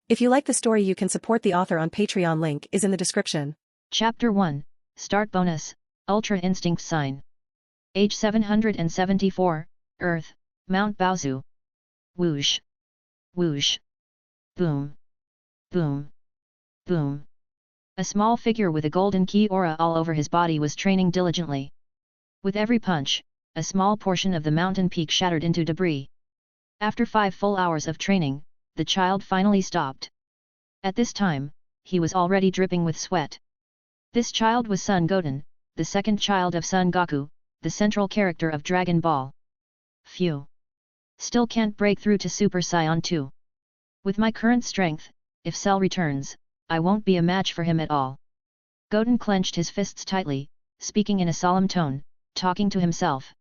If you like the story, you can support the author on Patreon. Link is in the description. Chapter 1, Start Bonus, Ultra Instinct Sign. Age 774, Earth, Mount Baozu. Whoosh. Whoosh. Boom. Boom. Boom. A small figure with a golden key aura all over his body was training diligently. With every punch, a small portion of the mountain peak shattered into debris. After 5 full hours of training, the child finally stopped. At this time, he was already dripping with sweat. This child was Son Goten, the second child of Son Goku, the central character of Dragon Ball. Phew! Still can't break through to Super Saiyan 2. With my current strength, if Cell returns, I won't be a match for him at all. Goten clenched his fists tightly, speaking in a solemn tone, talking to himself.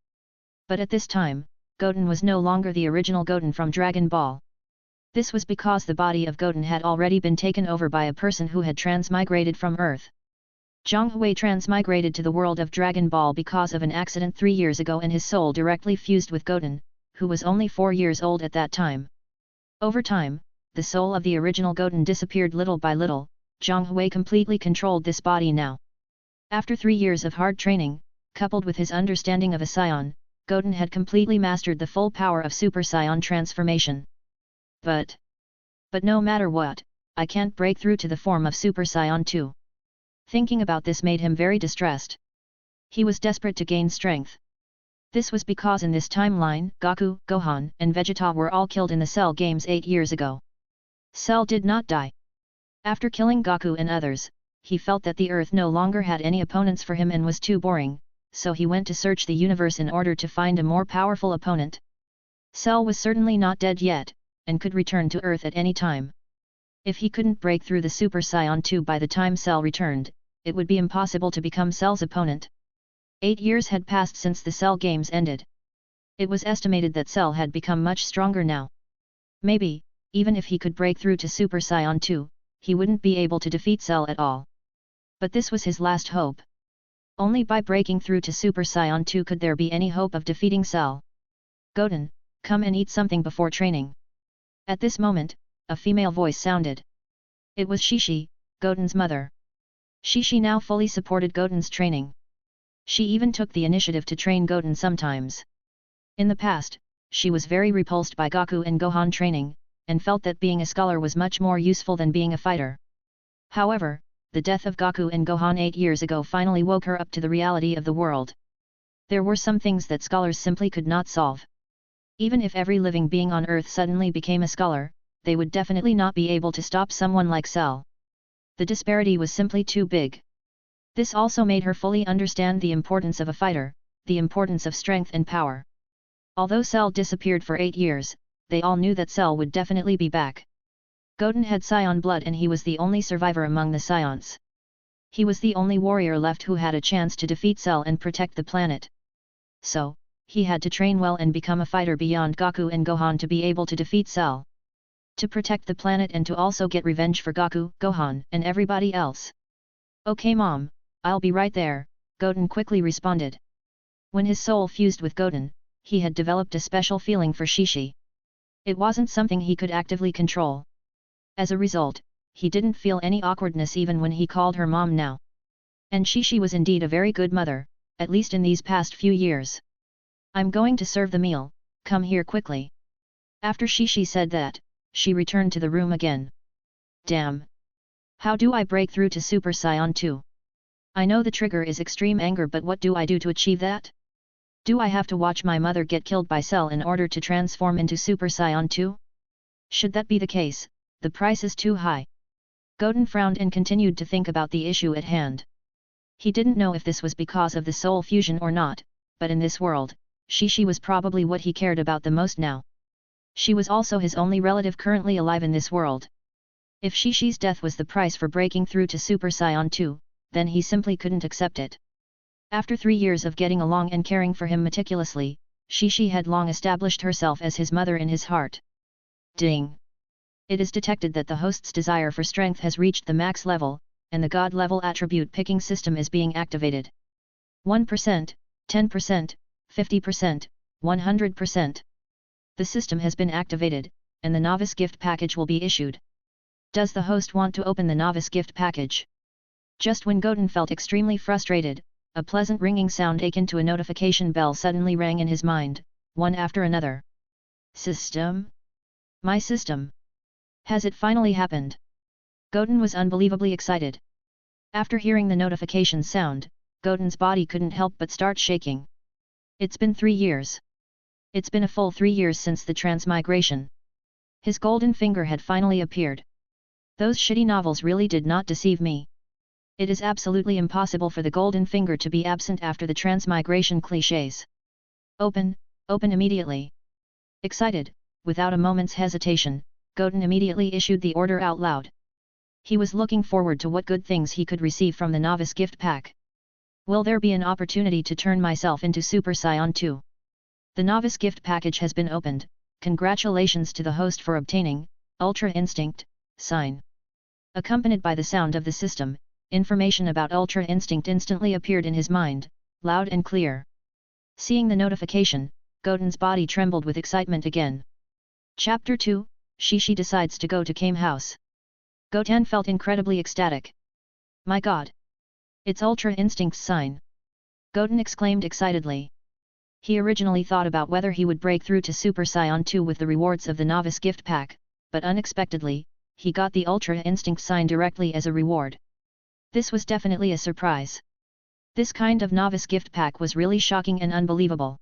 But at this time, Goten was no longer the original Goten from Dragon Ball. This was because the body of Goten had already been taken over by a person who had transmigrated from Earth. Jiang Hui transmigrated to the world of Dragon Ball because of an accident 3 years ago, and his soul directly fused with Goten, who was only 4 years old at that time. Over time, the soul of the original Goten disappeared little by little. Jiang Hui completely controlled this body now. After 3 years of hard training, coupled with his understanding of a Saiyan, Goten had completely mastered the full power of Super Saiyan transformation. But no matter what, I can't break through to the form of Super Saiyan 2. Thinking about this made him very distressed. He was desperate to gain strength. This was because in this timeline, Goku, Gohan, and Vegeta were all killed in the Cell games 8 years ago. Cell did not die. After killing Goku and others, he felt that the Earth no longer had any opponents for him and was too boring, so he went to search the universe in order to find a more powerful opponent. Cell was certainly not dead yet, and could return to Earth at any time. If he couldn't break through the Super Saiyan 2 by the time Cell returned, it would be impossible to become Cell's opponent. 8 years had passed since the Cell games ended. It was estimated that Cell had become much stronger now. Maybe, even if he could break through to Super Saiyan 2, he wouldn't be able to defeat Cell at all. But this was his last hope. Only by breaking through to Super Saiyan 2 could there be any hope of defeating Cell. Goten, come and eat something before training. At this moment, a female voice sounded. It was Shishi, Goten's mother. Shishi now fully supported Goten's training. She even took the initiative to train Goten sometimes. In the past, she was very repulsed by Goku and Gohan training, and felt that being a scholar was much more useful than being a fighter. However, the death of Goku and Gohan 8 years ago finally woke her up to the reality of the world. There were some things that scholars simply could not solve. Even if every living being on Earth suddenly became a scholar, they would definitely not be able to stop someone like Cell. The disparity was simply too big. This also made her fully understand the importance of a fighter, the importance of strength and power. Although Cell disappeared for 8 years, they all knew that Cell would definitely be back. Goten had Saiyan blood and he was the only survivor among the Saiyans. He was the only warrior left who had a chance to defeat Cell and protect the planet. So, he had to train well and become a fighter beyond Goku and Gohan to be able to defeat Cell. To protect the planet and to also get revenge for Goku, Gohan, and everybody else. Okay mom, I'll be right there, Goten quickly responded. When his soul fused with Goten, he had developed a special feeling for Shishi. It wasn't something he could actively control. As a result, he didn't feel any awkwardness even when he called her mom now. And Shishi was indeed a very good mother, at least in these past few years. I'm going to serve the meal, come here quickly. After Shishi said that, she returned to the room again. Damn! How do I break through to Super Saiyan 2? I know the trigger is extreme anger, but what do I do to achieve that? Do I have to watch my mother get killed by Cell in order to transform into Super Saiyan 2? Should that be the case, the price is too high. Goten frowned and continued to think about the issue at hand. He didn't know if this was because of the soul fusion or not, but in this world, Shishi was probably what he cared about the most now. She was also his only relative currently alive in this world. If Shishi's death was the price for breaking through to Super Saiyan 2, then he simply couldn't accept it. After 3 years of getting along and caring for him meticulously, Shishi had long established herself as his mother in his heart. Ding! It is detected that the host's desire for strength has reached the max level, and the God level attribute picking system is being activated. 1%, 10%, 50%, 100%. The system has been activated, and the novice gift package will be issued. Does the host want to open the novice gift package? Just when Goten felt extremely frustrated, a pleasant ringing sound akin to a notification bell suddenly rang in his mind, one after another. System? My system! Has it finally happened? Goten was unbelievably excited. After hearing the notification sound, Goten's body couldn't help but start shaking. It's been 3 years. It's been a full 3 years since the transmigration. His golden finger had finally appeared. Those shitty novels really did not deceive me. It is absolutely impossible for the golden finger to be absent after the transmigration clichés. Open, open immediately. Excited, without a moment's hesitation, Goten immediately issued the order out loud. He was looking forward to what good things he could receive from the novice gift pack. Will there be an opportunity to turn myself into Super Saiyan 2? The novice gift package has been opened. Congratulations to the host for obtaining Ultra Instinct sign. Accompanied by the sound of the system, information about Ultra Instinct instantly appeared in his mind, loud and clear. Seeing the notification, Goten's body trembled with excitement again. Chapter 2, Shishi decides to go to Kame house. Goten felt incredibly ecstatic. My god! It's Ultra Instinct's sign! Goten exclaimed excitedly. He originally thought about whether he would break through to Super Saiyan 2 with the rewards of the novice gift pack, but unexpectedly, he got the Ultra Instinct sign directly as a reward. This was definitely a surprise. This kind of novice gift pack was really shocking and unbelievable.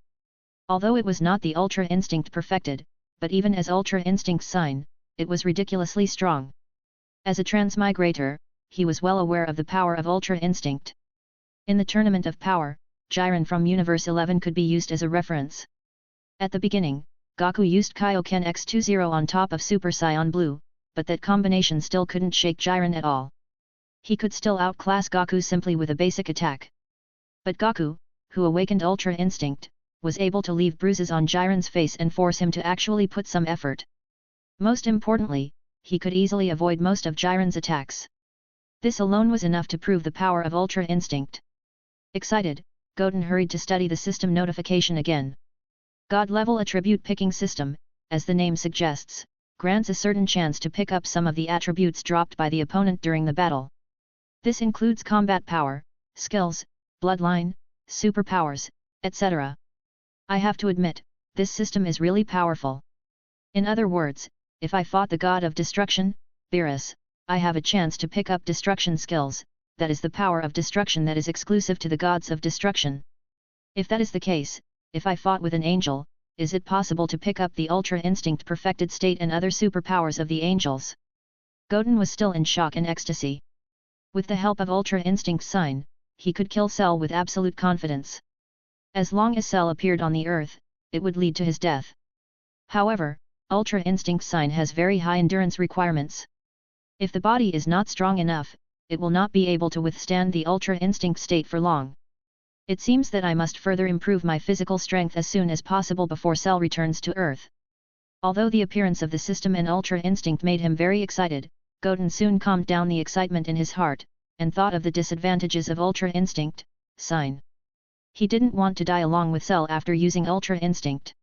Although it was not the Ultra Instinct perfected, but even as Ultra Instinct sign, it was ridiculously strong. As a transmigrator, he was well aware of the power of Ultra Instinct. In the Tournament of Power, Jiren from Universe 11 could be used as a reference. At the beginning, Goku used Kaioken X20 on top of Super Saiyan Blue, but that combination still couldn't shake Jiren at all. He could still outclass Goku simply with a basic attack. But Goku, who awakened Ultra Instinct, was able to leave bruises on Jiren's face and force him to actually put some effort. Most importantly, he could easily avoid most of Jiren's attacks. This alone was enough to prove the power of Ultra Instinct. Excited, Goten hurried to study the system notification again. God-level attribute picking system, as the name suggests, grants a certain chance to pick up some of the attributes dropped by the opponent during the battle. This includes combat power, skills, bloodline, superpowers, etc. I have to admit, this system is really powerful. In other words, if I fought the god of destruction, Beerus, I have a chance to pick up destruction skills, that is the power of destruction that is exclusive to the gods of destruction. If that is the case, if I fought with an angel, is it possible to pick up the Ultra Instinct perfected state and other superpowers of the angels? Goten was still in shock and ecstasy. With the help of Ultra Instinct sign, he could kill Cell with absolute confidence. As long as Cell appeared on the earth, it would lead to his death. However, Ultra Instinct sign has very high endurance requirements. If the body is not strong enough, it will not be able to withstand the Ultra Instinct state for long. It seems that I must further improve my physical strength as soon as possible before Cell returns to Earth. Although the appearance of the system and Ultra Instinct made him very excited, Goten soon calmed down the excitement in his heart, and thought of the disadvantages of Ultra Instinct sign. He didn't want to die along with Cell after using Ultra Instinct.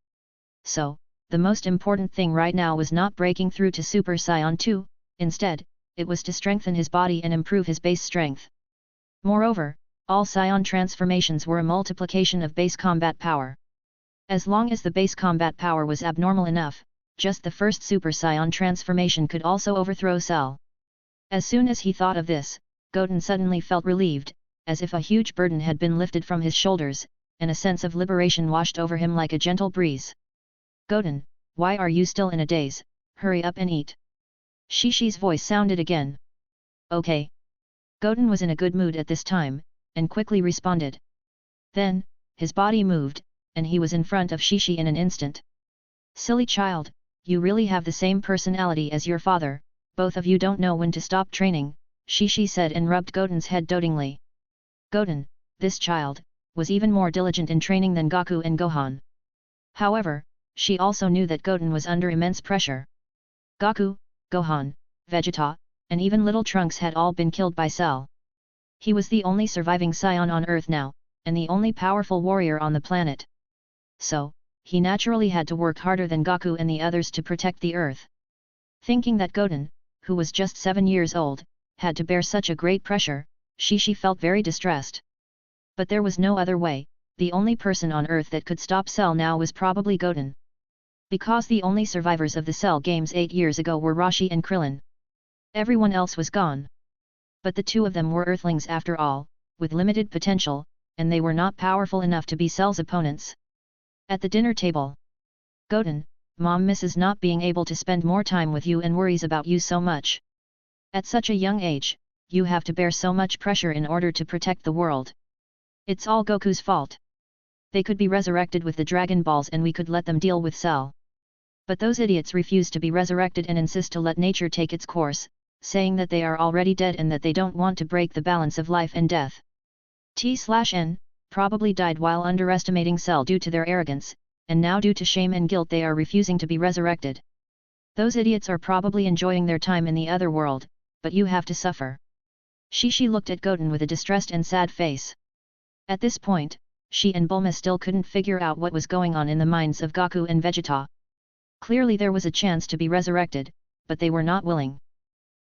So, the most important thing right now was not breaking through to Super Saiyan 2, instead, it was to strengthen his body and improve his base strength. Moreover, all Saiyan transformations were a multiplication of base combat power. As long as the base combat power was abnormal enough, just the first Super Saiyan transformation could also overthrow Cell. As soon as he thought of this, Goten suddenly felt relieved, as if a huge burden had been lifted from his shoulders, and a sense of liberation washed over him like a gentle breeze. Goten, why are you still in a daze? Hurry up and eat. Shishi's voice sounded again. Okay. Goten was in a good mood at this time, and quickly responded. Then, his body moved, and he was in front of Shishi in an instant. Silly child, you really have the same personality as your father, both of you don't know when to stop training, Shishi said and rubbed Goten's head dotingly. Goten, this child, was even more diligent in training than Goku and Gohan. However, she also knew that Goten was under immense pressure. Goku, Gohan, Vegeta, and even little Trunks had all been killed by Cell. He was the only surviving Saiyan on Earth now, and the only powerful warrior on the planet. So, he naturally had to work harder than Goku and the others to protect the Earth. Thinking that Goten, who was just 7 years old, had to bear such a great pressure, she felt very distressed. But there was no other way, the only person on Earth that could stop Cell now was probably Goten. Because the only survivors of the Cell games 8 years ago were Roshi and Krillin. Everyone else was gone. But the two of them were Earthlings after all, with limited potential, and they were not powerful enough to be Cell's opponents. At the dinner table. Goten, Mom misses not being able to spend more time with you and worries about you so much. At such a young age, you have to bear so much pressure in order to protect the world. It's all Goku's fault. They could be resurrected with the Dragon Balls and we could let them deal with Cell. But those idiots refuse to be resurrected and insist to let nature take its course, saying that they are already dead and that they don't want to break the balance of life and death. T/N probably died while underestimating Cell due to their arrogance, and now due to shame and guilt they are refusing to be resurrected. Those idiots are probably enjoying their time in the other world, but you have to suffer. She looked at Goten with a distressed and sad face. At this point, she and Bulma still couldn't figure out what was going on in the minds of Goku and Vegeta. Clearly there was a chance to be resurrected, but they were not willing.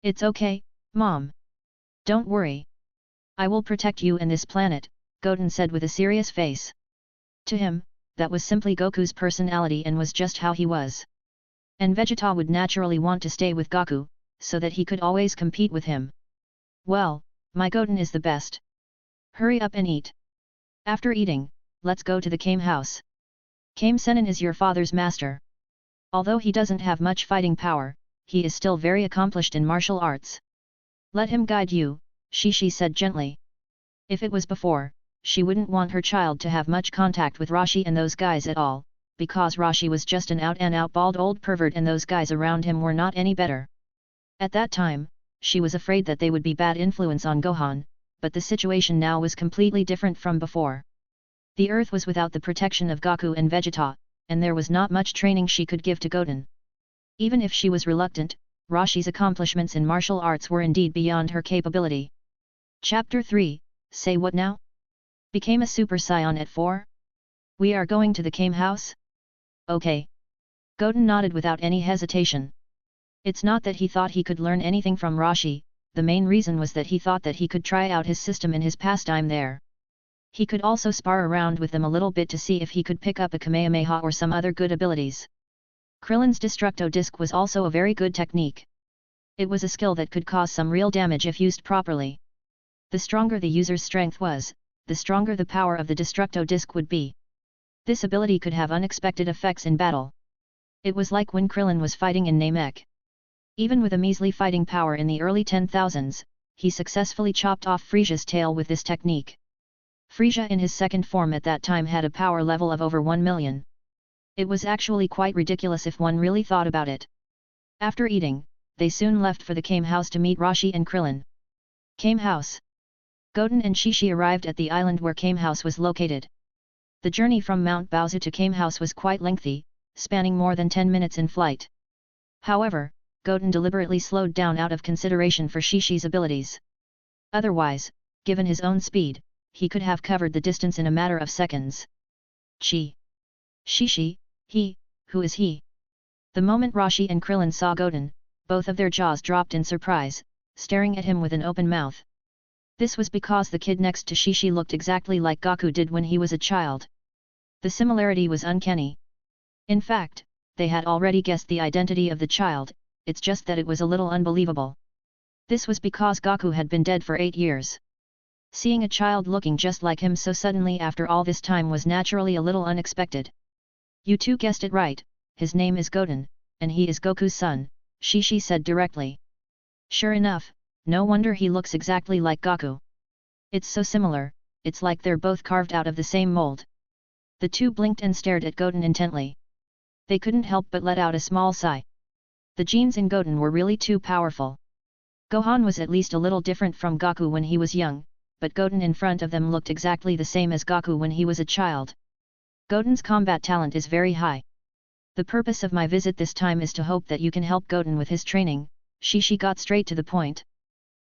It's okay, Mom. Don't worry. I will protect you and this planet, Goten said with a serious face. To him, that was simply Goku's personality and was just how he was. And Vegeta would naturally want to stay with Goku, so that he could always compete with him. Well, my Goten is the best. Hurry up and eat. After eating, let's go to the Kame house. Kame Sennin is your father's master. Although he doesn't have much fighting power, he is still very accomplished in martial arts. Let him guide you, she said gently. If it was before, she wouldn't want her child to have much contact with Roshi and those guys at all, because Roshi was just an out-and-out bald old pervert and those guys around him were not any better. At that time, she was afraid that they would be bad influence on Gohan, but the situation now was completely different from before. The Earth was without the protection of Goku and Vegeta, and there was not much training she could give to Goten. Even if she was reluctant, Roshi's accomplishments in martial arts were indeed beyond her capability. Chapter 3, Say What Now? Became a Super Saiyan at 4? We are going to the Kame house? Okay. Goten nodded without any hesitation. It's not that he thought he could learn anything from Roshi, the main reason was that he thought that he could try out his system in his pastime there. He could also spar around with them a little bit to see if he could pick up a Kamehameha or some other good abilities. Krillin's Destructo Disk was also a very good technique. It was a skill that could cause some real damage if used properly. The stronger the user's strength was, the stronger the power of the Destructo Disk would be. This ability could have unexpected effects in battle. It was like when Krillin was fighting in Namek. Even with a measly fighting power in the early 10,000s, he successfully chopped off Frieza's tail with this technique. Frieza in his second form at that time had a power level of over 1 million. It was actually quite ridiculous if one really thought about it. After eating, they soon left for the Kame house to meet Roshi and Krillin. Kame house. Goten and Shishi arrived at the island where Kame house was located. The journey from Mount Baozu to Kame house was quite lengthy, spanning more than 10 minutes in flight. However, Goten deliberately slowed down out of consideration for Shishi's abilities. Otherwise, given his own speed, he could have covered the distance in a matter of seconds. Shishi, who is he? The moment Roshi and Krillin saw Goten, both of their jaws dropped in surprise, staring at him with an open mouth. This was because the kid next to Shishi looked exactly like Goku did when he was a child. The similarity was uncanny. In fact, they had already guessed the identity of the child, it's just that it was a little unbelievable. This was because Goku had been dead for 8 years. Seeing a child looking just like him so suddenly after all this time was naturally a little unexpected. You two guessed it right, his name is Goten, and he is Goku's son, Shishi said directly. Sure enough, no wonder he looks exactly like Goku. It's so similar, it's like they're both carved out of the same mold. The two blinked and stared at Goten intently. They couldn't help but let out a small sigh. The genes in Goten were really too powerful. Gohan was at least a little different from Goku when he was young, but Goten in front of them looked exactly the same as Goku when he was a child. Goten's combat talent is very high. The purpose of my visit this time is to hope that you can help Goten with his training, Shishi got straight to the point.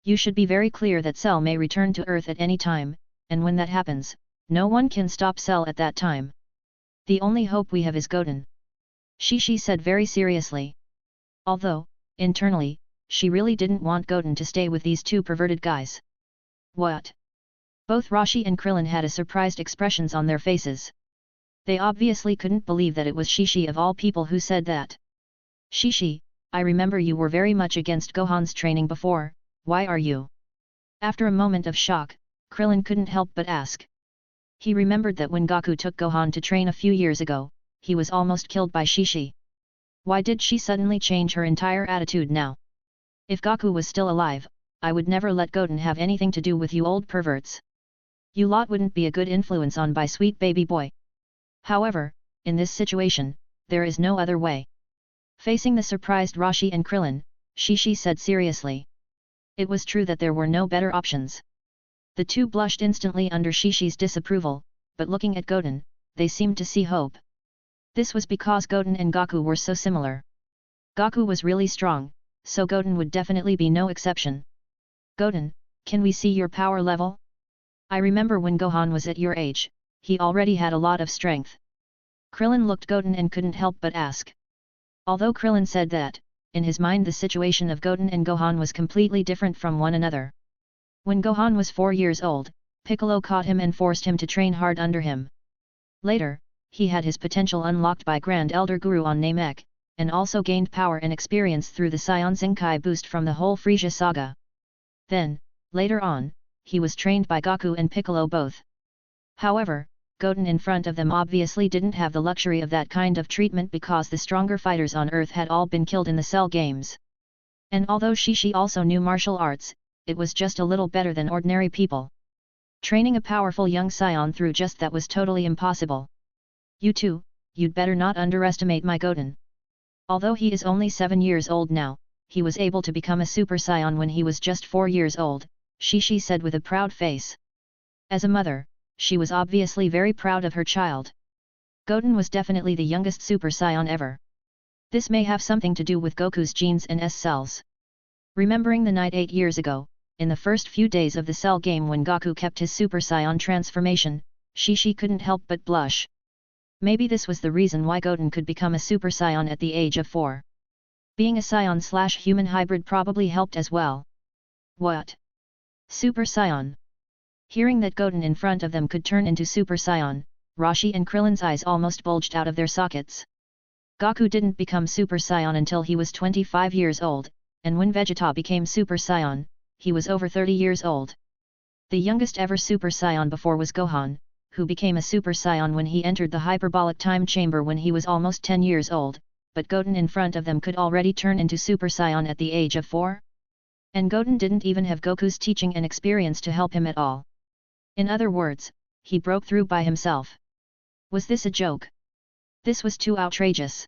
You should be very clear that Cell may return to Earth at any time, and when that happens, no one can stop Cell at that time. The only hope we have is Goten. Shishi said very seriously. Although, internally, she really didn't want Goten to stay with these two perverted guys. What? Both Rashi and Krillin had a surprised expressions on their faces. They obviously couldn't believe that it was Shishi of all people who said that. Shishi, I remember you were very much against Gohan's training before, why are you? After a moment of shock, Krillin couldn't help but ask. He remembered that when Goku took Gohan to train a few years ago, he was almost killed by Shishi. Why did she suddenly change her entire attitude now? If Goku was still alive, I would never let Goten have anything to do with you old perverts. You lot wouldn't be a good influence on my sweet baby boy. However, in this situation, there is no other way. Facing the surprised Rashi and Krillin, Shishi said seriously. It was true that there were no better options. The two blushed instantly under Shishi's disapproval, but looking at Goten, they seemed to see hope. This was because Goten and Goku were so similar. Goku was really strong, so Goten would definitely be no exception. Goten, can we see your power level? I remember when Gohan was at your age, he already had a lot of strength. Krillin looked Goten and couldn't help but ask. Although Krillin said that, in his mind the situation of Goten and Gohan was completely different from one another. When Gohan was 4 years old, Piccolo caught him and forced him to train hard under him. Later, he had his potential unlocked by Grand Elder Guru on Namek, and also gained power and experience through the Saiyan Zenkai boost from the whole Frieza saga. Then, later on, he was trained by Goku and Piccolo both. However, Goten in front of them obviously didn't have the luxury of that kind of treatment because the stronger fighters on Earth had all been killed in the Cell games. And although Shishi also knew martial arts, it was just a little better than ordinary people. Training a powerful young Saiyan through just that was totally impossible. You too, you'd better not underestimate my Goten. Although he is only 7 years old now, he was able to become a Super Saiyan when he was just 4 years old, Shishi said with a proud face. As a mother, she was obviously very proud of her child. Goten was definitely the youngest Super Saiyan ever. This may have something to do with Goku's genes and S cells. Remembering the night 8 years ago, in the first few days of the Cell game when Goku kept his Super Saiyan transformation, Shishi couldn't help but blush. Maybe this was the reason why Goten could become a Super Saiyan at the age of 4. Being a Saiyan/human hybrid probably helped as well. What? Super Saiyan? Hearing that Goten in front of them could turn into Super Saiyan, Rashi and Krillin's eyes almost bulged out of their sockets. Goku didn't become Super Saiyan until he was 25 years old, and when Vegeta became Super Saiyan, he was over 30 years old. The youngest ever Super Saiyan before was Gohan, who became a Super Saiyan when he entered the hyperbolic time chamber when he was almost 10 years old, but Goten in front of them could already turn into Super Saiyan at the age of 4? And Goten didn't even have Goku's teaching and experience to help him at all. In other words, he broke through by himself. Was this a joke? This was too outrageous.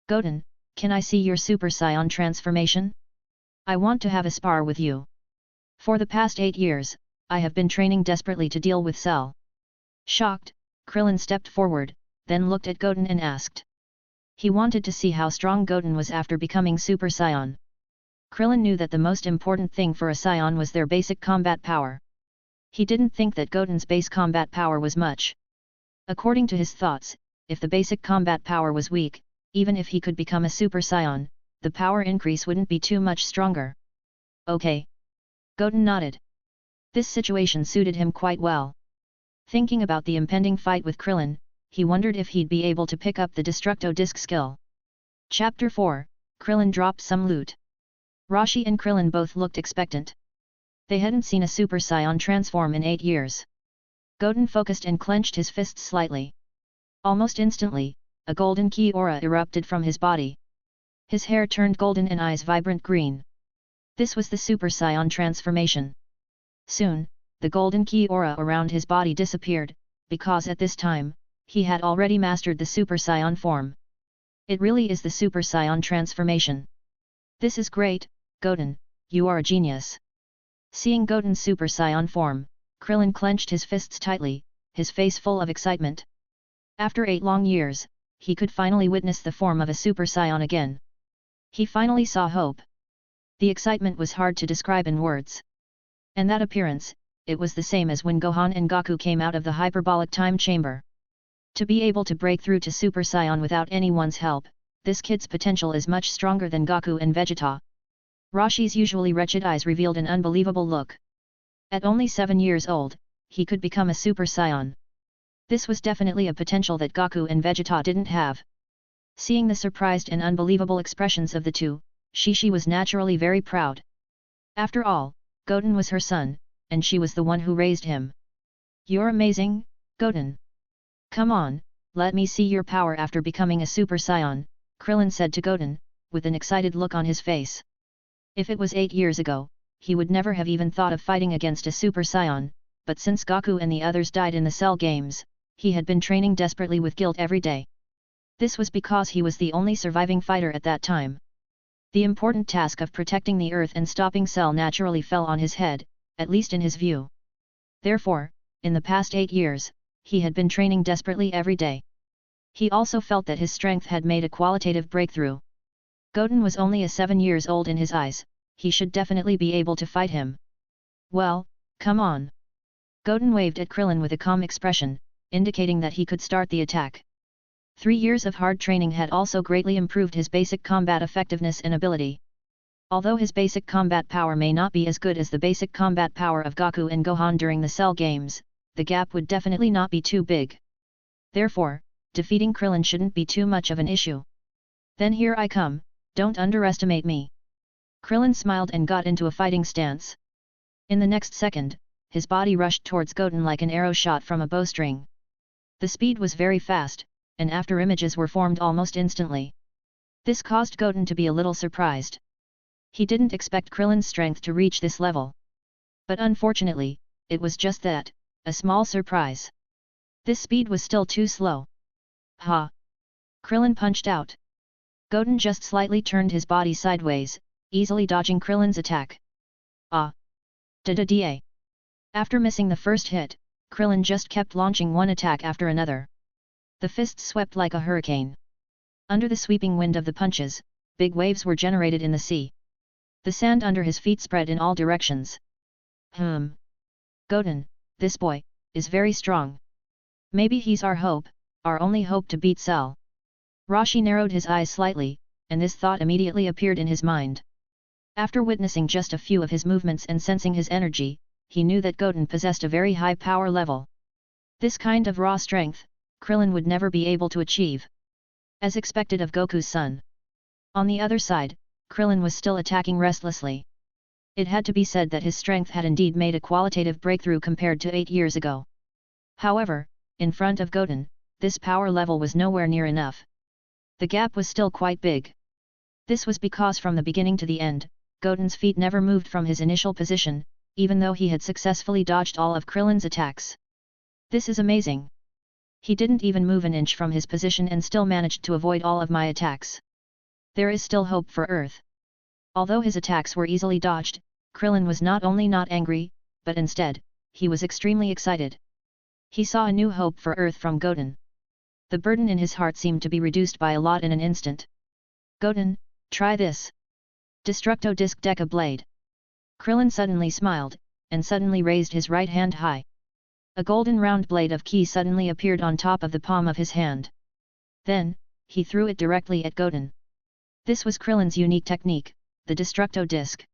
Goten, can I see your Super Saiyan transformation? I want to have a spar with you. For the past 8 years, I have been training desperately to deal with Cell. Shocked, Krillin stepped forward, then looked at Goten and asked. He wanted to see how strong Goten was after becoming Super Saiyan. Krillin knew that the most important thing for a Saiyan was their basic combat power. He didn't think that Goten's base combat power was much. According to his thoughts, if the basic combat power was weak, even if he could become a Super Saiyan, the power increase wouldn't be too much stronger. Okay. Goten nodded. This situation suited him quite well. Thinking about the impending fight with Krillin, he wondered if he'd be able to pick up the Destructo Disk skill. Chapter 4, Krillin dropped some loot. Rashi and Krillin both looked expectant. They hadn't seen a Super Saiyan transform in 8 years. Goten focused and clenched his fists slightly. Almost instantly, a golden ki aura erupted from his body. His hair turned golden and eyes vibrant green. This was the Super Saiyan transformation. Soon, the golden ki aura around his body disappeared, because at this time, he had already mastered the Super Saiyan form. It really is the Super Saiyan transformation. This is great, Goten, you are a genius. Seeing Goten's Super Saiyan form, Krillin clenched his fists tightly, his face full of excitement. After 8 long years, he could finally witness the form of a Super Saiyan again. He finally saw hope. The excitement was hard to describe in words. And that appearance, it was the same as when Gohan and Goku came out of the hyperbolic time chamber. To be able to break through to Super Saiyan without anyone's help, this kid's potential is much stronger than Goku and Vegeta. Rashi's usually wretched eyes revealed an unbelievable look. At only 7 years old, he could become a Super Saiyan. This was definitely a potential that Goku and Vegeta didn't have. Seeing the surprised and unbelievable expressions of the two, Shishi was naturally very proud. After all, Goten was her son, and she was the one who raised him. "You're amazing, Goten. Come on, let me see your power after becoming a Super Saiyan," Krillin said to Goten, with an excited look on his face. If it was 8 years ago, he would never have even thought of fighting against a Super Saiyan, but since Goku and the others died in the Cell games, he had been training desperately with guilt every day. This was because he was the only surviving fighter at that time. The important task of protecting the Earth and stopping Cell naturally fell on his head, at least in his view. Therefore, in the past 8 years, he had been training desperately every day. He also felt that his strength had made a qualitative breakthrough. Goten was only 7 years old in his eyes, he should definitely be able to fight him. "Well, come on." Goten waved at Krillin with a calm expression, indicating that he could start the attack. 3 years of hard training had also greatly improved his basic combat effectiveness and ability. Although his basic combat power may not be as good as the basic combat power of Goku and Gohan during the Cell games, the gap would definitely not be too big. Therefore, defeating Krillin shouldn't be too much of an issue. "Then here I come, don't underestimate me." Krillin smiled and got into a fighting stance. In the next second, his body rushed towards Goten like an arrow shot from a bowstring. The speed was very fast, and after images were formed almost instantly. This caused Goten to be a little surprised. He didn't expect Krillin's strength to reach this level. But unfortunately, it was just that, a small surprise. This speed was still too slow. "Ha!" Krillin punched out. Goten just slightly turned his body sideways, easily dodging Krillin's attack. "Ah! Da-da-da!" After missing the first hit, Krillin just kept launching one attack after another. The fists swept like a hurricane. Under the sweeping wind of the punches, big waves were generated in the sea. The sand under his feet spread in all directions. Goten, this boy, is very strong. Maybe he's our hope, our only hope to beat Cell." Rashi narrowed his eyes slightly, and this thought immediately appeared in his mind. After witnessing just a few of his movements and sensing his energy, he knew that Goten possessed a very high power level. This kind of raw strength, Krillin would never be able to achieve. As expected of Goku's son. On the other side, Krillin was still attacking restlessly. It had to be said that his strength had indeed made a qualitative breakthrough compared to 8 years ago. However, in front of Goten, this power level was nowhere near enough. The gap was still quite big. This was because from the beginning to the end, Goten's feet never moved from his initial position, even though he had successfully dodged all of Krillin's attacks. "This is amazing. He didn't even move an inch from his position and still managed to avoid all of my attacks. There is still hope for Earth." Although his attacks were easily dodged, Krillin was not only not angry, but instead, he was extremely excited. He saw a new hope for Earth from Goten. The burden in his heart seemed to be reduced by a lot in an instant. "Goten, try this. Destructo Disk Deca Blade." Krillin suddenly smiled, and suddenly raised his right hand high. A golden round blade of ki suddenly appeared on top of the palm of his hand. Then, he threw it directly at Goten. This was Krillin's unique technique, the Destructo Disk.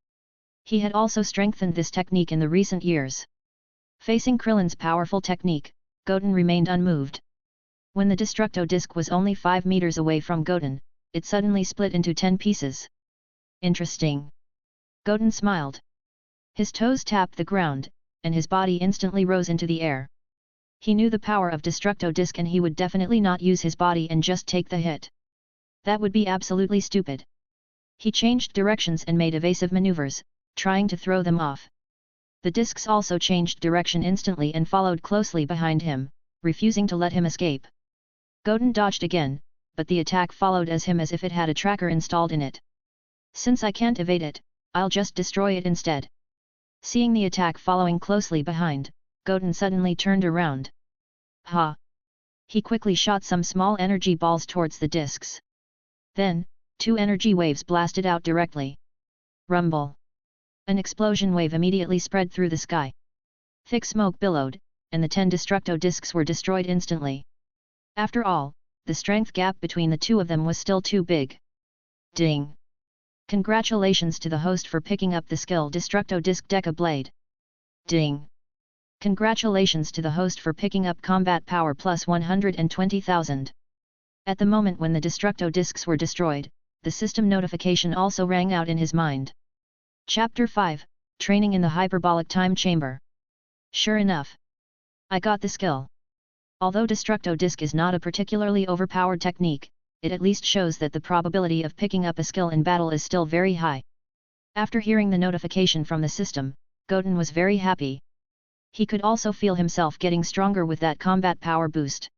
He had also strengthened this technique in the recent years. Facing Krillin's powerful technique, Goten remained unmoved. When the Destructo Disk was only 5 meters away from Goten, it suddenly split into 10 pieces. "Interesting." Goten smiled. His toes tapped the ground, and his body instantly rose into the air. He knew the power of Destructo Disk and he would definitely not use his body and just take the hit. That would be absolutely stupid. He changed directions and made evasive maneuvers, trying to throw them off. The discs also changed direction instantly and followed closely behind him, refusing to let him escape. Goten dodged again, but the attack followed him as if it had a tracker installed in it. "Since I can't evade it, I'll just destroy it instead." Seeing the attack following closely behind, Goten suddenly turned around. "Ha!" He quickly shot some small energy balls towards the discs. Then, 2 energy waves blasted out directly. Rumble! An explosion wave immediately spread through the sky. Thick smoke billowed, and the 10 Destructo Disks were destroyed instantly. After all, the strength gap between the two of them was still too big. Ding! Congratulations to the host for picking up the skill Destructo Disk Deca Blade. Ding! Congratulations to the host for picking up Combat Power plus 120,000. At the moment when the Destructo Disks were destroyed, the system notification also rang out in his mind. Chapter 5, Training in the Hyperbolic Time Chamber. Sure enough, I got the skill. Although Destructo Disk is not a particularly overpowered technique, it at least shows that the probability of picking up a skill in battle is still very high. After hearing the notification from the system, Goten was very happy. He could also feel himself getting stronger with that combat power boost.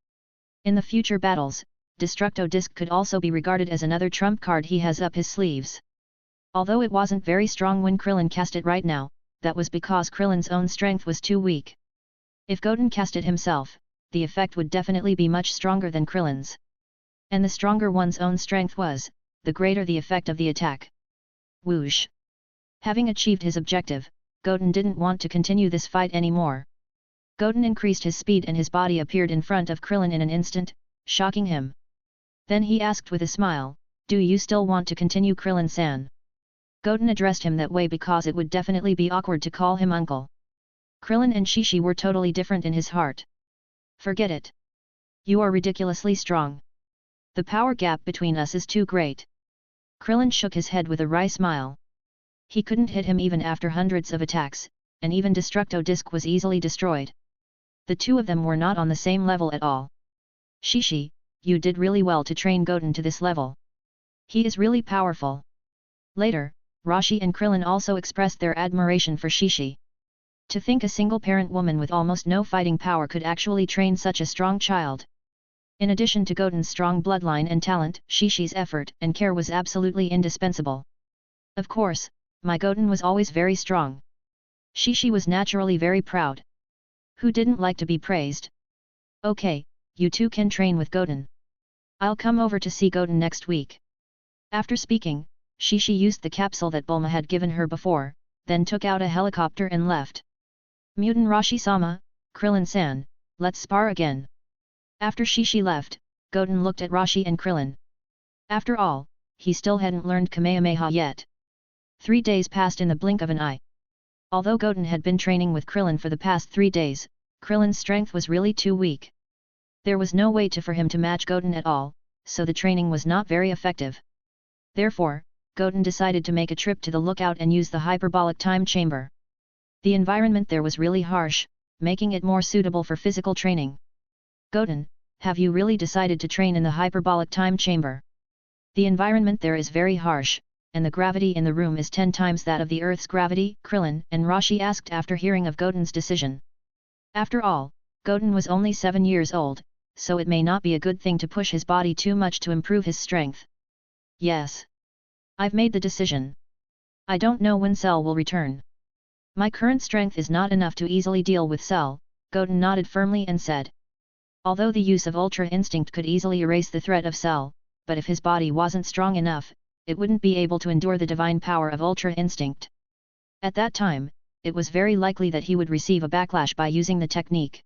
In the future battles, Destructo Disk could also be regarded as another trump card he has up his sleeves. Although it wasn't very strong when Krillin cast it right now, that was because Krillin's own strength was too weak. If Goten cast it himself, the effect would definitely be much stronger than Krillin's. And the stronger one's own strength was, the greater the effect of the attack. Whoosh! Having achieved his objective, Goten didn't want to continue this fight anymore. Goten increased his speed and his body appeared in front of Krillin in an instant, shocking him. Then he asked with a smile, "Do you still want to continue, Krillin-san?" Goten addressed him that way because it would definitely be awkward to call him uncle. Krillin and Shishi were totally different in his heart. Forget it. You are ridiculously strong. The power gap between us is too great. Krillin shook his head with a wry smile. He couldn't hit him even after hundreds of attacks, and even Destructo Disk was easily destroyed. The two of them were not on the same level at all. Shishi, you did really well to train Goten to this level. He is really powerful. Later, Rashi and Krillin also expressed their admiration for Shishi. To think a single-parent woman with almost no fighting power could actually train such a strong child. In addition to Goten's strong bloodline and talent, Shishi's effort and care was absolutely indispensable. Of course, my Goten was always very strong. Shishi was naturally very proud. Who didn't like to be praised? Okay, you two can train with Goten. I'll come over to see Goten next week. After speaking, Shishi used the capsule that Bulma had given her before, then took out a helicopter and left. Mutant Rashi-sama, Krillin-san, let's spar again. After Shishi left, Goten looked at Rashi and Krillin. After all, he still hadn't learned Kamehameha yet. 3 days passed in the blink of an eye. Although Goten had been training with Krillin for the past 3 days, Krillin's strength was really too weak. There was no way for him to match Goten at all, so the training was not very effective. Therefore, Goten decided to make a trip to the lookout and use the hyperbolic time chamber. The environment there was really harsh, making it more suitable for physical training. Goten, have you really decided to train in the hyperbolic time chamber? The environment there is very harsh, and the gravity in the room is 10 times that of the Earth's gravity, Krillin and Rashi asked after hearing of Goten's decision. After all, Goten was only 7 years old, so it may not be a good thing to push his body too much to improve his strength. Yes. I've made the decision. I don't know when Cell will return. My current strength is not enough to easily deal with Cell, Goten nodded firmly and said. Although the use of Ultra Instinct could easily erase the threat of Cell, but if his body wasn't strong enough, it wouldn't be able to endure the divine power of Ultra Instinct. At that time, it was very likely that he would receive a backlash by using the technique.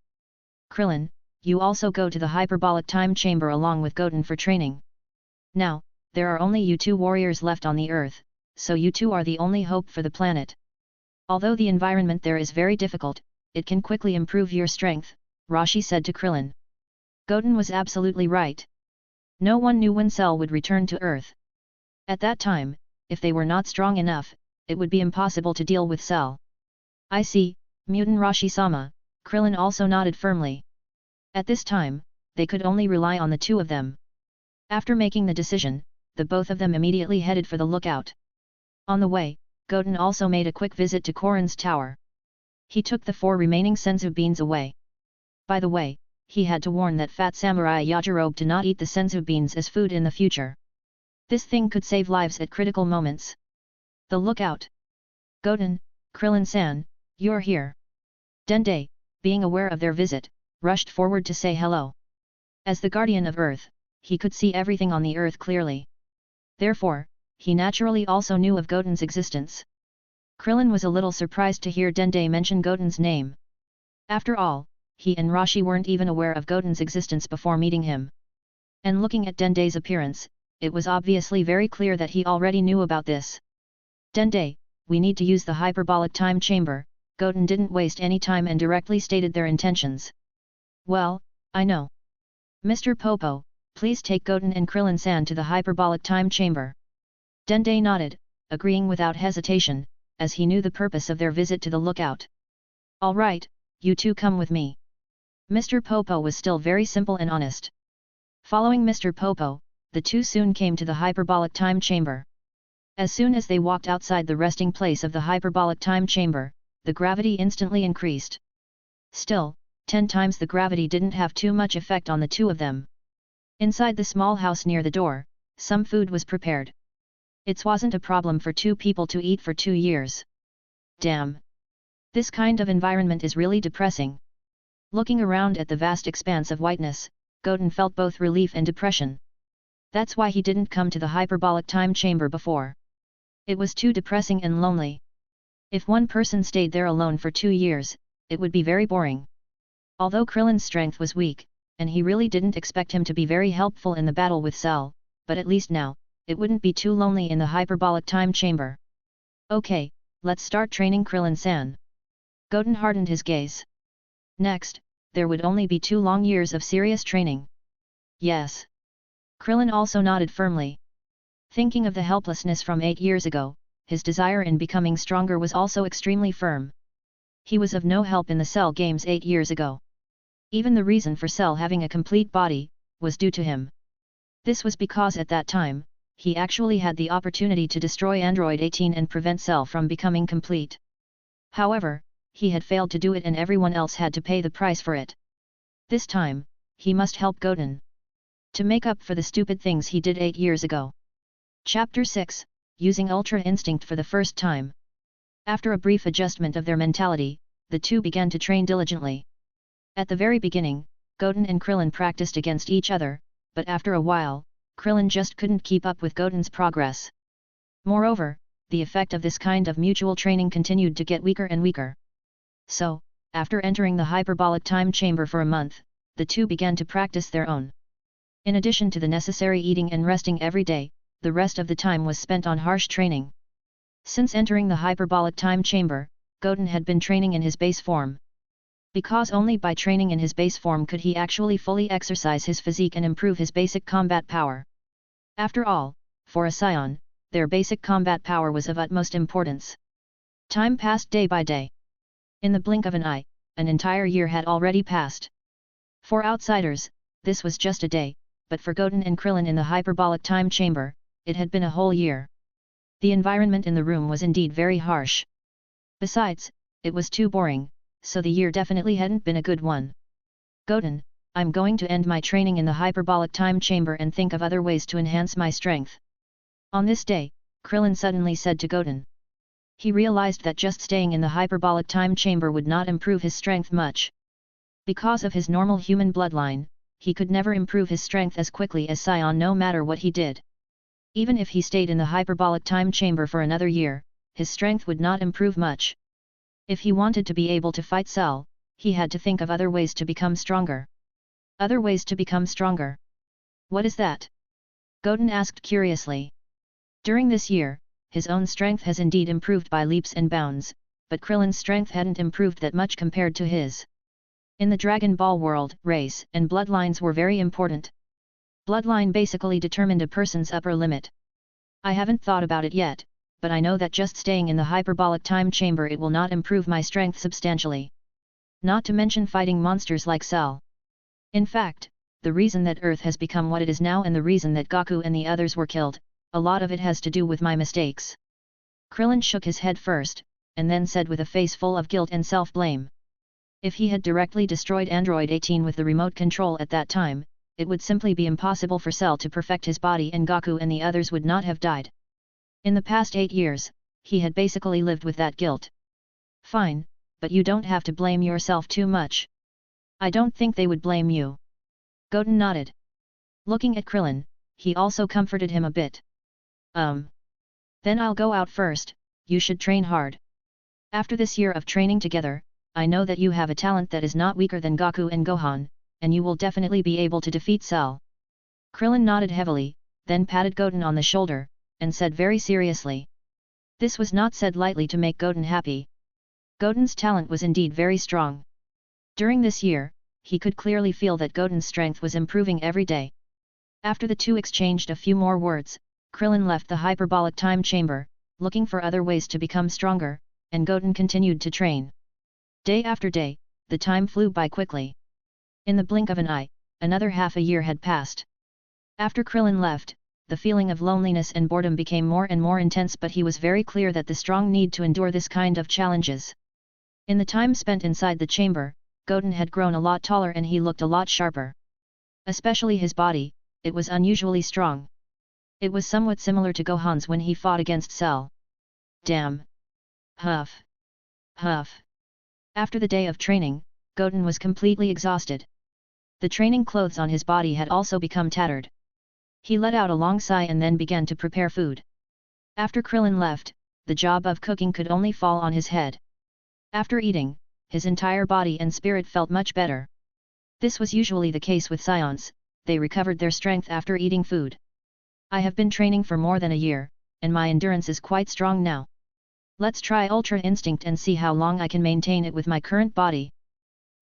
Krillin, you also go to the hyperbolic time chamber along with Goten for training. Now, there are only you two warriors left on the Earth, so you two are the only hope for the planet. Although the environment there is very difficult, it can quickly improve your strength, Rashi said to Krillin. Goten was absolutely right. No one knew when Cell would return to Earth. At that time, if they were not strong enough, it would be impossible to deal with Cell. I see, Mutant Rashi-sama, Krillin also nodded firmly. At this time, they could only rely on the two of them. After making the decision, the both of them immediately headed for the lookout. On the way, Goten also made a quick visit to Korin's tower. He took the 4 remaining senzu beans away. By the way, he had to warn that fat samurai Yajirobe to not eat the senzu beans as food in the future. This thing could save lives at critical moments. The lookout. Goten, Krillin-san, you're here. Dende, being aware of their visit, rushed forward to say hello. As the guardian of Earth, he could see everything on the Earth clearly. Therefore, he naturally also knew of Goten's existence. Krillin was a little surprised to hear Dende mention Goten's name. After all, he and Rashi weren't even aware of Goten's existence before meeting him. And looking at Dende's appearance, it was obviously very clear that he already knew about this. Dende, we need to use the hyperbolic time chamber. Goten didn't waste any time and directly stated their intentions. Well, I know. Mr. Popo, please take Goten and Krillin-san to the hyperbolic time chamber. Dende nodded, agreeing without hesitation, as he knew the purpose of their visit to the lookout. All right, you two come with me. Mr. Popo was still very simple and honest. Following Mr. Popo, the two soon came to the hyperbolic time chamber. As soon as they walked outside the resting place of the hyperbolic time chamber, the gravity instantly increased. Still, 10 times the gravity didn't have too much effect on the two of them. Inside the small house near the door, some food was prepared. It wasn't a problem for two people to eat for 2 years. Damn! This kind of environment is really depressing. Looking around at the vast expanse of whiteness, Goten felt both relief and depression. That's why he didn't come to the hyperbolic time chamber before. It was too depressing and lonely. If one person stayed there alone for 2 years, it would be very boring. Although Krillin's strength was weak, and he really didn't expect him to be very helpful in the battle with Cell, but at least now, it wouldn't be too lonely in the hyperbolic time chamber. Okay, let's start training Krillin-san. Goten hardened his gaze. Next, there would only be 2 long years of serious training. Yes. Krillin also nodded firmly. Thinking of the helplessness from 8 years ago, his desire in becoming stronger was also extremely firm. He was of no help in the Cell games 8 years ago. Even the reason for Cell having a complete body, was due to him. This was because at that time, he actually had the opportunity to destroy Android 18 and prevent Cell from becoming complete. However, he had failed to do it and everyone else had to pay the price for it. This time, he must help Goten. To make up for the stupid things he did 8 years ago. Chapter 6, Using Ultra Instinct for the first time. After a brief adjustment of their mentality, the two began to train diligently. At the very beginning, Goten and Krillin practiced against each other, but after a while, Krillin just couldn't keep up with Goten's progress. Moreover, the effect of this kind of mutual training continued to get weaker and weaker. So, after entering the hyperbolic time chamber for a month, the two began to practice their own. In addition to the necessary eating and resting every day, the rest of the time was spent on harsh training. Since entering the hyperbolic time chamber, Goten had been training in his base form. Because only by training in his base form could he actually fully exercise his physique and improve his basic combat power. After all, for a Saiyan, their basic combat power was of utmost importance. Time passed day by day. In the blink of an eye, an entire year had already passed. For outsiders, this was just a day, but for Goten and Krillin in the hyperbolic time chamber, it had been a whole year. The environment in the room was indeed very harsh. Besides, it was too boring, so the year definitely hadn't been a good one. Goten, I'm going to end my training in the hyperbolic time chamber and think of other ways to enhance my strength. On this day, Krillin suddenly said to Goten. He realized that just staying in the hyperbolic time chamber would not improve his strength much. Because of his normal human bloodline, he could never improve his strength as quickly as Saiyan no matter what he did. Even if he stayed in the hyperbolic time chamber for another year, his strength would not improve much. If he wanted to be able to fight Cell, he had to think of other ways to become stronger. Other ways to become stronger. What is that? Goten asked curiously. During this year, his own strength has indeed improved by leaps and bounds, but Krillin's strength hadn't improved that much compared to his. In the Dragon Ball world, race and bloodlines were very important. Bloodline basically determined a person's upper limit. I haven't thought about it yet, but I know that just staying in the hyperbolic time chamber it will not improve my strength substantially. Not to mention fighting monsters like Cell. In fact, the reason that Earth has become what it is now and the reason that Goku and the others were killed, a lot of it has to do with my mistakes. Krillin shook his head first, and then said with a face full of guilt and self-blame. If he had directly destroyed Android 18 with the remote control at that time, it would simply be impossible for Cell to perfect his body and Goku and the others would not have died. In the past 8 years, he had basically lived with that guilt. Fine, but you don't have to blame yourself too much. I don't think they would blame you. Goten nodded. Looking at Krillin, he also comforted him a bit. Then I'll go out first, you should train hard. After this year of training together, I know that you have a talent that is not weaker than Goku and Gohan, and you will definitely be able to defeat Cell. Krillin nodded heavily, then patted Goten on the shoulder, and said very seriously. This was not said lightly to make Goten happy. Goten's talent was indeed very strong. During this year, he could clearly feel that Goten's strength was improving every day. After the two exchanged a few more words, Krillin left the hyperbolic time chamber, looking for other ways to become stronger, and Goten continued to train. Day after day, the time flew by quickly. In the blink of an eye, another half a year had passed. After Krillin left, the feeling of loneliness and boredom became more and more intense, but he was very clear that the strong need to endure this kind of challenges. In the time spent inside the chamber, Goten had grown a lot taller and he looked a lot sharper. Especially his body, it was unusually strong. It was somewhat similar to Gohan's when he fought against Cell. Damn! Huff! Huff! After the day of training, Goten was completely exhausted. The training clothes on his body had also become tattered. He let out a long sigh and then began to prepare food. After Krillin left, the job of cooking could only fall on his head. After eating, his entire body and spirit felt much better. This was usually the case with Saiyans, they recovered their strength after eating food. I have been training for more than a year, and my endurance is quite strong now. Let's try Ultra Instinct and see how long I can maintain it with my current body.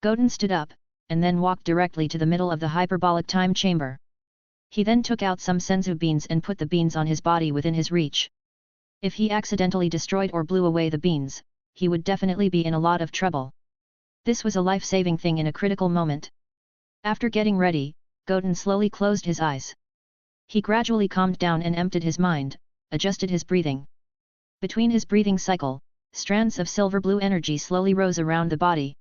Goten stood up, and then walked directly to the middle of the hyperbolic time chamber. He then took out some senzu beans and put the beans on his body within his reach. If he accidentally destroyed or blew away the beans, he would definitely be in a lot of trouble. This was a life-saving thing in a critical moment. After getting ready, Goten slowly closed his eyes. He gradually calmed down and emptied his mind, adjusted his breathing. Between his breathing cycle, strands of silver-blue energy slowly rose around the body.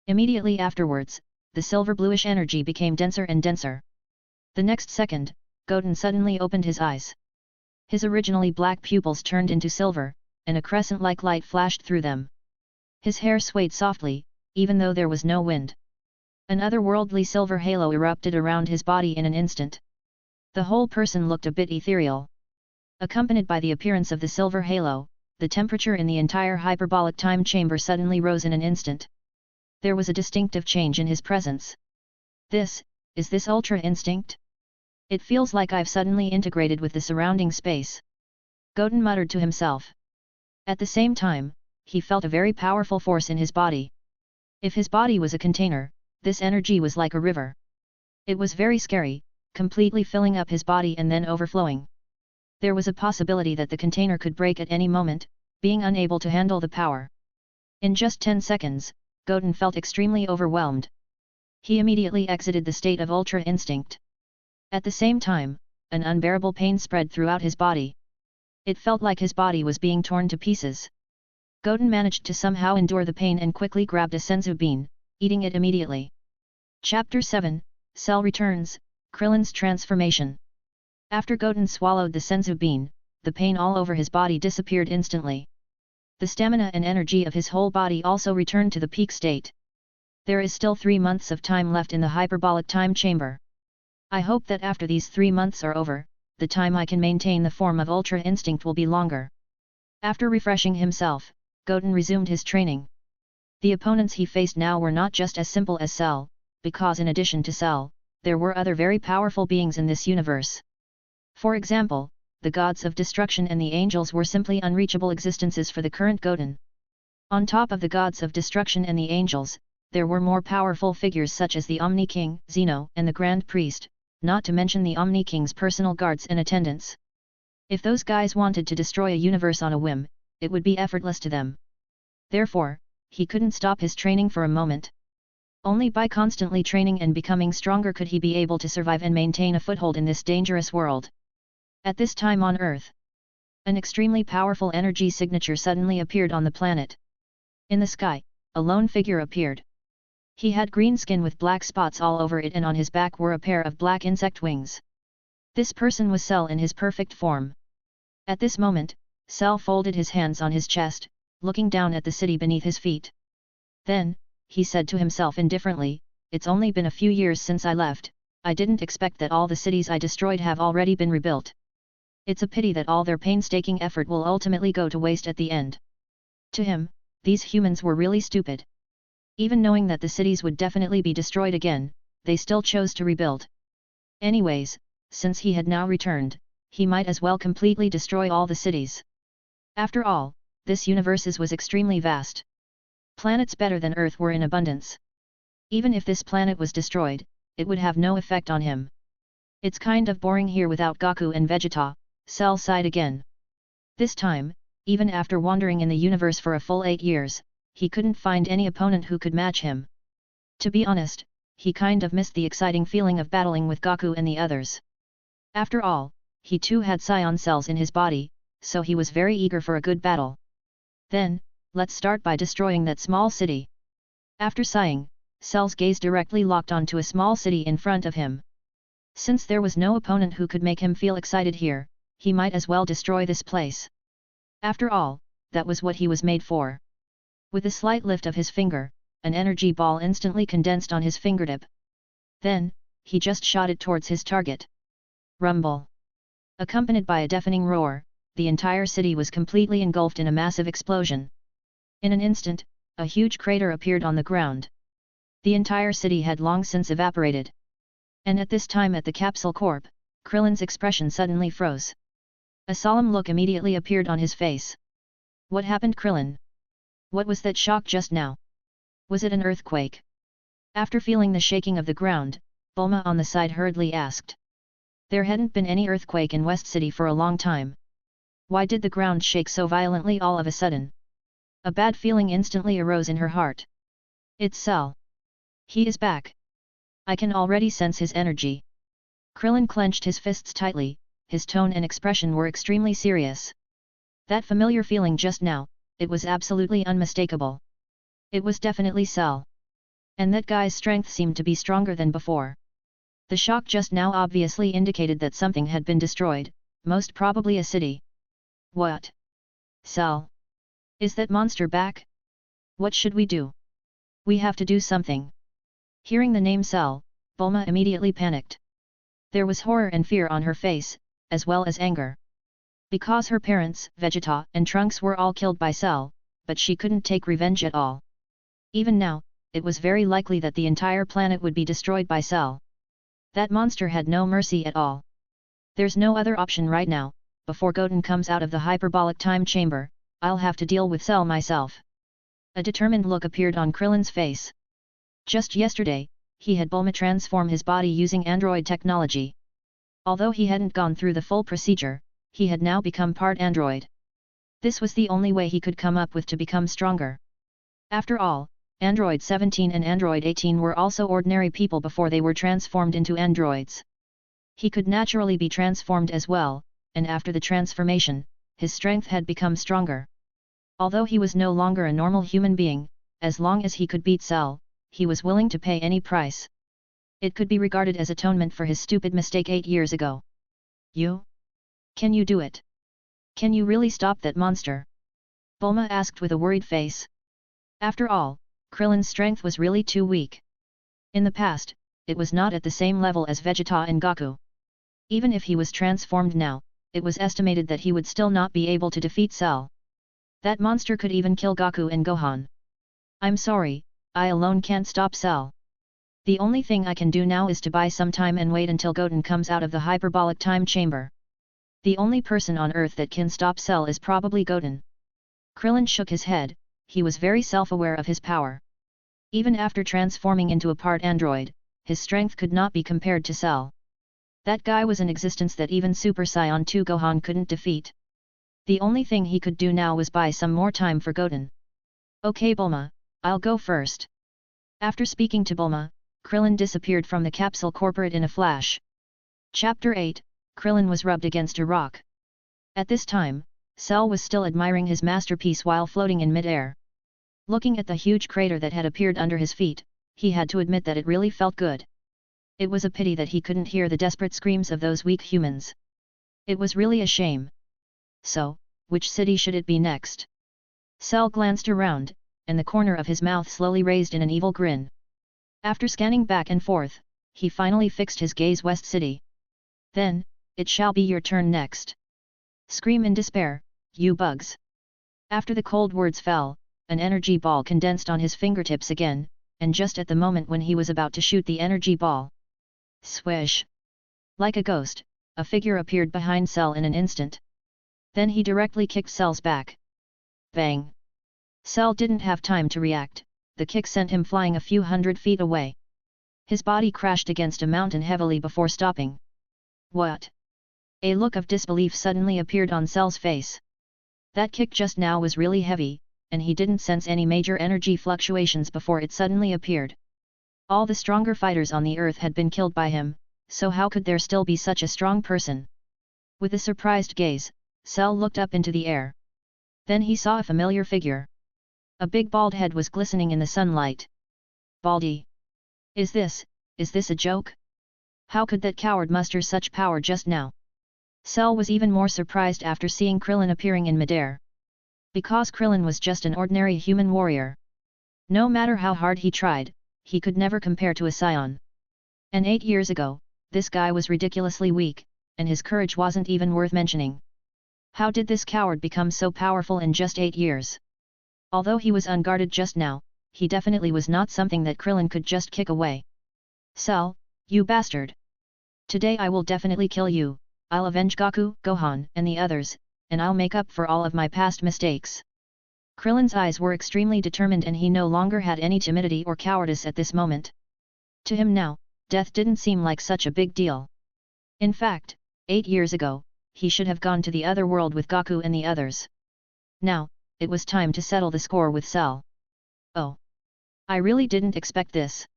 Immediately afterwards, the silver-bluish energy became denser and denser. The next second, Goten suddenly opened his eyes. His originally black pupils turned into silver, and a crescent-like light flashed through them. His hair swayed softly, even though there was no wind. An otherworldly silver halo erupted around his body in an instant. The whole person looked a bit ethereal. Accompanied by the appearance of the silver halo, the temperature in the entire hyperbolic time chamber suddenly rose in an instant. There was a distinctive change in his presence. Is this Ultra Instinct? It feels like I've suddenly integrated with the surrounding space. Goten muttered to himself. At the same time, he felt a very powerful force in his body. If his body was a container, this energy was like a river. It was very scary, completely filling up his body and then overflowing. There was a possibility that the container could break at any moment, being unable to handle the power. In just 10 seconds, Goten felt extremely overwhelmed. He immediately exited the state of Ultra Instinct. At the same time, an unbearable pain spread throughout his body. It felt like his body was being torn to pieces. Goten managed to somehow endure the pain and quickly grabbed a senzu bean, eating it immediately. Chapter 7, Cell Returns, Krillin's Transformation. After Goten swallowed the senzu bean, the pain all over his body disappeared instantly. The stamina and energy of his whole body also returned to the peak state. There is still 3 months of time left in the hyperbolic time chamber. I hope that after these 3 months are over, the time I can maintain the form of Ultra Instinct will be longer. After refreshing himself, Goten resumed his training. The opponents he faced now were not just as simple as Cell, because in addition to Cell, there were other very powerful beings in this universe. For example, the gods of destruction and the angels were simply unreachable existences for the current Goten. On top of the gods of destruction and the angels, there were more powerful figures such as the Omni King, Zeno, and the Grand Priest, not to mention the Omni King's personal guards and attendants. If those guys wanted to destroy a universe on a whim, it would be effortless to them. Therefore, he couldn't stop his training for a moment. Only by constantly training and becoming stronger could he be able to survive and maintain a foothold in this dangerous world. At this time on Earth, an extremely powerful energy signature suddenly appeared on the planet. In the sky, a lone figure appeared. He had green skin with black spots all over it and on his back were a pair of black insect wings. This person was Cell in his perfect form. At this moment, Cell folded his hands on his chest, looking down at the city beneath his feet. Then, he said to himself indifferently, "It's only been a few years since I left, I didn't expect that all the cities I destroyed have already been rebuilt. It's a pity that all their painstaking effort will ultimately go to waste at the end." To him, these humans were really stupid. Even knowing that the cities would definitely be destroyed again, they still chose to rebuild. Anyways, since he had now returned, he might as well completely destroy all the cities. After all, this universe was extremely vast. Planets better than Earth were in abundance. Even if this planet was destroyed, it would have no effect on him. It's kind of boring here without Goku and Vegeta, Cell sighed again. This time, even after wandering in the universe for a full 8 years, he couldn't find any opponent who could match him. To be honest, he kind of missed the exciting feeling of battling with Goku and the others. After all, he too had Saiyan cells in his body, so he was very eager for a good battle. Then, let's start by destroying that small city. After sighing, Cell's gaze directly locked onto a small city in front of him. Since there was no opponent who could make him feel excited here, he might as well destroy this place. After all, that was what he was made for. With a slight lift of his finger, an energy ball instantly condensed on his fingertip. Then, he just shot it towards his target. Rumble. Accompanied by a deafening roar, the entire city was completely engulfed in a massive explosion. In an instant, a huge crater appeared on the ground. The entire city had long since evaporated. And at this time at the Capsule Corp, Krillin's expression suddenly froze. A solemn look immediately appeared on his face. What happened, Krillin? What was that shock just now? Was it an earthquake? After feeling the shaking of the ground, Bulma on the side hurriedly asked. There hadn't been any earthquake in West City for a long time. Why did the ground shake so violently all of a sudden? A bad feeling instantly arose in her heart. It's Cell. He is back. I can already sense his energy. Krillin clenched his fists tightly, his tone and expression were extremely serious. That familiar feeling just now, it was absolutely unmistakable. It was definitely Cell. And that guy's strength seemed to be stronger than before. The shock just now obviously indicated that something had been destroyed, most probably a city. What? Cell? Is that monster back? What should we do? We have to do something. Hearing the name Cell, Bulma immediately panicked. There was horror and fear on her face, as well as anger. Because her parents, Vegeta and Trunks were all killed by Cell, but she couldn't take revenge at all. Even now, it was very likely that the entire planet would be destroyed by Cell. That monster had no mercy at all. There's no other option right now. Before Goten comes out of the hyperbolic time chamber, I'll have to deal with Cell myself. A determined look appeared on Krillin's face. Just yesterday, he had Bulma transform his body using android technology. Although he hadn't gone through the full procedure, he had now become part android. This was the only way he could come up with to become stronger. After all, Android 17 and Android 18 were also ordinary people before they were transformed into androids. He could naturally be transformed as well, and after the transformation, his strength had become stronger. Although he was no longer a normal human being, as long as he could beat Cell, he was willing to pay any price. It could be regarded as atonement for his stupid mistake 8 years ago. You? Can you do it? Can you really stop that monster? Bulma asked with a worried face. After all, Krillin's strength was really too weak. In the past, it was not at the same level as Vegeta and Goku. Even if he was transformed now, it was estimated that he would still not be able to defeat Cell. That monster could even kill Goku and Gohan. I'm sorry, I alone can't stop Cell. The only thing I can do now is to buy some time and wait until Goten comes out of the hyperbolic time chamber. The only person on Earth that can stop Cell is probably Goten. Krillin shook his head. He was very self-aware of his power. Even after transforming into a part android, his strength could not be compared to Cell. That guy was an existence that even Super Saiyan 2 Gohan couldn't defeat. The only thing he could do now was buy some more time for Goten. Okay Bulma, I'll go first. After speaking to Bulma, Krillin disappeared from the Capsule Corporate in a flash. Chapter 8, Krillin was rubbed against a rock. At this time, Cell was still admiring his masterpiece while floating in mid-air. Looking at the huge crater that had appeared under his feet, he had to admit that it really felt good. It was a pity that he couldn't hear the desperate screams of those weak humans. It was really a shame. So, which city should it be next? Cell glanced around, and the corner of his mouth slowly raised in an evil grin. After scanning back and forth, he finally fixed his gaze West City. Then, it shall be your turn next. Scream in despair, you bugs. After the cold words fell, an energy ball condensed on his fingertips again, and just at the moment when he was about to shoot the energy ball. Swish! Like a ghost, a figure appeared behind Cell in an instant. Then he directly kicked Cell's back. Bang! Cell didn't have time to react, the kick sent him flying a few hundred feet away. His body crashed against a mountain heavily before stopping. What? A look of disbelief suddenly appeared on Cell's face. That kick just now was really heavy, and he didn't sense any major energy fluctuations before it suddenly appeared. All the stronger fighters on the earth had been killed by him, so how could there still be such a strong person? With a surprised gaze, Cell looked up into the air. Then he saw a familiar figure. A big bald head was glistening in the sunlight. Baldy! Is this a joke? How could that coward muster such power just now? Cell was even more surprised after seeing Krillin appearing in midair. Because Krillin was just an ordinary human warrior. No matter how hard he tried, he could never compare to a Saiyan. And 8 years ago, this guy was ridiculously weak, and his courage wasn't even worth mentioning. How did this coward become so powerful in just 8 years? Although he was unguarded just now, he definitely was not something that Krillin could just kick away. Cell, you bastard! Today I will definitely kill you, I'll avenge Goku, Gohan, and the others, and I'll make up for all of my past mistakes. Krillin's eyes were extremely determined and he no longer had any timidity or cowardice at this moment. To him now, death didn't seem like such a big deal. In fact, 8 years ago, he should have gone to the other world with Goku and the others. Now, it was time to settle the score with Cell. Oh! I really didn't expect this.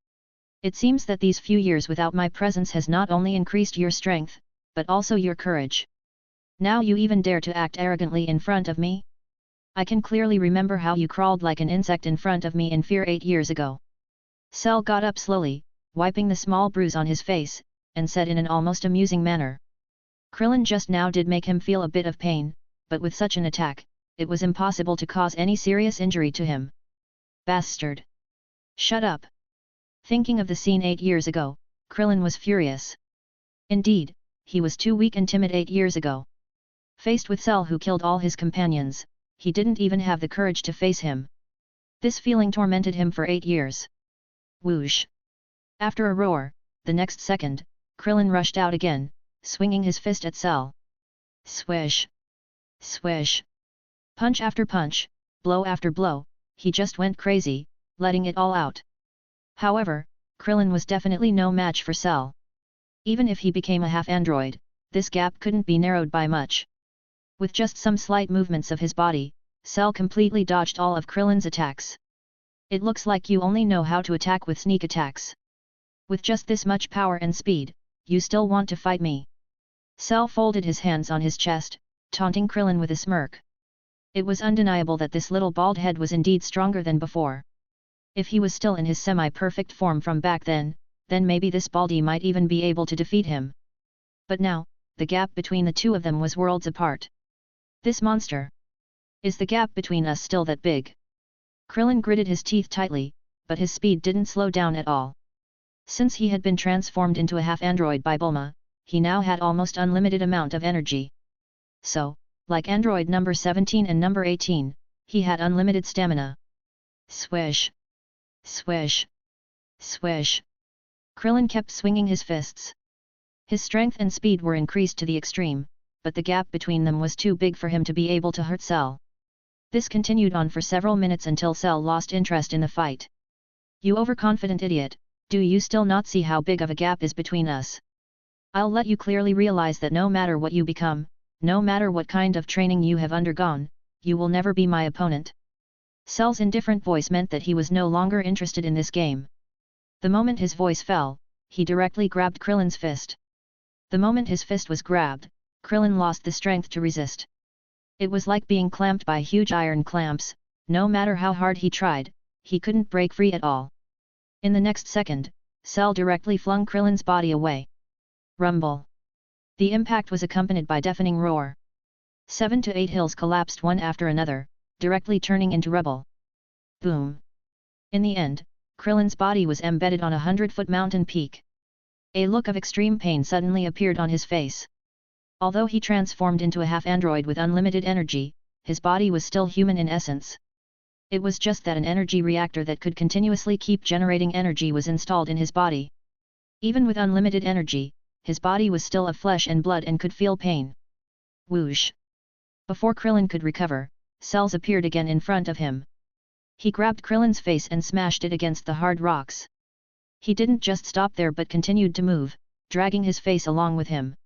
It seems that these few years without my presence has not only increased your strength, but also your courage. Now you even dare to act arrogantly in front of me? I can clearly remember how you crawled like an insect in front of me in fear 8 years ago. Cell got up slowly, wiping the small bruise on his face, and said in an almost amusing manner. Krillin just now did make him feel a bit of pain, but with such an attack, it was impossible to cause any serious injury to him. Bastard! Shut up! Thinking of the scene 8 years ago, Krillin was furious. Indeed, he was too weak and timid 8 years ago. Faced with Cell who killed all his companions, he didn't even have the courage to face him. This feeling tormented him for 8 years. Whoosh! After a roar, the next second, Krillin rushed out again, swinging his fist at Cell. Swish! Swish! Punch after punch, blow after blow, he just went crazy, letting it all out. However, Krillin was definitely no match for Cell. Even if he became a half-android, this gap couldn't be narrowed by much. With just some slight movements of his body, Cell completely dodged all of Krillin's attacks. It looks like you only know how to attack with sneak attacks. With just this much power and speed, you still want to fight me? Cell folded his hands on his chest, taunting Krillin with a smirk. It was undeniable that this little bald head was indeed stronger than before. If he was still in his semi-perfect form from back then maybe this baldy might even be able to defeat him. But now, the gap between the two of them was worlds apart. This monster! Is the gap between us still that big? Krillin gritted his teeth tightly, but his speed didn't slow down at all. Since he had been transformed into a half-android by Bulma, he now had almost unlimited amount of energy. So, like android number 17 and number 18, he had unlimited stamina. Swish! Swish! Swish! Krillin kept swinging his fists. His strength and speed were increased to the extreme, but the gap between them was too big for him to be able to hurt Cell. This continued on for several minutes until Cell lost interest in the fight. You overconfident idiot, do you still not see how big of a gap is between us? I'll let you clearly realize that no matter what you become, no matter what kind of training you have undergone, you will never be my opponent. Cell's indifferent voice meant that he was no longer interested in this game. The moment his voice fell, he directly grabbed Krillin's fist. The moment his fist was grabbed, Krillin lost the strength to resist. It was like being clamped by huge iron clamps, no matter how hard he tried, he couldn't break free at all. In the next second, Cell directly flung Krillin's body away. Rumble! The impact was accompanied by deafening roar. 7 to 8 hills collapsed one after another, directly turning into rubble. Boom! In the end, Krillin's body was embedded on a 100-foot mountain peak. A look of extreme pain suddenly appeared on his face. Although he transformed into a half-android with unlimited energy, his body was still human in essence. It was just that an energy reactor that could continuously keep generating energy was installed in his body. Even with unlimited energy, his body was still of flesh and blood and could feel pain. Whoosh! Before Krillin could recover, cells appeared again in front of him. He grabbed Krillin's face and smashed it against the hard rocks. He didn't just stop there but continued to move, dragging his face along with him.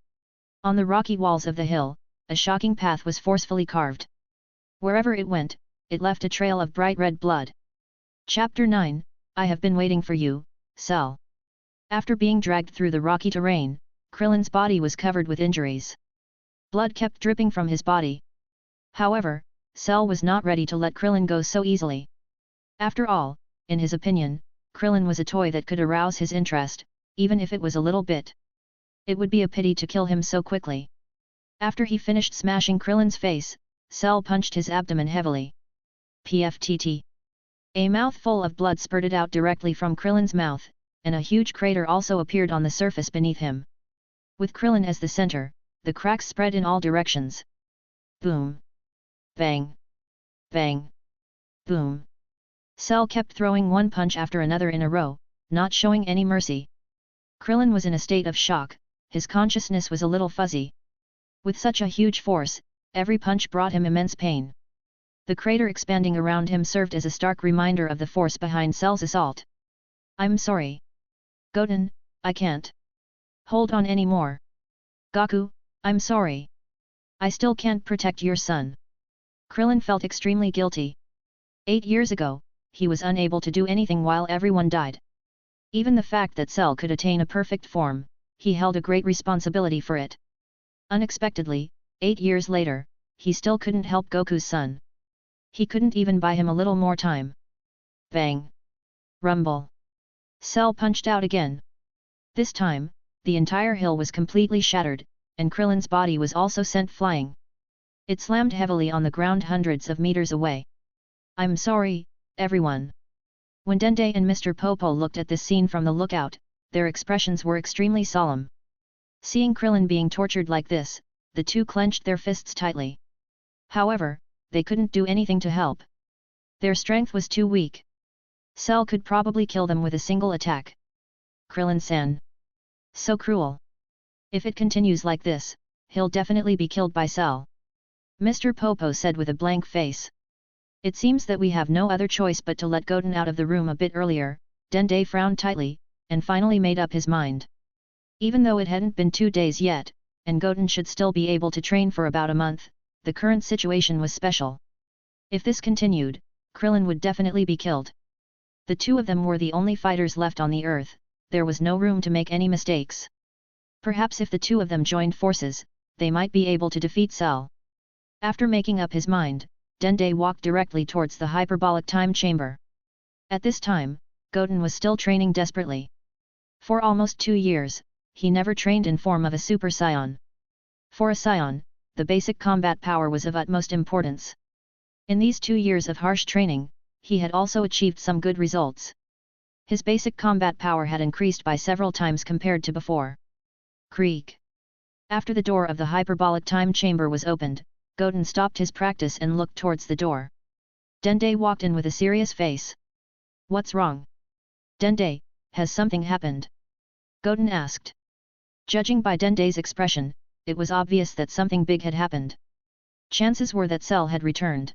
On the rocky walls of the hill, a shocking path was forcefully carved. Wherever it went, it left a trail of bright red blood. Chapter 9, I have been waiting for you, Cell. After being dragged through the rocky terrain, Krillin's body was covered with injuries. Blood kept dripping from his body. However, Cell was not ready to let Krillin go so easily. After all, in his opinion, Krillin was a toy that could arouse his interest, even if it was a little bit. It would be a pity to kill him so quickly. After he finished smashing Krillin's face, Cell punched his abdomen heavily. PFTT. A mouthful of blood spurted out directly from Krillin's mouth, and a huge crater also appeared on the surface beneath him. With Krillin as the center, the cracks spread in all directions. Boom! Bang! Bang! Boom! Cell kept throwing one punch after another in a row, not showing any mercy. Krillin was in a state of shock, his consciousness was a little fuzzy. With such a huge force, every punch brought him immense pain. The crater expanding around him served as a stark reminder of the force behind Cell's assault. I'm sorry. Goten, I can't hold on anymore. Goku, I'm sorry. I still can't protect your son. Krillin felt extremely guilty. 8 years ago, he was unable to do anything while everyone died. Even the fact that Cell could attain a perfect form, he held a great responsibility for it. Unexpectedly, 8 years later, he still couldn't help Goku's son. He couldn't even buy him a little more time. Bang! Rumble! Cell punched out again. This time, the entire hill was completely shattered, and Krillin's body was also sent flying. It slammed heavily on the ground hundreds of meters away. I'm sorry, everyone. When Dende and Mr. Popo looked at this scene from the lookout, their expressions were extremely solemn. Seeing Krillin being tortured like this, the two clenched their fists tightly. However, they couldn't do anything to help. Their strength was too weak. Cell could probably kill them with a single attack. Krillin-san. So cruel. If it continues like this, he'll definitely be killed by Cell. Mr. Popo said with a blank face. It seems that we have no other choice but to let Goten out of the room a bit earlier. Dende frowned tightly, and finally made up his mind. Even though it hadn't been 2 days yet, and Goten should still be able to train for about a month, the current situation was special. If this continued, Krillin would definitely be killed. The two of them were the only fighters left on the earth, there was no room to make any mistakes. Perhaps if the two of them joined forces, they might be able to defeat Cell. After making up his mind, Dende walked directly towards the hyperbolic time chamber. At this time, Goten was still training desperately. For almost 2 years, he never trained in form of a Super Saiyan. For a Saiyan, the basic combat power was of utmost importance. In these 2 years of harsh training, he had also achieved some good results. His basic combat power had increased by several times compared to before. Creak. After the door of the hyperbolic time chamber was opened, Goten stopped his practice and looked towards the door. Dende walked in with a serious face. What's wrong? Dende, has something happened? Goten asked. Judging by Dende's expression, it was obvious that something big had happened. Chances were that Cell had returned.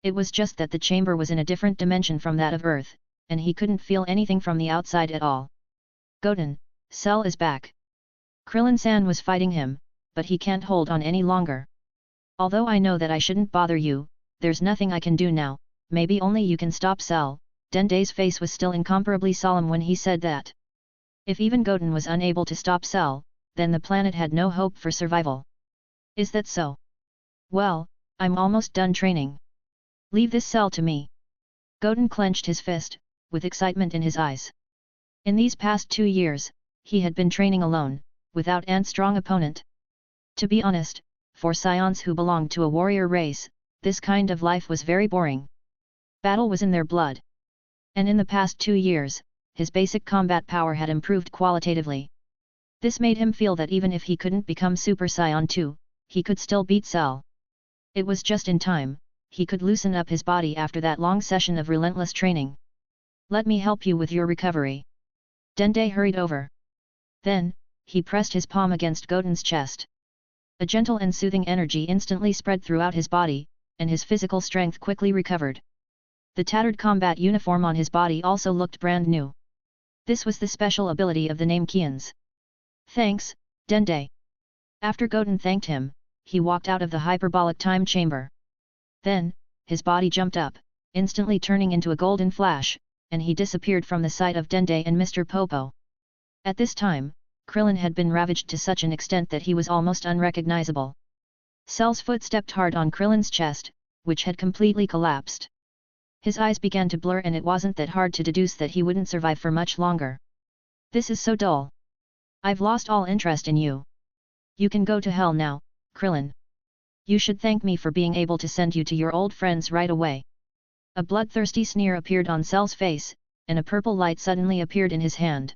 It was just that the chamber was in a different dimension from that of Earth, and he couldn't feel anything from the outside at all. Goten, Cell is back. Krillin-san was fighting him, but he can't hold on any longer. Although I know that I shouldn't bother you, there's nothing I can do now, maybe only you can stop Cell. Dende's face was still incomparably solemn when he said that. If even Goten was unable to stop Cell, then the planet had no hope for survival. Is that so? Well, I'm almost done training. Leave this Cell to me. Goten clenched his fist, with excitement in his eyes. In these past 2 years, he had been training alone, without an strong opponent. To be honest, for Saiyans who belonged to a warrior race, this kind of life was very boring. Battle was in their blood. And in the past 2 years, his basic combat power had improved qualitatively. This made him feel that even if he couldn't become Super Saiyan 2, he could still beat Cell. It was just in time, he could loosen up his body after that long session of relentless training. "Let me help you with your recovery." Dende hurried over. Then, he pressed his palm against Goten's chest. A gentle and soothing energy instantly spread throughout his body, and his physical strength quickly recovered. The tattered combat uniform on his body also looked brand new. This was the special ability of the Namekians. "Thanks, Dende." After Goten thanked him, he walked out of the hyperbolic time chamber. Then, his body jumped up, instantly turning into a golden flash, and he disappeared from the sight of Dende and Mr. Popo. At this time, Krillin had been ravaged to such an extent that he was almost unrecognizable. Cell's foot stepped hard on Krillin's chest, which had completely collapsed. His eyes began to blur, and it wasn't that hard to deduce that he wouldn't survive for much longer. "This is so dull. I've lost all interest in you. You can go to hell now, Krillin. You should thank me for being able to send you to your old friends right away." A bloodthirsty sneer appeared on Cell's face, and a purple light suddenly appeared in his hand.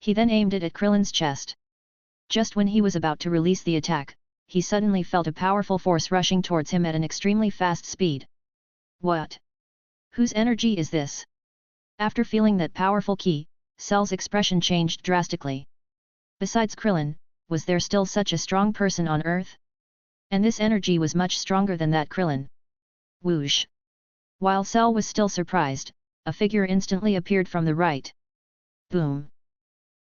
He then aimed it at Krillin's chest. Just when he was about to release the attack, he suddenly felt a powerful force rushing towards him at an extremely fast speed. "What? Whose energy is this?" After feeling that powerful ki, Cell's expression changed drastically. Besides Krillin, was there still such a strong person on Earth? And this energy was much stronger than that Krillin. Whoosh! While Cell was still surprised, a figure instantly appeared from the right. Boom!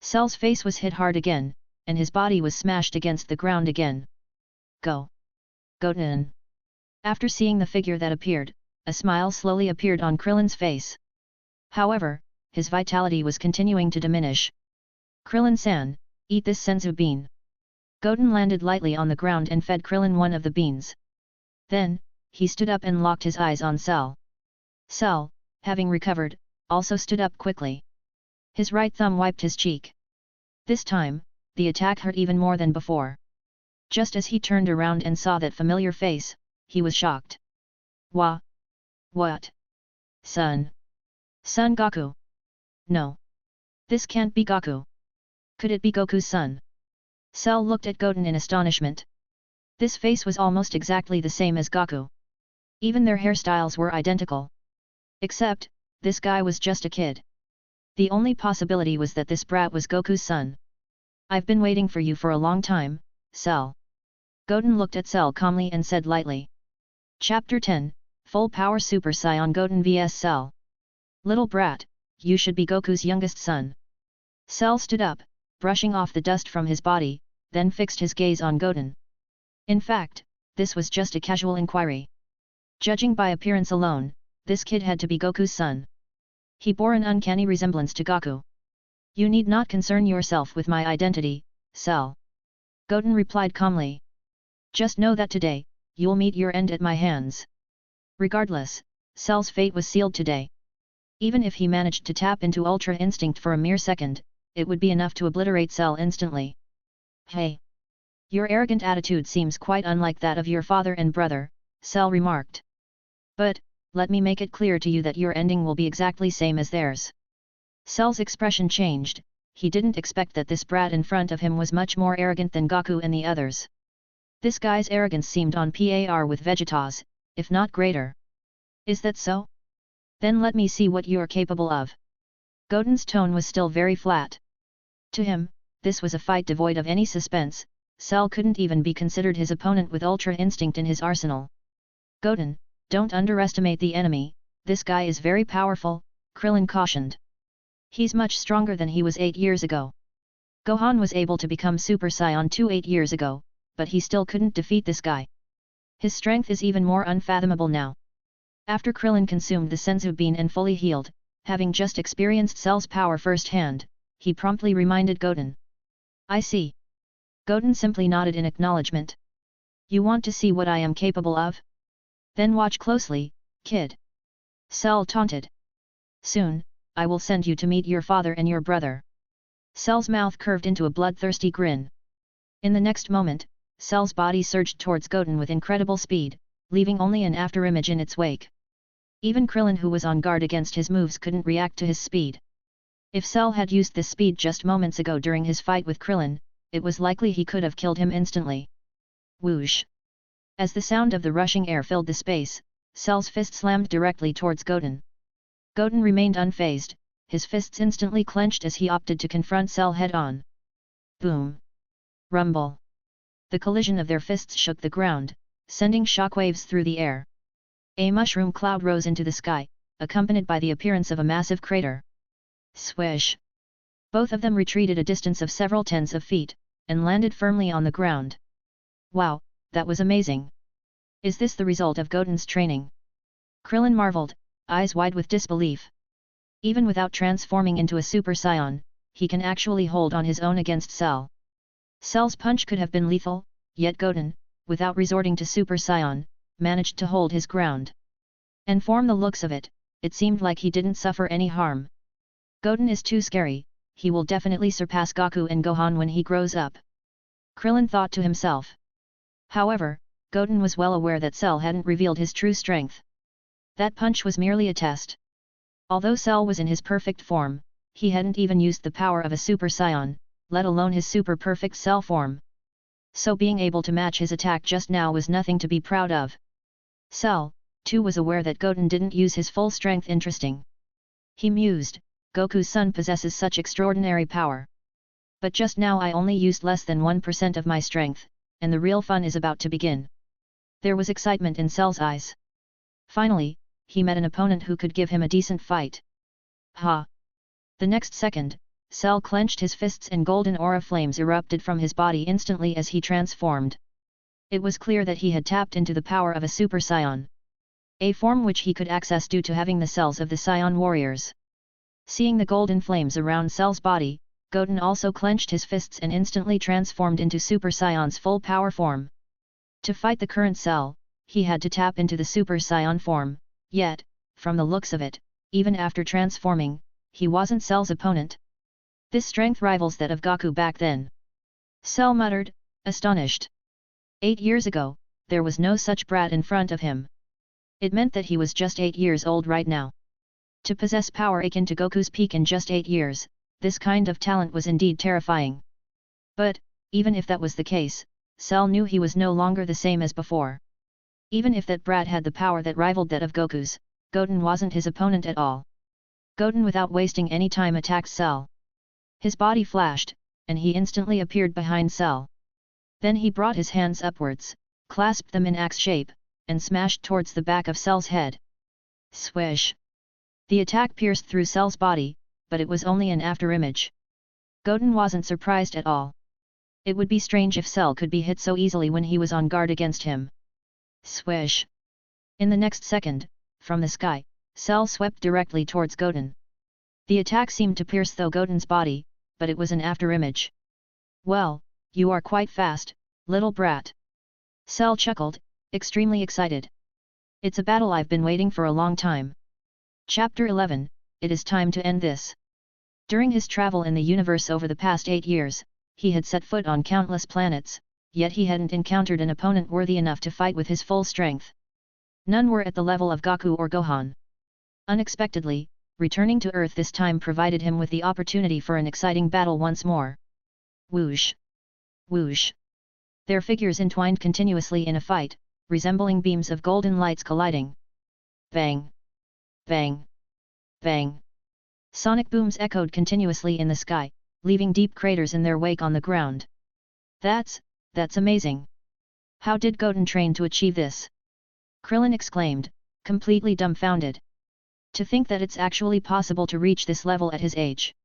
Cell's face was hit hard again, and his body was smashed against the ground again. "Go! Goten!" After seeing the figure that appeared, a smile slowly appeared on Krillin's face. However, his vitality was continuing to diminish. "Krillin-san, eat this senzu bean." Goten landed lightly on the ground and fed Krillin one of the beans. Then, he stood up and locked his eyes on Cell. Cell, having recovered, also stood up quickly. His right thumb wiped his cheek. This time, the attack hurt even more than before. Just as he turned around and saw that familiar face, he was shocked. "Wha? What? Son Goku? No. This can't be Goku. Could it be Goku's son?" Cell looked at Goten in astonishment. This face was almost exactly the same as Goku. Even their hairstyles were identical. Except, this guy was just a kid. The only possibility was that this brat was Goku's son. "I've been waiting for you for a long time, Cell." Goten looked at Cell calmly and said lightly. Chapter 10, Full Power Super Saiyan Goten vs Cell. "Little brat, you should be Goku's youngest son." Cell stood up, brushing off the dust from his body, then fixed his gaze on Goten. In fact, this was just a casual inquiry. Judging by appearance alone, this kid had to be Goku's son. He bore an uncanny resemblance to Goku. "You need not concern yourself with my identity, Cell." Goten replied calmly. "Just know that today, you'll meet your end at my hands." Regardless, Cell's fate was sealed today. Even if he managed to tap into Ultra Instinct for a mere second, it would be enough to obliterate Cell instantly. "Hey! Your arrogant attitude seems quite unlike that of your father and brother," Cell remarked. "But, let me make it clear to you that your ending will be exactly same as theirs." Cell's expression changed. He didn't expect that this brat in front of him was much more arrogant than Goku and the others. This guy's arrogance seemed on par with Vegeta's, if not greater. "Is that so? Then let me see what you're capable of." Goten's tone was still very flat. To him, this was a fight devoid of any suspense. Cell couldn't even be considered his opponent with Ultra Instinct in his arsenal. "Goten, don't underestimate the enemy, this guy is very powerful," Krillin cautioned. "He's much stronger than he was 8 years ago. Gohan was able to become Super Saiyan 2 8 years ago, but he still couldn't defeat this guy. His strength is even more unfathomable now." After Krillin consumed the senzu bean and fully healed, having just experienced Cell's power firsthand, he promptly reminded Goten. "I see." Goten simply nodded in acknowledgement. "You want to see what I am capable of? Then watch closely, kid." Cell taunted. "Soon, I will send you to meet your father and your brother." Cell's mouth curved into a bloodthirsty grin. In the next moment, Cell's body surged towards Goten with incredible speed, leaving only an afterimage in its wake. Even Krillin, who was on guard against his moves, couldn't react to his speed. If Cell had used this speed just moments ago during his fight with Krillin, it was likely he could have killed him instantly. Whoosh! As the sound of the rushing air filled the space, Cell's fist slammed directly towards Goten. Goten remained unfazed, his fists instantly clenched as he opted to confront Cell head-on. Boom! Rumble! The collision of their fists shook the ground, sending shockwaves through the air. A mushroom cloud rose into the sky, accompanied by the appearance of a massive crater. Swish! Both of them retreated a distance of several tens of feet, and landed firmly on the ground. Wow, that was amazing! Is this the result of Goten's training? Krillin marveled, eyes wide with disbelief. Even without transforming into a Super Saiyan, he can actually hold on his own against Cell. Cell's punch could have been lethal, yet Goten, without resorting to Super Saiyan, managed to hold his ground. And from the looks of it, it seemed like he didn't suffer any harm. Goten is too scary, he will definitely surpass Goku and Gohan when he grows up. Krillin thought to himself. However, Goten was well aware that Cell hadn't revealed his true strength. That punch was merely a test. Although Cell was in his perfect form, he hadn't even used the power of a Super Saiyan, let alone his super perfect Cell form. So being able to match his attack just now was nothing to be proud of. Cell, too, was aware that Goten didn't use his full strength. Interesting. He mused, Goku's son possesses such extraordinary power. But just now I only used less than 1% of my strength, and the real fun is about to begin. There was excitement in Cell's eyes. Finally, he met an opponent who could give him a decent fight. Ha! The next second, Cell clenched his fists and golden aura flames erupted from his body instantly as he transformed. It was clear that he had tapped into the power of a Super Saiyan. A form which he could access due to having the cells of the Saiyan warriors. Seeing the golden flames around Cell's body, Goten also clenched his fists and instantly transformed into Super Saiyan's full power form. To fight the current Cell, he had to tap into the Super Saiyan form, yet, from the looks of it, even after transforming, he wasn't Cell's opponent. This strength rivals that of Goku back then. Cell muttered, astonished. 8 years ago, there was no such brat in front of him. It meant that he was just 8 years old right now. To possess power akin to Goku's peak in just 8 years, this kind of talent was indeed terrifying. But, even if that was the case, Cell knew he was no longer the same as before. Even if that brat had the power that rivaled that of Goku's, Goten wasn't his opponent at all. Goten without wasting any time attacked Cell. His body flashed, and he instantly appeared behind Cell. Then he brought his hands upwards, clasped them in axe shape, and smashed towards the back of Cell's head. Swish! The attack pierced through Cell's body, but it was only an afterimage. Goten wasn't surprised at all. It would be strange if Cell could be hit so easily when he was on guard against him. Swish! In the next second, from the sky, Cell swept directly towards Goten. The attack seemed to pierce through Goten's body, but it was an afterimage. Well, you are quite fast, little brat. Cell chuckled, extremely excited. It's a battle I've been waiting for a long time. Chapter 11, It is time to end this. During his travel in the universe over the past 8 years, he had set foot on countless planets, yet he hadn't encountered an opponent worthy enough to fight with his full strength. None were at the level of Goku or Gohan. Unexpectedly, returning to Earth this time provided him with the opportunity for an exciting battle once more. Whoosh! Whoosh! Their figures entwined continuously in a fight, resembling beams of golden lights colliding. Bang! Bang! Bang! Sonic booms echoed continuously in the sky, leaving deep craters in their wake on the ground. That's amazing! How did Goten train to achieve this? Krillin exclaimed, completely dumbfounded. To think that it's actually possible to reach this level at his age.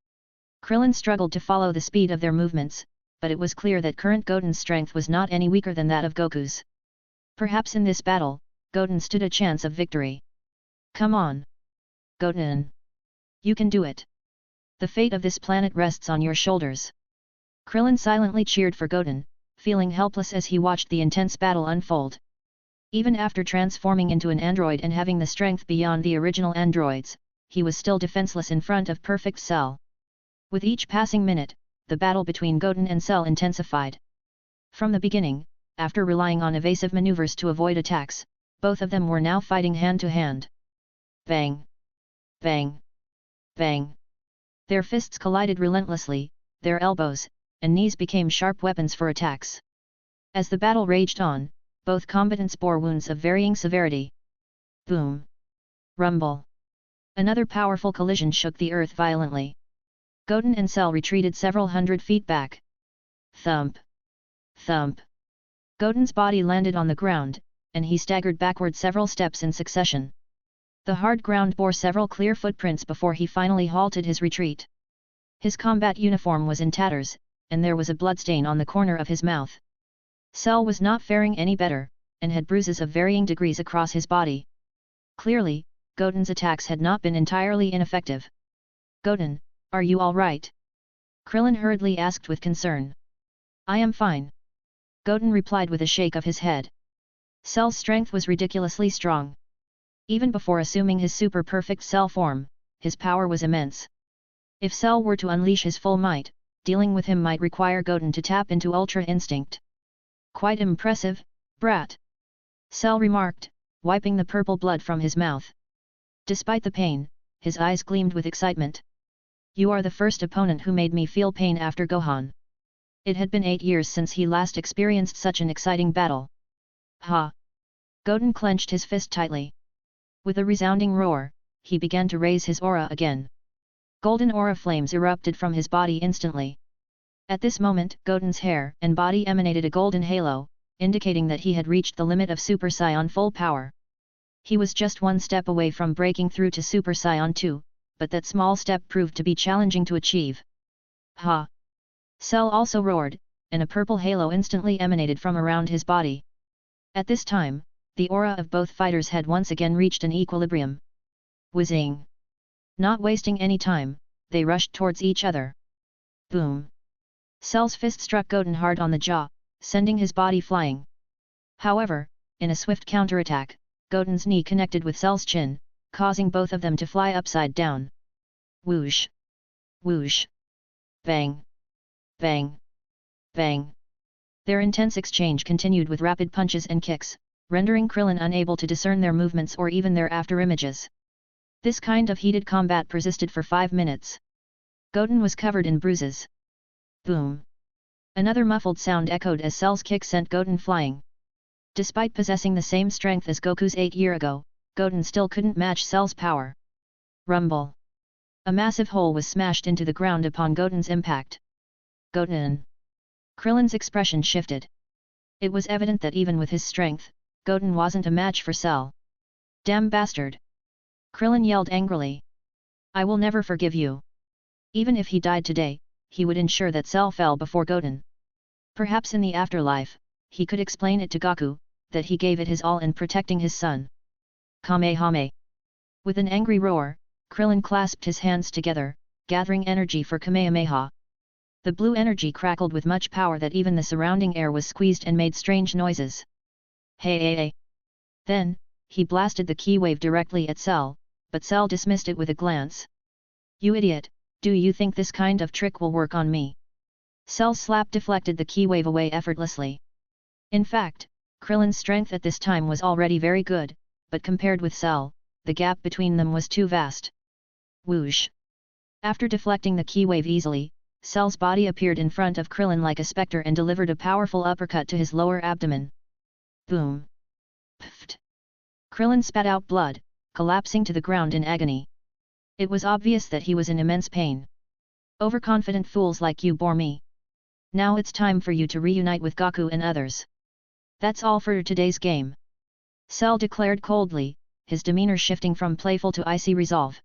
Krillin struggled to follow the speed of their movements, but it was clear that current Goten's strength was not any weaker than that of Goku's. Perhaps in this battle, Goten stood a chance of victory. Come on! Goten! You can do it! The fate of this planet rests on your shoulders. Krillin silently cheered for Goten, feeling helpless as he watched the intense battle unfold. Even after transforming into an android and having the strength beyond the original androids, he was still defenseless in front of perfect Cell. With each passing minute, the battle between Goten and Cell intensified. From the beginning, after relying on evasive maneuvers to avoid attacks, both of them were now fighting hand to hand. Bang! Bang! Bang! Their fists collided relentlessly, their elbows and knees became sharp weapons for attacks. As the battle raged on, both combatants bore wounds of varying severity. Boom. Rumble. Another powerful collision shook the earth violently. Goten and Cell retreated several hundred feet back. Thump. Thump. Goten's body landed on the ground, and he staggered backward several steps in succession. The hard ground bore several clear footprints before he finally halted his retreat. His combat uniform was in tatters, and there was a bloodstain on the corner of his mouth. Cell was not faring any better, and had bruises of varying degrees across his body. Clearly, Goten's attacks had not been entirely ineffective. "Goten, are you all right?" Krillin hurriedly asked with concern. "I am fine," Goten replied with a shake of his head. Cell's strength was ridiculously strong. Even before assuming his super-perfect Cell form, his power was immense. If Cell were to unleash his full might, dealing with him might require Goten to tap into Ultra Instinct. "Quite impressive, brat," Cell remarked, wiping the purple blood from his mouth. Despite the pain, his eyes gleamed with excitement. "You are the first opponent who made me feel pain after Gohan." It had been 8 years since he last experienced such an exciting battle. "Ha!" Goten clenched his fist tightly. With a resounding roar, he began to raise his aura again. Golden aura flames erupted from his body instantly. At this moment, Goten's hair and body emanated a golden halo, indicating that he had reached the limit of Super Saiyan full power. He was just one step away from breaking through to Super Saiyan 2, but that small step proved to be challenging to achieve. "Ha!" Cell also roared, and a purple halo instantly emanated from around his body. At this time, the aura of both fighters had once again reached an equilibrium. Whizzing! Not wasting any time, they rushed towards each other. Boom! Cell's fist struck Goten hard on the jaw, sending his body flying. However, in a swift counterattack, Goten's knee connected with Cell's chin, causing both of them to fly upside down. Whoosh! Whoosh! Bang! Bang! Bang! Their intense exchange continued with rapid punches and kicks, rendering Krillin unable to discern their movements or even their afterimages. This kind of heated combat persisted for 5 minutes. Goten was covered in bruises. Boom! Another muffled sound echoed as Cell's kick sent Goten flying. Despite possessing the same strength as Goku's 8 years ago, Goten still couldn't match Cell's power. Rumble! A massive hole was smashed into the ground upon Goten's impact. "Goten!" Krillin's expression shifted. It was evident that even with his strength, Goten wasn't a match for Cell. "Damn bastard!" Krillin yelled angrily. "I will never forgive you." Even if he died today, he would ensure that Cell fell before Goten. Perhaps in the afterlife, he could explain it to Goku, that he gave it his all in protecting his son. Kamehame! With an angry roar, Krillin clasped his hands together, gathering energy for Kamehameha. The blue energy crackled with much power that even the surrounding air was squeezed and made strange noises. Hey! Then, he blasted the ki wave directly at Cell, but Cell dismissed it with a glance. "You idiot, do you think this kind of trick will work on me?" Cell's slap deflected the ki wave away effortlessly. In fact, Krillin's strength at this time was already very good, but compared with Cell, the gap between them was too vast. Whoosh! After deflecting the ki wave easily, Cell's body appeared in front of Krillin like a specter and delivered a powerful uppercut to his lower abdomen. Boom! Pfft! Krillin spat out blood, collapsing to the ground in agony. It was obvious that he was in immense pain. "Overconfident fools like you bore me. Now it's time for you to reunite with Goku and others. That's all for today's game," Cell declared coldly, his demeanor shifting from playful to icy resolve.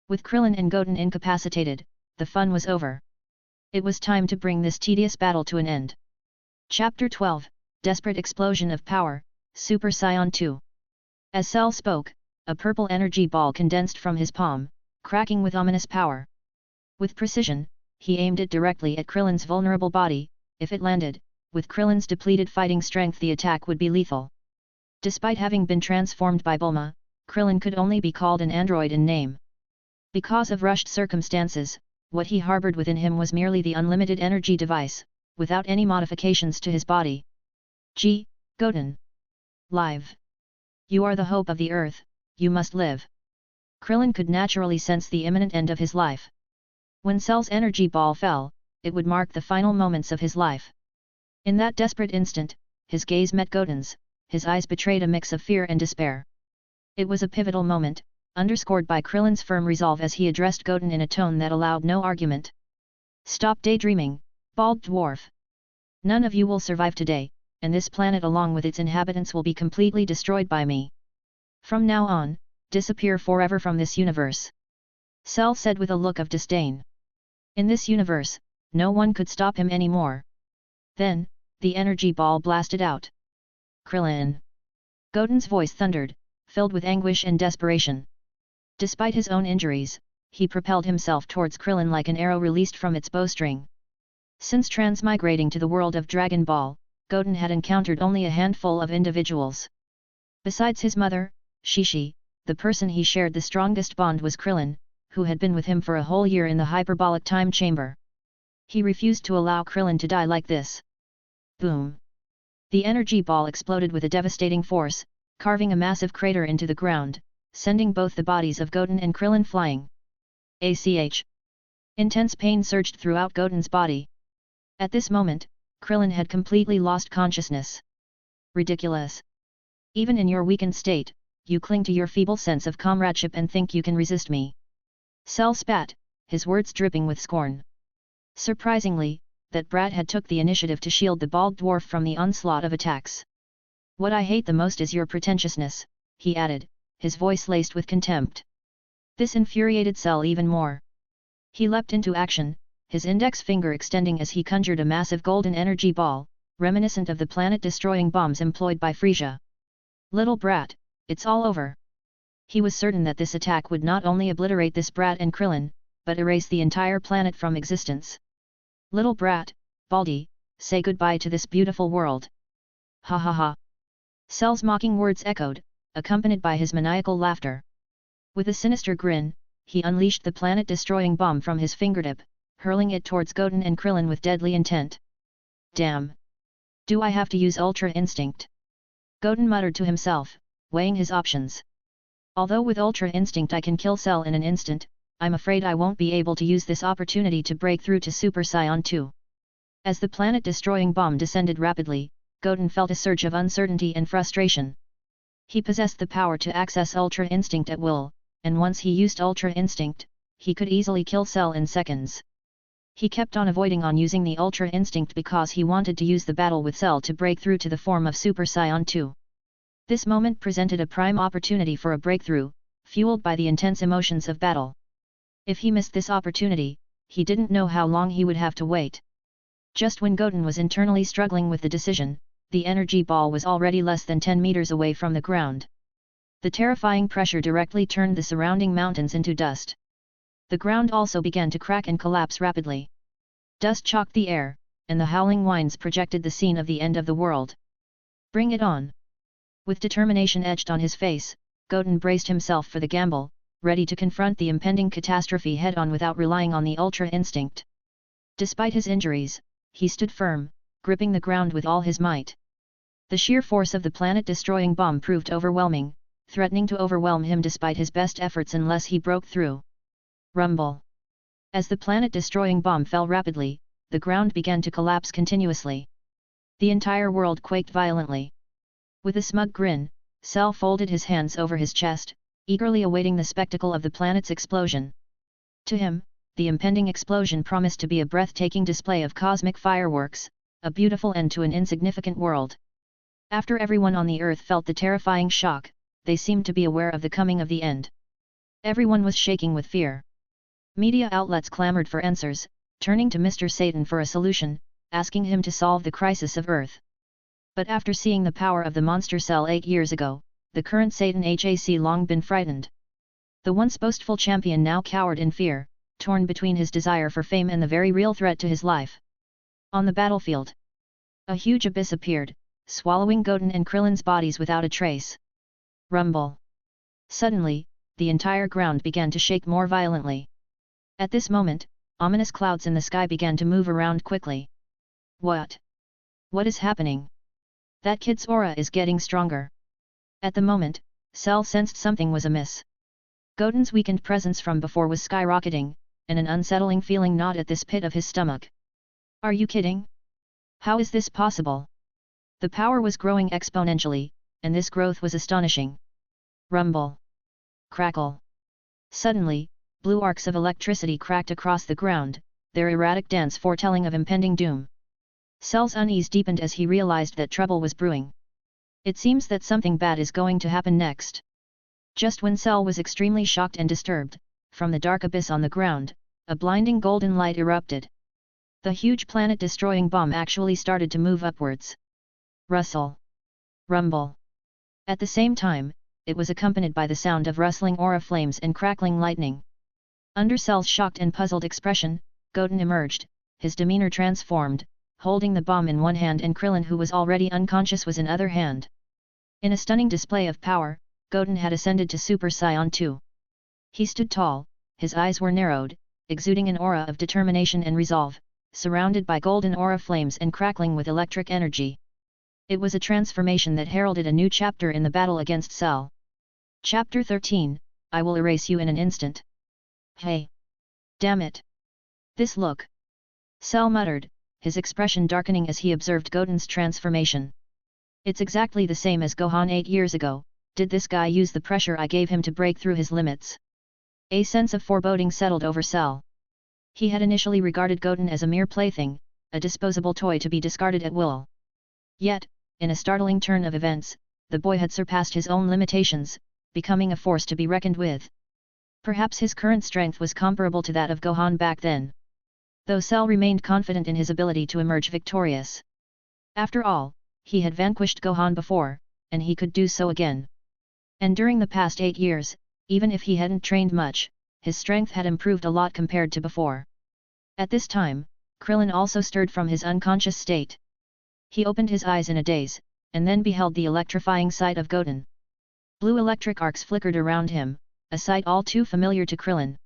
With Krillin and Goten incapacitated, the fun was over. It was time to bring this tedious battle to an end. Chapter 12, Desperate Explosion of Power, Super Saiyan 2. As Cell spoke, a purple energy ball condensed from his palm, cracking with ominous power. With precision, he aimed it directly at Krillin's vulnerable body. If it landed, with Krillin's depleted fighting strength the attack would be lethal. Despite having been transformed by Bulma, Krillin could only be called an android in name. Because of rushed circumstances, what he harbored within him was merely the unlimited energy device, without any modifications to his body. Goten! Live! You are the hope of the earth, you must live. Krillin could naturally sense the imminent end of his life. When Cell's energy ball fell, it would mark the final moments of his life. In that desperate instant, his gaze met Goten's, his eyes betrayed a mix of fear and despair. It was a pivotal moment, underscored by Krillin's firm resolve as he addressed Goten in a tone that allowed no argument. Stop daydreaming, bald dwarf. None of you will survive today, and this planet along with its inhabitants will be completely destroyed by me. From now on, disappear forever from this universe. Cell said with a look of disdain. In this universe, no one could stop him anymore. Then, the energy ball blasted out. Krillin. Goten's voice thundered, filled with anguish and desperation. Despite his own injuries, he propelled himself towards Krillin like an arrow released from its bowstring. Since transmigrating to the world of Dragon Ball, Goten had encountered only a handful of individuals. Besides his mother, Shishi, the person he shared the strongest bond was Krillin, who had been with him for a whole year in the hyperbolic time chamber. He refused to allow Krillin to die like this. Boom! The energy ball exploded with a devastating force, carving a massive crater into the ground, sending both the bodies of Goten and Krillin flying. ACH! Intense pain surged throughout Goten's body. At this moment, Krillin had completely lost consciousness. Ridiculous! Even in your weakened state, you cling to your feeble sense of comradeship and think you can resist me. Cell spat, his words dripping with scorn. Surprisingly, that brat had took the initiative to shield the bald dwarf from the onslaught of attacks. What I hate the most is your pretentiousness, he added, his voice laced with contempt. This infuriated Cell even more. He leapt into action, his index finger extending as he conjured a massive golden energy ball, reminiscent of the planet-destroying bombs employed by Frisia. Little brat, it's all over. He was certain that this attack would not only obliterate this brat and Krillin, but erase the entire planet from existence. Little brat, Baldy, say goodbye to this beautiful world. Ha ha ha. Cell's mocking words echoed, accompanied by his maniacal laughter. With a sinister grin, he unleashed the planet-destroying bomb from his fingertip, hurling it towards Goten and Krillin with deadly intent. Damn! Do I have to use Ultra Instinct? Goten muttered to himself, weighing his options. Although with Ultra Instinct I can kill Cell in an instant, I'm afraid I won't be able to use this opportunity to break through to Super Saiyan 2. As the planet-destroying bomb descended rapidly, Goten felt a surge of uncertainty and frustration. He possessed the power to access Ultra Instinct at will, and once he used Ultra Instinct, he could easily kill Cell in seconds. He kept on avoiding using the Ultra Instinct because he wanted to use the battle with Cell to break through to the form of Super Saiyan 2. This moment presented a prime opportunity for a breakthrough, fueled by the intense emotions of battle. If he missed this opportunity, he didn't know how long he would have to wait. Just when Goten was internally struggling with the decision, the energy ball was already less than 10 meters away from the ground. The terrifying pressure directly turned the surrounding mountains into dust. The ground also began to crack and collapse rapidly. Dust chocked the air, and the howling winds projected the scene of the end of the world. Bring it on! With determination etched on his face, Goten braced himself for the gamble, ready to confront the impending catastrophe head-on without relying on the Ultra Instinct. Despite his injuries, he stood firm, gripping the ground with all his might. The sheer force of the planet-destroying bomb proved overwhelming, threatening to overwhelm him despite his best efforts unless he broke through. Rumble! As the planet-destroying bomb fell rapidly, the ground began to collapse continuously. The entire world quaked violently. With a smug grin, Cell folded his hands over his chest, eagerly awaiting the spectacle of the planet's explosion. To him, the impending explosion promised to be a breathtaking display of cosmic fireworks, a beautiful end to an insignificant world. After everyone on the Earth felt the terrifying shock, they seemed to be aware of the coming of the end. Everyone was shaking with fear. Media outlets clamored for answers, turning to Mr. Satan for a solution, asking him to solve the crisis of Earth. But after seeing the power of the monster cell 8 years ago, the current Satan HAC long been frightened. The once boastful champion now cowered in fear, torn between his desire for fame and the very real threat to his life. On the battlefield, a huge abyss appeared, swallowing Goten and Krillin's bodies without a trace. Rumble! Suddenly, the entire ground began to shake more violently. At this moment, ominous clouds in the sky began to move around quickly. What? What is happening? That kid's aura is getting stronger. At the moment, Cell sensed something was amiss. Goten's weakened presence from before was skyrocketing, and an unsettling feeling gnawed at this pit of his stomach. Are you kidding? How is this possible? The power was growing exponentially, and this growth was astonishing. Rumble. Crackle. Suddenly, blue arcs of electricity cracked across the ground, their erratic dance foretelling of impending doom. Cell's unease deepened as he realized that trouble was brewing. It seems that something bad is going to happen next. Just when Cell was extremely shocked and disturbed, from the dark abyss on the ground, a blinding golden light erupted. The huge planet-destroying bomb actually started to move upwards. Rustle. Rumble. At the same time, it was accompanied by the sound of rustling aura flames and crackling lightning. Under Cell's shocked and puzzled expression, Goten emerged, his demeanor transformed, holding the bomb in one hand and Krillin, who was already unconscious, was in other hand. In a stunning display of power, Goten had ascended to Super Saiyan 2. He stood tall, his eyes were narrowed, exuding an aura of determination and resolve, surrounded by golden aura flames and crackling with electric energy. It was a transformation that heralded a new chapter in the battle against Cell. Chapter 13, I will erase you in an instant. Hey! Damn it! This look! Cell muttered, his expression darkening as he observed Goten's transformation. It's exactly the same as Gohan 8 years ago. Did this guy use the pressure I gave him to break through his limits? A sense of foreboding settled over Cell. He had initially regarded Goten as a mere plaything, a disposable toy to be discarded at will. Yet, in a startling turn of events, the boy had surpassed his own limitations, becoming a force to be reckoned with. Perhaps his current strength was comparable to that of Gohan back then. Though Cell remained confident in his ability to emerge victorious. After all, he had vanquished Gohan before, and he could do so again. And during the past 8 years, even if he hadn't trained much, his strength had improved a lot compared to before. At this time, Krillin also stirred from his unconscious state. He opened his eyes in a daze, and then beheld the electrifying sight of Goten. Blue electric arcs flickered around him, a sight all too familiar to Krillin.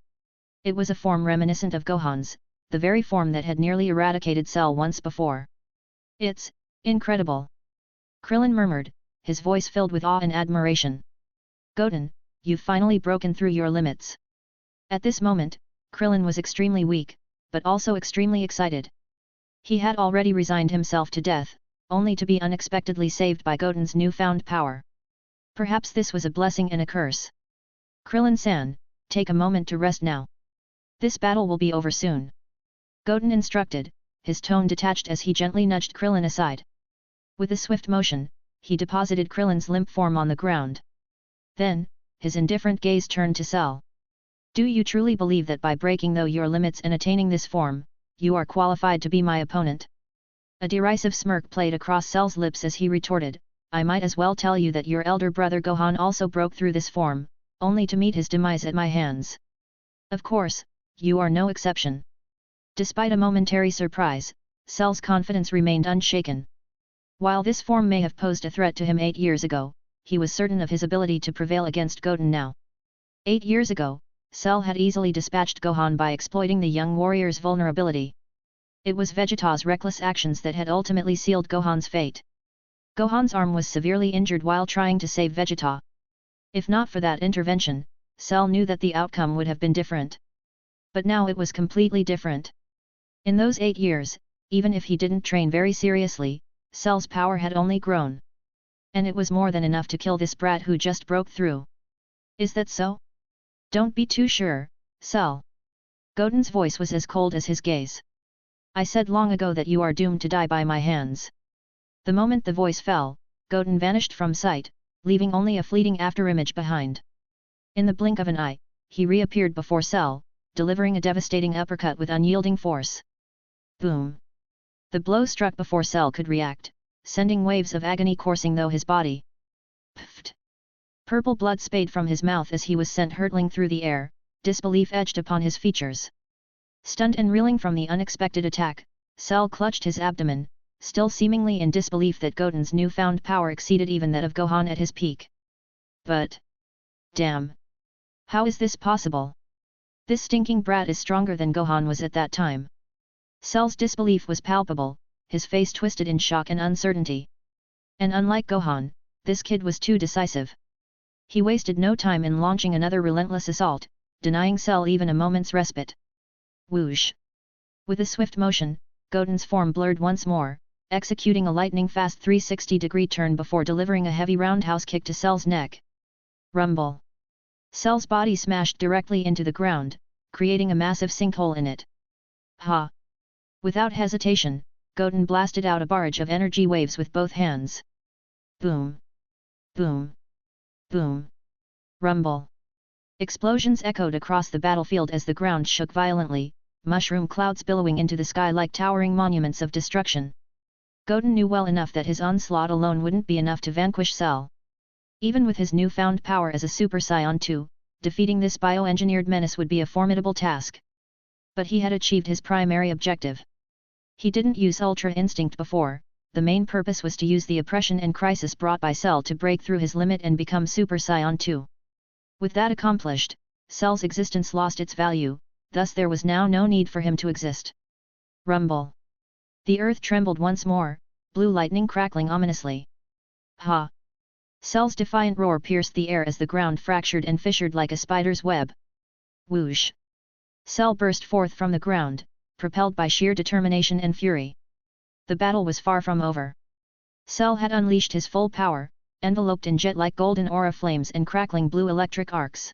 It was a form reminiscent of Gohan's, the very form that had nearly eradicated Cell once before. It's incredible! Krillin murmured, his voice filled with awe and admiration. Goten, you've finally broken through your limits. At this moment, Krillin was extremely weak, but also extremely excited. He had already resigned himself to death, only to be unexpectedly saved by Goten's newfound power. Perhaps this was a blessing and a curse. Krillin-san, take a moment to rest now. This battle will be over soon. Goten instructed, his tone detached as he gently nudged Krillin aside. With a swift motion, he deposited Krillin's limp form on the ground. Then, his indifferent gaze turned to Cell. Do you truly believe that by breaking through your limits and attaining this form, you are qualified to be my opponent? A derisive smirk played across Cell's lips as he retorted, I might as well tell you that your elder brother Gohan also broke through this form, only to meet his demise at my hands. Of course, you are no exception. Despite a momentary surprise, Cell's confidence remained unshaken. While this form may have posed a threat to him 8 years ago, he was certain of his ability to prevail against Goten now. 8 years ago, Cell had easily dispatched Gohan by exploiting the young warrior's vulnerability. It was Vegeta's reckless actions that had ultimately sealed Gohan's fate. Gohan's arm was severely injured while trying to save Vegeta. If not for that intervention, Cell knew that the outcome would have been different. But now it was completely different. In those 8 years, even if he didn't train very seriously, Cell's power had only grown. And it was more than enough to kill this brat who just broke through. Is that so? Don't be too sure, Cell. Goten's voice was as cold as his gaze. I said long ago that you are doomed to die by my hands. The moment the voice fell, Goten vanished from sight, leaving only a fleeting afterimage behind. In the blink of an eye, he reappeared before Cell, delivering a devastating uppercut with unyielding force. Boom! The blow struck before Cell could react, sending waves of agony coursing through his body. Pfft! Purple blood spayed from his mouth as he was sent hurtling through the air, disbelief etched upon his features. Stunned and reeling from the unexpected attack, Cell clutched his abdomen, still seemingly in disbelief that Goten's newfound power exceeded even that of Gohan at his peak. But... damn! How is this possible? This stinking brat is stronger than Gohan was at that time. Cell's disbelief was palpable, his face twisted in shock and uncertainty. And unlike Gohan, this kid was too decisive. He wasted no time in launching another relentless assault, denying Cell even a moment's respite. Whoosh! With a swift motion, Goten's form blurred once more, executing a lightning-fast 360-degree turn before delivering a heavy roundhouse kick to Cell's neck. Rumble. Cell's body smashed directly into the ground, creating a massive sinkhole in it. Ha! Without hesitation, Goten blasted out a barrage of energy waves with both hands. Boom! Boom! Boom! Rumble! Explosions echoed across the battlefield as the ground shook violently, mushroom clouds billowing into the sky like towering monuments of destruction. Goten knew well enough that his onslaught alone wouldn't be enough to vanquish Cell. Even with his newfound power as a Super Saiyan 2, defeating this bioengineered menace would be a formidable task. But he had achieved his primary objective. He didn't use Ultra Instinct before, the main purpose was to use the oppression and crisis brought by Cell to break through his limit and become Super Saiyan 2. With that accomplished, Cell's existence lost its value, thus there was now no need for him to exist. Rumble. The earth trembled once more, blue lightning crackling ominously. Ha! Cell's defiant roar pierced the air as the ground fractured and fissured like a spider's web. Whoosh! Cell burst forth from the ground, propelled by sheer determination and fury. The battle was far from over. Cell had unleashed his full power, enveloped in jet-like golden aura flames and crackling blue electric arcs.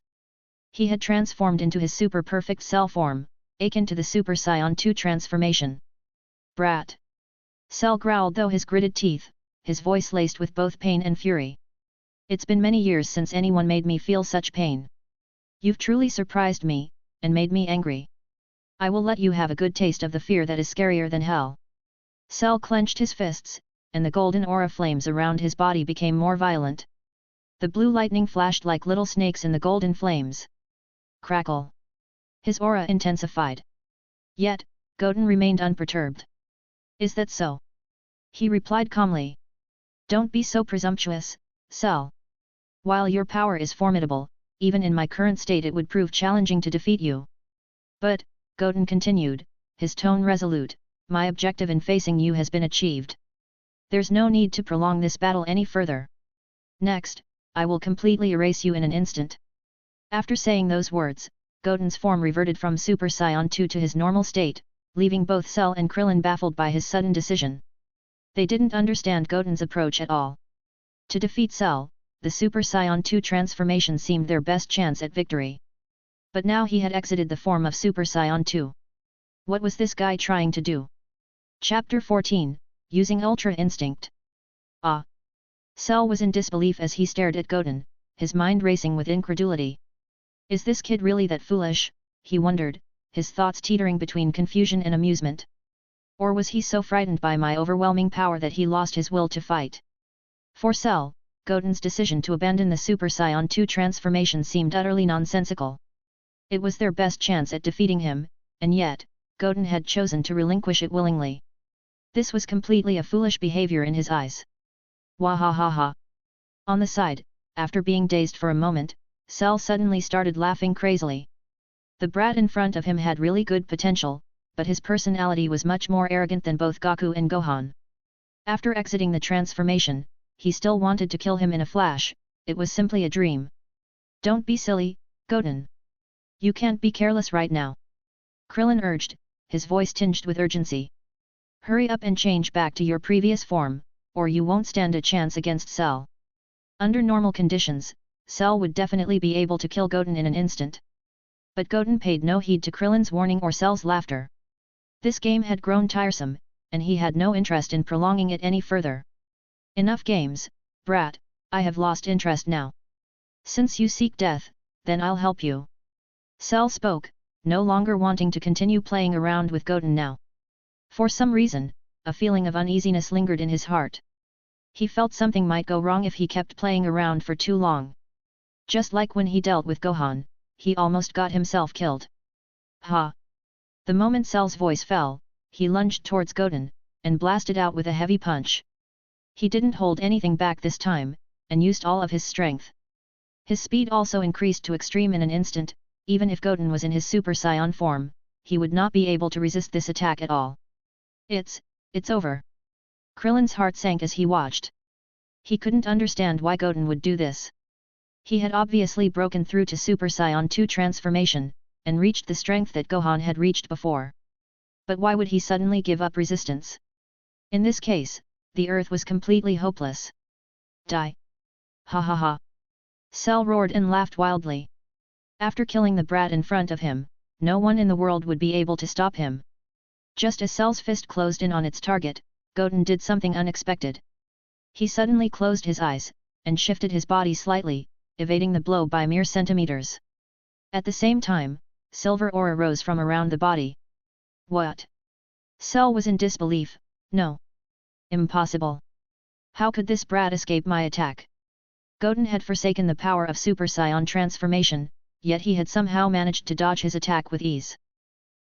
He had transformed into his super-perfect Cell form, akin to the Super Saiyan 2 transformation. Brat! Cell growled through his gritted teeth, his voice laced with both pain and fury. It's been many years since anyone made me feel such pain. You've truly surprised me, and made me angry. I will let you have a good taste of the fear that is scarier than hell. Cell clenched his fists, and the golden aura flames around his body became more violent. The blue lightning flashed like little snakes in the golden flames. Crackle! His aura intensified. Yet, Goten remained unperturbed. Is that so? He replied calmly. Don't be so presumptuous, Cell. While your power is formidable, even in my current state it would prove challenging to defeat you. But, Goten continued, his tone resolute, my objective in facing you has been achieved. There's no need to prolong this battle any further. Next, I will completely erase you in an instant. After saying those words, Goten's form reverted from Super Saiyan 2 to his normal state, leaving both Cell and Krillin baffled by his sudden decision. They didn't understand Goten's approach at all. To defeat Cell, the Super Saiyan 2 transformation seemed their best chance at victory. But now he had exited the form of Super Saiyan 2. What was this guy trying to do? Chapter 14, Using Ultra Instinct. Ah! Cell was in disbelief as he stared at Goten, his mind racing with incredulity. Is this kid really that foolish, he wondered, his thoughts teetering between confusion and amusement. Or was he so frightened by my overwhelming power that he lost his will to fight? For Cell, Goten's decision to abandon the Super Saiyan 2 transformation seemed utterly nonsensical. It was their best chance at defeating him, and yet, Goten had chosen to relinquish it willingly. This was completely a foolish behavior in his eyes. Wahahaha! On the side, after being dazed for a moment, Cell suddenly started laughing crazily. The brat in front of him had really good potential, but his personality was much more arrogant than both Goku and Gohan. After exiting the transformation, he still wanted to kill him in a flash, it was simply a dream. Don't be silly, Goten. You can't be careless right now. Krillin urged, his voice tinged with urgency. Hurry up and change back to your previous form, or you won't stand a chance against Cell. Under normal conditions, Cell would definitely be able to kill Goten in an instant. But Goten paid no heed to Krillin's warning or Cell's laughter. This game had grown tiresome, and he had no interest in prolonging it any further. Enough games, brat, I have lost interest now. Since you seek death, then I'll help you. Cell spoke, no longer wanting to continue playing around with Goten now. For some reason, a feeling of uneasiness lingered in his heart. He felt something might go wrong if he kept playing around for too long. Just like when he dealt with Gohan, he almost got himself killed. Ha! The moment Cell's voice fell, he lunged towards Goten, and blasted out with a heavy punch. He didn't hold anything back this time, and used all of his strength. His speed also increased to extreme in an instant, even if Goten was in his Super Saiyan form, he would not be able to resist this attack at all. It's over. Krillin's heart sank as he watched. He couldn't understand why Goten would do this. He had obviously broken through to Super Saiyan 2 transformation, and reached the strength that Gohan had reached before. But why would he suddenly give up resistance? In this case, the earth was completely hopeless. Die! Ha ha ha! Cell roared and laughed wildly. After killing the brat in front of him, no one in the world would be able to stop him. Just as Cell's fist closed in on its target, Goten did something unexpected. He suddenly closed his eyes, and shifted his body slightly, evading the blow by mere centimeters. At the same time, silver aura rose from around the body. What? Cell was in disbelief. No. Impossible. How could this brat escape my attack? Goten had forsaken the power of Super Saiyan transformation, yet he had somehow managed to dodge his attack with ease.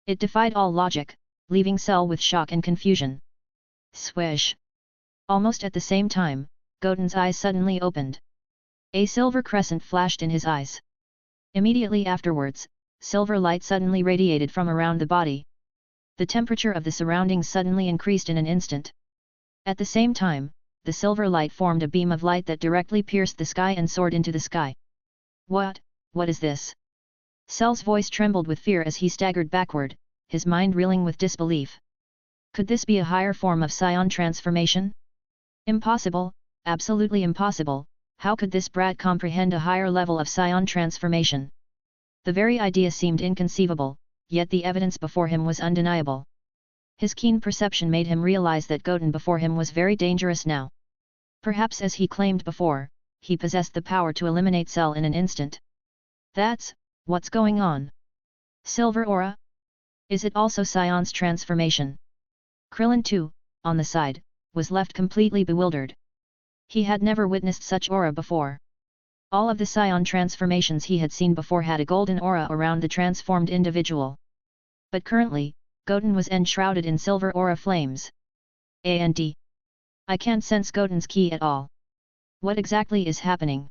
It defied all logic, leaving Cell with shock and confusion. Swish! Almost at the same time, Goten's eyes suddenly opened. A silver crescent flashed in his eyes. Immediately afterwards, silver light suddenly radiated from around the body. The temperature of the surroundings suddenly increased in an instant. At the same time, the silver light formed a beam of light that directly pierced the sky and soared into the sky. What is this? Cell's voice trembled with fear as he staggered backward, his mind reeling with disbelief. Could this be a higher form of Saiyan transformation? Impossible, absolutely impossible. How could this brat comprehend a higher level of Saiyan transformation? The very idea seemed inconceivable, yet the evidence before him was undeniable. His keen perception made him realize that Goten before him was very dangerous now. Perhaps as he claimed before, he possessed the power to eliminate Cell in an instant. That's what's going on. Silver aura? Is it also Saiyan's transformation? Krillin too, on the side, was left completely bewildered. He had never witnessed such aura before. All of the Saiyan transformations he had seen before had a golden aura around the transformed individual. But currently, Goten was enshrouded in silver aura flames. And I can't sense Goten's ki at all. What exactly is happening?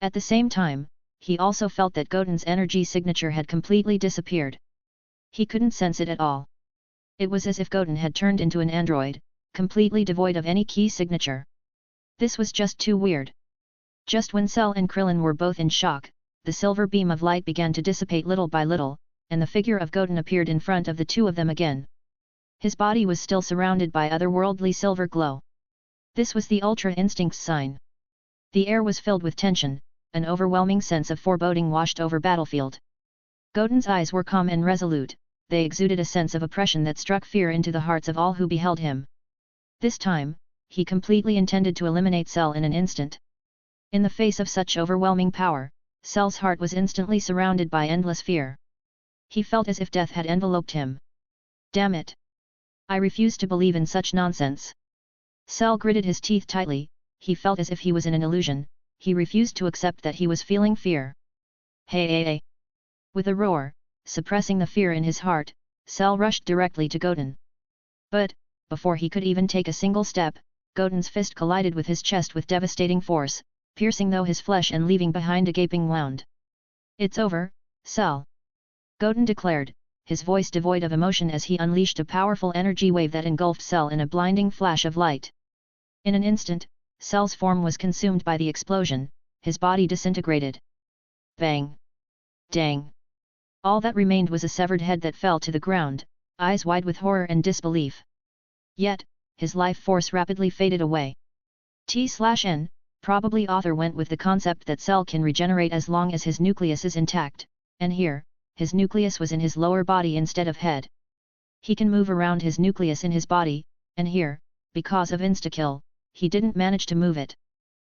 At the same time, he also felt that Goten's energy signature had completely disappeared. He couldn't sense it at all. It was as if Goten had turned into an android, completely devoid of any ki signature. This was just too weird. Just when Cell and Krillin were both in shock, the silver beam of light began to dissipate little by little, and the figure of Goten appeared in front of the two of them again. His body was still surrounded by otherworldly silver glow. This was the Ultra Instinct's sign. The air was filled with tension, an overwhelming sense of foreboding washed over battlefield. Goten's eyes were calm and resolute, they exuded a sense of oppression that struck fear into the hearts of all who beheld him. This time, he completely intended to eliminate Cell in an instant. In the face of such overwhelming power, Cell's heart was instantly surrounded by endless fear. He felt as if death had enveloped him. Damn it! I refuse to believe in such nonsense. Cell gritted his teeth tightly, he felt as if he was in an illusion, he refused to accept that he was feeling fear. Hey! With a roar, suppressing the fear in his heart, Cell rushed directly to Goten. But, before he could even take a single step, Goten's fist collided with his chest with devastating force, piercing through his flesh and leaving behind a gaping wound. It's over, Cell! Goten declared, his voice devoid of emotion as he unleashed a powerful energy wave that engulfed Cell in a blinding flash of light. In an instant, Cell's form was consumed by the explosion, his body disintegrated. Bang! Dang! All that remained was a severed head that fell to the ground, eyes wide with horror and disbelief. Yet, his life force rapidly faded away. T/N, probably author went with the concept that Cell can regenerate as long as his nucleus is intact, and here, his nucleus was in his lower body instead of head. He can move around his nucleus in his body, and here, because of insta-kill, he didn't manage to move it.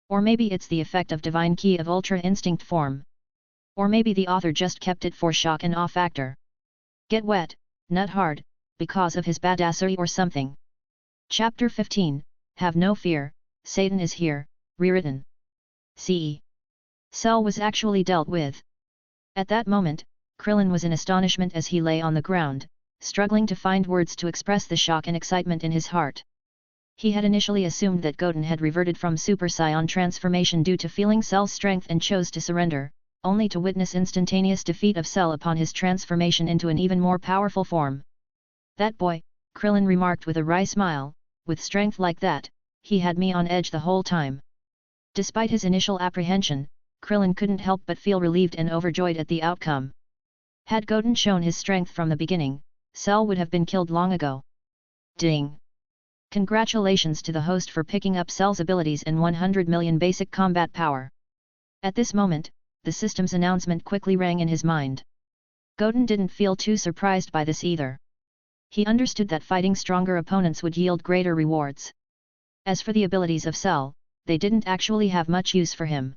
Or maybe it's the effect of divine ki of Ultra Instinct form. Or maybe the author just kept it for shock and awe factor. Get wet, nut hard, because of his badassery or something. Chapter 15, Have no fear, Satan is here, rewritten. CE. Cell was actually dealt with. At that moment, Krillin was in astonishment as he lay on the ground, struggling to find words to express the shock and excitement in his heart. He had initially assumed that Goten had reverted from Super Saiyan transformation due to feeling Cell's strength and chose to surrender, only to witness instantaneous defeat of Cell upon his transformation into an even more powerful form. That boy, Krillin remarked with a wry smile, with strength like that, he had me on edge the whole time. Despite his initial apprehension, Krillin couldn't help but feel relieved and overjoyed at the outcome. Had Goten shown his strength from the beginning, Cell would have been killed long ago. Ding! Congratulations to the host for picking up Cell's abilities and 100 million basic combat power. At this moment, the system's announcement quickly rang in his mind. Goten didn't feel too surprised by this either. He understood that fighting stronger opponents would yield greater rewards. As for the abilities of Cell, they didn't actually have much use for him.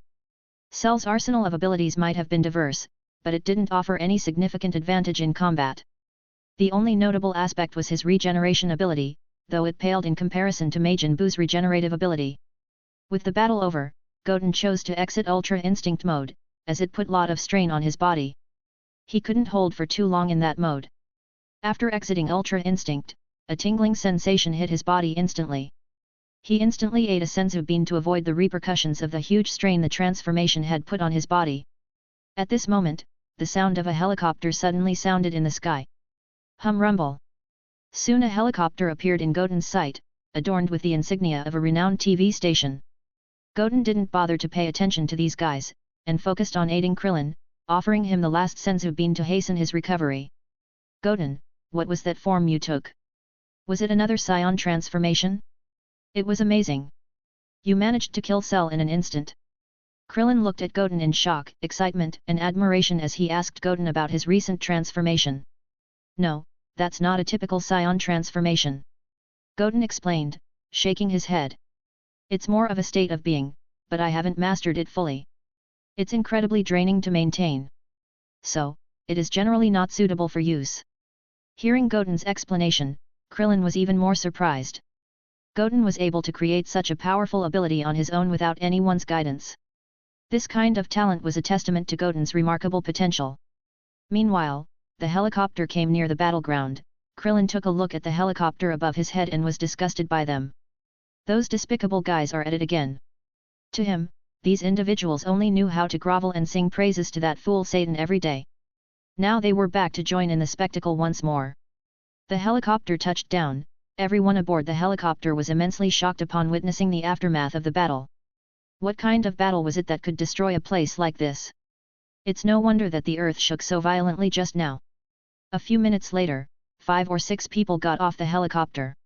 Cell's arsenal of abilities might have been diverse, but it didn't offer any significant advantage in combat. The only notable aspect was his regeneration ability, though it paled in comparison to Majin Buu's regenerative ability. With the battle over, Goten chose to exit Ultra Instinct mode, as it put a lot of strain on his body. He couldn't hold for too long in that mode. After exiting Ultra Instinct, a tingling sensation hit his body instantly. He instantly ate a senzu bean to avoid the repercussions of the huge strain the transformation had put on his body. At this moment, the sound of a helicopter suddenly sounded in the sky. Hum rumble. Soon a helicopter appeared in Goten's sight, adorned with the insignia of a renowned TV station. Goten didn't bother to pay attention to these guys, and focused on aiding Krillin, offering him the last senzu bean to hasten his recovery. Goten, what was that form you took? Was it another Saiyan transformation? It was amazing. You managed to kill Cell in an instant. Krillin looked at Goten in shock, excitement and admiration as he asked Goten about his recent transformation. No, that's not a typical Saiyan transformation. Goten explained, shaking his head. It's more of a state of being, but I haven't mastered it fully. It's incredibly draining to maintain. So, it is generally not suitable for use. Hearing Goten's explanation, Krillin was even more surprised. Goten was able to create such a powerful ability on his own without anyone's guidance. This kind of talent was a testament to Goten's remarkable potential. Meanwhile, the helicopter came near the battleground. Krillin took a look at the helicopter above his head and was disgusted by them. Those despicable guys are at it again. To him, these individuals only knew how to grovel and sing praises to that fool Satan every day. Now they were back to join in the spectacle once more. The helicopter touched down. Everyone aboard the helicopter was immensely shocked upon witnessing the aftermath of the battle. What kind of battle was it that could destroy a place like this? It's no wonder that the earth shook so violently just now. A few minutes later, 5 or 6 people got off the helicopter.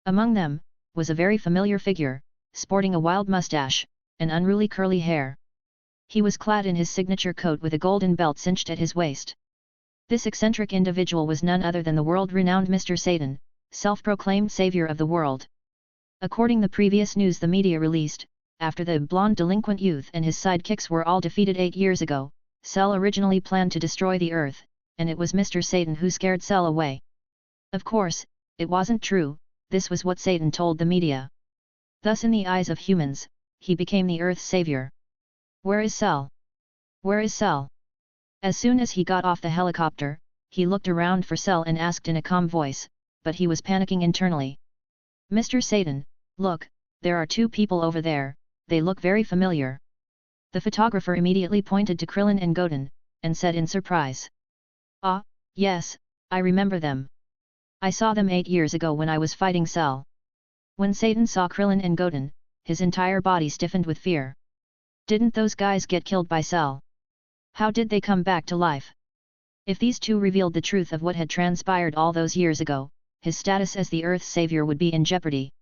Among them, was a very familiar figure, sporting a wild mustache, and unruly curly hair. He was clad in his signature coat with a golden belt cinched at his waist. This eccentric individual was none other than the world-renowned Mr. Satan, self-proclaimed savior of the world. According to the previous news the media released, after the blonde delinquent youth and his sidekicks were all defeated 8 years ago, Cell originally planned to destroy the Earth, and it was Mr. Satan who scared Cell away. Of course, it wasn't true, this was what Satan told the media. Thus in the eyes of humans, he became the Earth's savior. Where is Cell? Where is Cell? As soon as he got off the helicopter, he looked around for Cell and asked in a calm voice, but he was panicking internally. Mr. Satan, look, there are 2 people over there, they look very familiar. The photographer immediately pointed to Krillin and Goten, and said in surprise. Ah, yes, I remember them. I saw them 8 years ago when I was fighting Cell. When Satan saw Krillin and Goten, his entire body stiffened with fear. Didn't those guys get killed by Cell? How did they come back to life? If these 2 revealed the truth of what had transpired all those years ago, his status as the Earth's savior would be in jeopardy.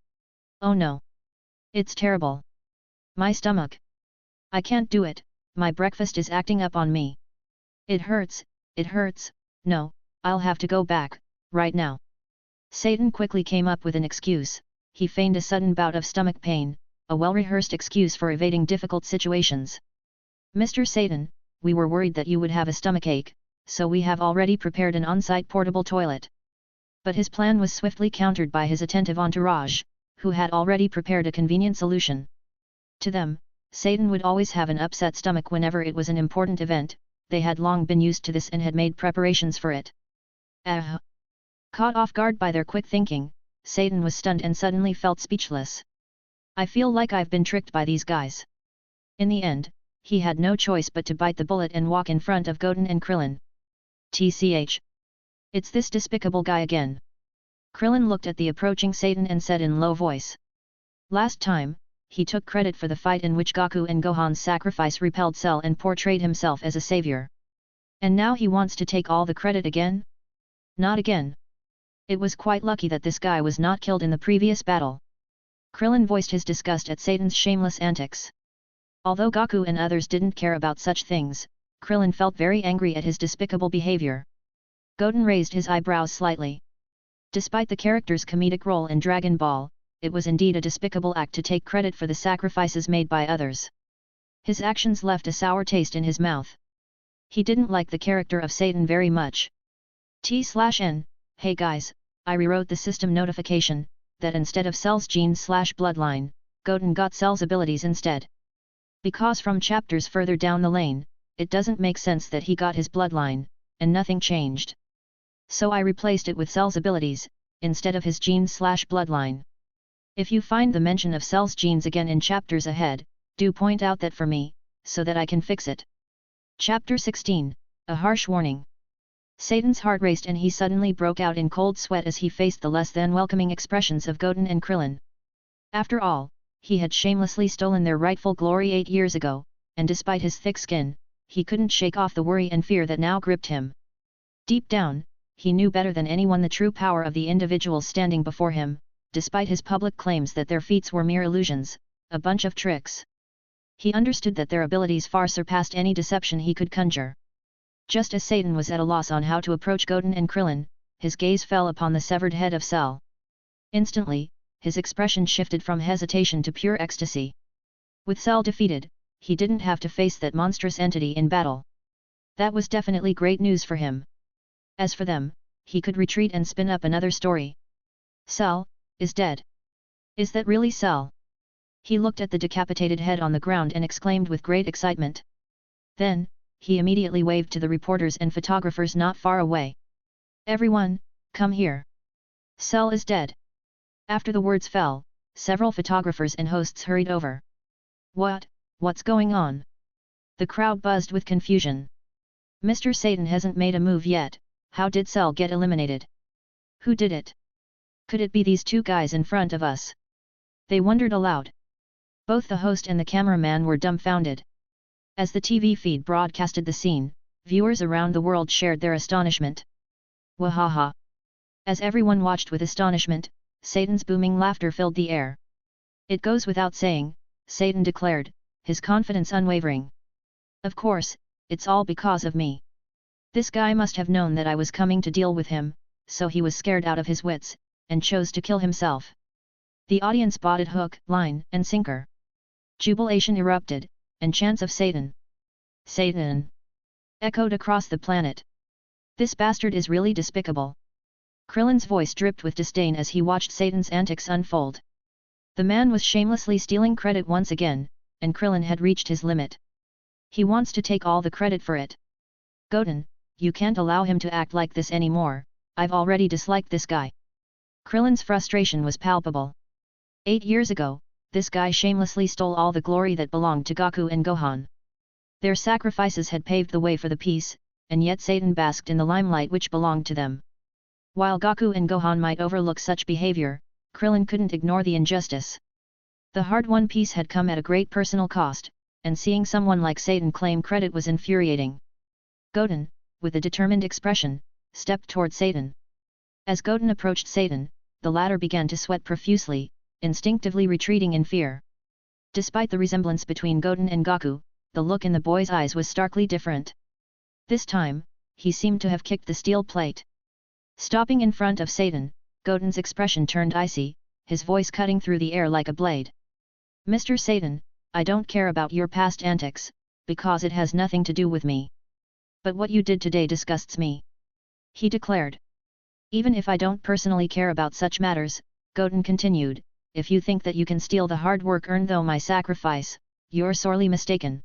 Oh no! It's terrible. My stomach. I can't do it, my breakfast is acting up on me. It hurts, no, I'll have to go back, right now. Satan quickly came up with an excuse. He feigned a sudden bout of stomach pain, a well-rehearsed excuse for evading difficult situations. Mr. Satan, we were worried that you would have a stomachache, so we have already prepared an on-site portable toilet. But his plan was swiftly countered by his attentive entourage, who had already prepared a convenient solution. To them, Satan would always have an upset stomach whenever it was an important event, they had long been used to this and had made preparations for it. Caught off guard by their quick thinking, Satan was stunned and suddenly felt speechless. I feel like I've been tricked by these guys. In the end, he had no choice but to bite the bullet and walk in front of Goten and Krillin. TCH. It's this despicable guy again. Krillin looked at the approaching Satan and said in low voice. Last time, he took credit for the fight in which Goku and Gohan's sacrifice repelled Cell and portrayed himself as a savior. And now he wants to take all the credit again? Not again. It was quite lucky that this guy was not killed in the previous battle. Krillin voiced his disgust at Satan's shameless antics. Although Goku and others didn't care about such things, Krillin felt very angry at his despicable behavior. Goten raised his eyebrows slightly. Despite the character's comedic role in Dragon Ball, it was indeed a despicable act to take credit for the sacrifices made by others. His actions left a sour taste in his mouth. He didn't like the character of Satan very much. T/N, hey guys, I rewrote the system notification, that instead of Cell's gene/bloodline, Goten got Cell's abilities instead. Because from chapters further down the lane, it doesn't make sense that he got his bloodline, and nothing changed. So I replaced it with Cell's abilities, instead of his gene/bloodline. If you find the mention of Cell's genes again in chapters ahead, do point out that for me, so that I can fix it. Chapter 16, A Harsh Warning. Satan's heart raced and he suddenly broke out in cold sweat as he faced the less than welcoming expressions of Goten and Krillin. After all, he had shamelessly stolen their rightful glory 8 years ago, and despite his thick skin, he couldn't shake off the worry and fear that now gripped him. Deep down, he knew better than anyone the true power of the individuals standing before him, despite his public claims that their feats were mere illusions, a bunch of tricks. He understood that their abilities far surpassed any deception he could conjure. Just as Satan was at a loss on how to approach Goten and Krillin, his gaze fell upon the severed head of Cell. Instantly, his expression shifted from hesitation to pure ecstasy. With Cell defeated, he didn't have to face that monstrous entity in battle. That was definitely great news for him. As for them, he could retreat and spin up another story. Cell is dead. Is that really Cell? He looked at the decapitated head on the ground and exclaimed with great excitement. Then, he immediately waved to the reporters and photographers not far away. Everyone, come here. Cell is dead. After the words fell, several photographers and hosts hurried over. What's going on? The crowd buzzed with confusion. Mr. Satan hasn't made a move yet, how did Cell get eliminated? Who did it? Could it be these two guys in front of us? They wondered aloud. Both the host and the cameraman were dumbfounded. As the TV feed broadcasted the scene, viewers around the world shared their astonishment. Wahaha! As everyone watched with astonishment, Satan's booming laughter filled the air. It goes without saying, Satan declared, his confidence unwavering. Of course, it's all because of me. This guy must have known that I was coming to deal with him, so he was scared out of his wits, and chose to kill himself. The audience bought it hook, line, and sinker. Jubilation erupted, and chants of Satan! Satan! Echoed across the planet. This bastard is really despicable. Krillin's voice dripped with disdain as he watched Satan's antics unfold. The man was shamelessly stealing credit once again, and Krillin had reached his limit. He wants to take all the credit for it. Goten, you can't allow him to act like this anymore, I've already disliked this guy. Krillin's frustration was palpable. 8 years ago, this guy shamelessly stole all the glory that belonged to Goku and Gohan. Their sacrifices had paved the way for the peace, and yet Satan basked in the limelight which belonged to them. While Goku and Gohan might overlook such behavior, Krillin couldn't ignore the injustice. The hard-won peace had come at a great personal cost, and seeing someone like Satan claim credit was infuriating. Goten, with a determined expression, stepped toward Satan. As Goten approached Satan, the latter began to sweat profusely, instinctively retreating in fear. Despite the resemblance between Goten and Goku, the look in the boy's eyes was starkly different. This time, he seemed to have kicked the steel plate. Stopping in front of Satan, Goten's expression turned icy, his voice cutting through the air like a blade. Mr. Satan, I don't care about your past antics, because it has nothing to do with me. But what you did today disgusts me. He declared. Even if I don't personally care about such matters, Goten continued, if you think that you can steal the hard work earned through my sacrifice, you're sorely mistaken.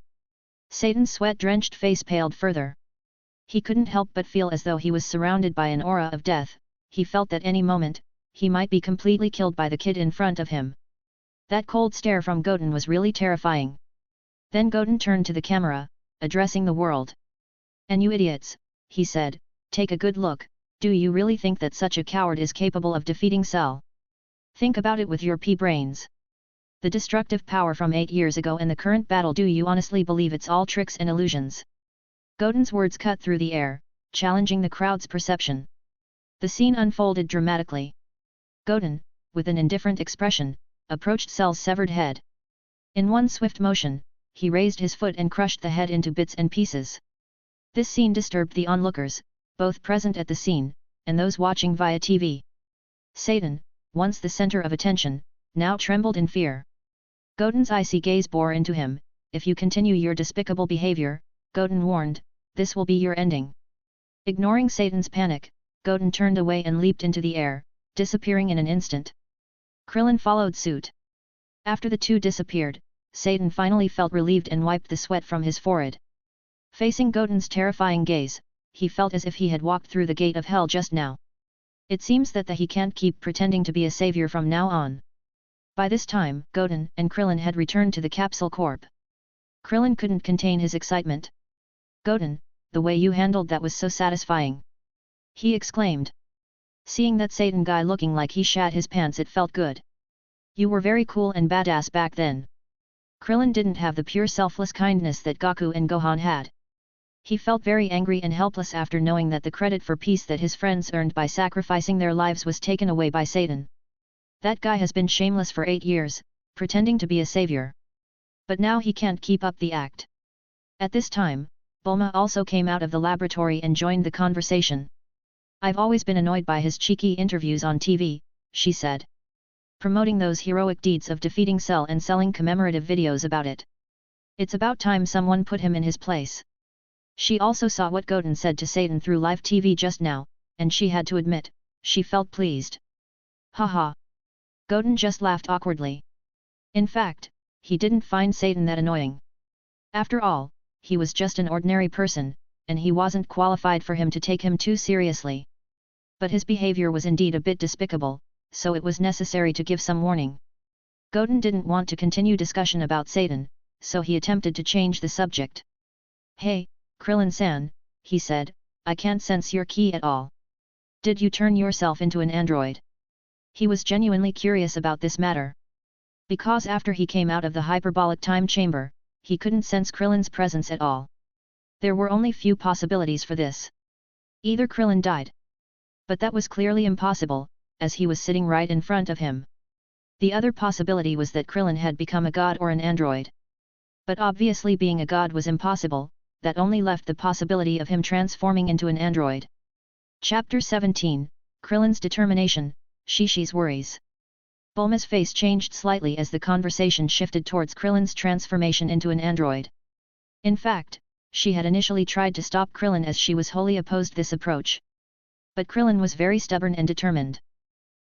Satan's sweat-drenched face paled further. He couldn't help but feel as though he was surrounded by an aura of death. He felt that any moment, he might be completely killed by the kid in front of him. That cold stare from Goten was really terrifying. Then Goten turned to the camera, addressing the world. And you idiots, he said, take a good look, do you really think that such a coward is capable of defeating Cell? Think about it with your pea-brains. The destructive power from 8 years ago and the current battle, do you honestly believe it's all tricks and illusions? Goten's words cut through the air, challenging the crowd's perception. The scene unfolded dramatically. Goten, with an indifferent expression, approached Cell's severed head. In one swift motion, he raised his foot and crushed the head into bits and pieces. This scene disturbed the onlookers, both present at the scene, and those watching via TV. Satan, once the center of attention, now trembled in fear. Goten's icy gaze bore into him. If you continue your despicable behavior, Goten warned, this will be your ending. Ignoring Satan's panic, Goten turned away and leaped into the air, disappearing in an instant. Krillin followed suit. After the two disappeared, Satan finally felt relieved and wiped the sweat from his forehead. Facing Goten's terrifying gaze, he felt as if he had walked through the gate of hell just now. It seems that he can't keep pretending to be a savior from now on. By this time, Goten and Krillin had returned to the Capsule Corp. Krillin couldn't contain his excitement. Goten, the way you handled that was so satisfying, he exclaimed. Seeing that Satan guy looking like he shat his pants, it felt good. You were very cool and badass back then. Krillin didn't have the pure selfless kindness that Goku and Gohan had. He felt very angry and helpless after knowing that the credit for peace that his friends earned by sacrificing their lives was taken away by Satan. That guy has been shameless for 8 years, pretending to be a savior. But now he can't keep up the act. At this time, Bulma also came out of the laboratory and joined the conversation. I've always been annoyed by his cheeky interviews on TV, she said. Promoting those heroic deeds of defeating Cell and selling commemorative videos about it. It's about time someone put him in his place. She also saw what Goten said to Satan through live TV just now, and she had to admit, she felt pleased. Haha. Goten just laughed awkwardly. In fact, he didn't find Satan that annoying. After all, he was just an ordinary person, and he wasn't qualified for him to take him too seriously. But his behavior was indeed a bit despicable, so it was necessary to give some warning. Goten didn't want to continue discussion about Satan, so he attempted to change the subject. Hey, Krillin-san, he said, I can't sense your ki at all. Did you turn yourself into an android? He was genuinely curious about this matter. Because after he came out of the hyperbolic time chamber, he couldn't sense Krillin's presence at all. There were only few possibilities for this. Either Krillin died. But that was clearly impossible, as he was sitting right in front of him. The other possibility was that Krillin had become a god or an android. But obviously being a god was impossible, that only left the possibility of him transforming into an android. Chapter 17, Krillin's Determination, Shishi's Worries. Bulma's face changed slightly as the conversation shifted towards Krillin's transformation into an android. In fact, she had initially tried to stop Krillin as she was wholly opposed this approach. But Krillin was very stubborn and determined.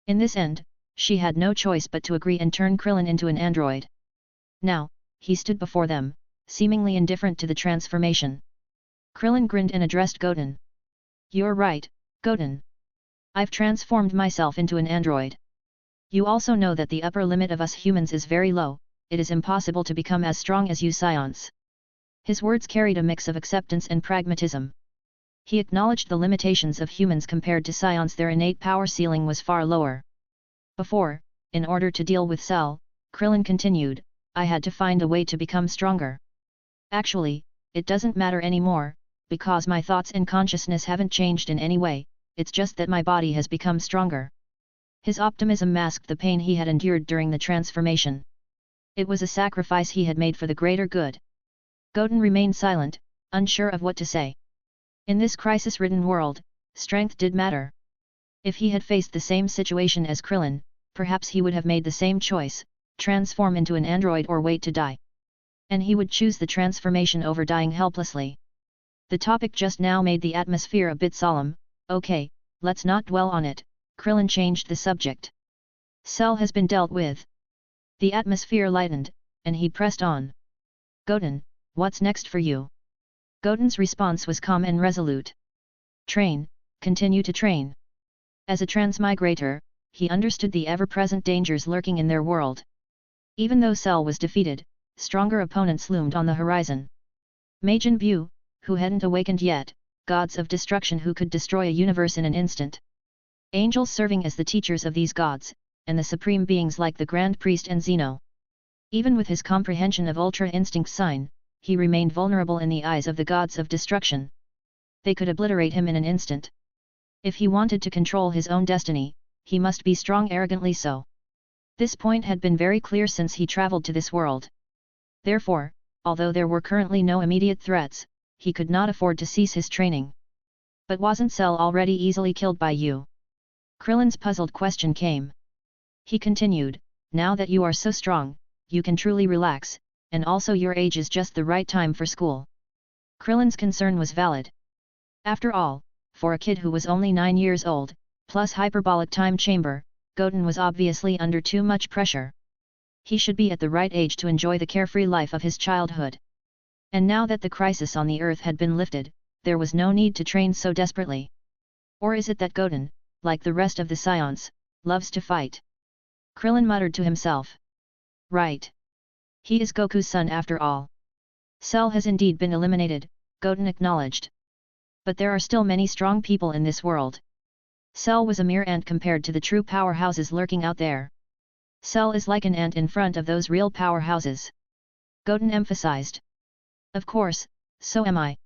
In this end, she had no choice but to agree and turn Krillin into an android. Now, he stood before them, seemingly indifferent to the transformation. Krillin grinned and addressed Goten. You're right, Goten. I've transformed myself into an android. You also know that the upper limit of us humans is very low, it is impossible to become as strong as you Saiyans. His words carried a mix of acceptance and pragmatism. He acknowledged the limitations of humans compared to Saiyans. Their innate power ceiling was far lower. Before, in order to deal with Cell, Krillin continued, I had to find a way to become stronger. Actually, it doesn't matter anymore, because my thoughts and consciousness haven't changed in any way, it's just that my body has become stronger. His optimism masked the pain he had endured during the transformation. It was a sacrifice he had made for the greater good. Goten remained silent, unsure of what to say. In this crisis-ridden world, strength did matter. If he had faced the same situation as Krillin, perhaps he would have made the same choice, transform into an android or wait to die. And he would choose the transformation over dying helplessly. The topic just now made the atmosphere a bit solemn. Okay, let's not dwell on it, Krillin changed the subject. Cell has been dealt with. The atmosphere lightened, and he pressed on. Goten, what's next for you? Goten's response was calm and resolute. Train, continue to train. As a transmigrator, he understood the ever-present dangers lurking in their world. Even though Cell was defeated, stronger opponents loomed on the horizon. Majin Buu, who hadn't awakened yet, gods of destruction who could destroy a universe in an instant. Angels serving as the teachers of these gods, and the supreme beings like the Grand Priest and Zeno. Even with his comprehension of Ultra Instinct Sign, he remained vulnerable in the eyes of the gods of destruction. They could obliterate him in an instant. If he wanted to control his own destiny, he must be strong arrogantly so. This point had been very clear since he traveled to this world. Therefore, although there were currently no immediate threats, he could not afford to cease his training. But wasn't Cell already easily killed by you? Krillin's puzzled question came. He continued, now that you are so strong, you can truly relax, and also your age is just the right time for school. Krillin's concern was valid. After all, for a kid who was only 9 years old, plus hyperbolic time chamber, Goten was obviously under too much pressure. He should be at the right age to enjoy the carefree life of his childhood. And now that the crisis on the Earth had been lifted, there was no need to train so desperately. Or is it that Goten, like the rest of the Saiyans, loves to fight? Krillin muttered to himself. Right. He is Goku's son after all. Cell has indeed been eliminated, Goten acknowledged. But there are still many strong people in this world. Cell was a mere ant compared to the true powerhouses lurking out there. Cell is like an ant in front of those real powerhouses. Goten emphasized. Of course, so am I.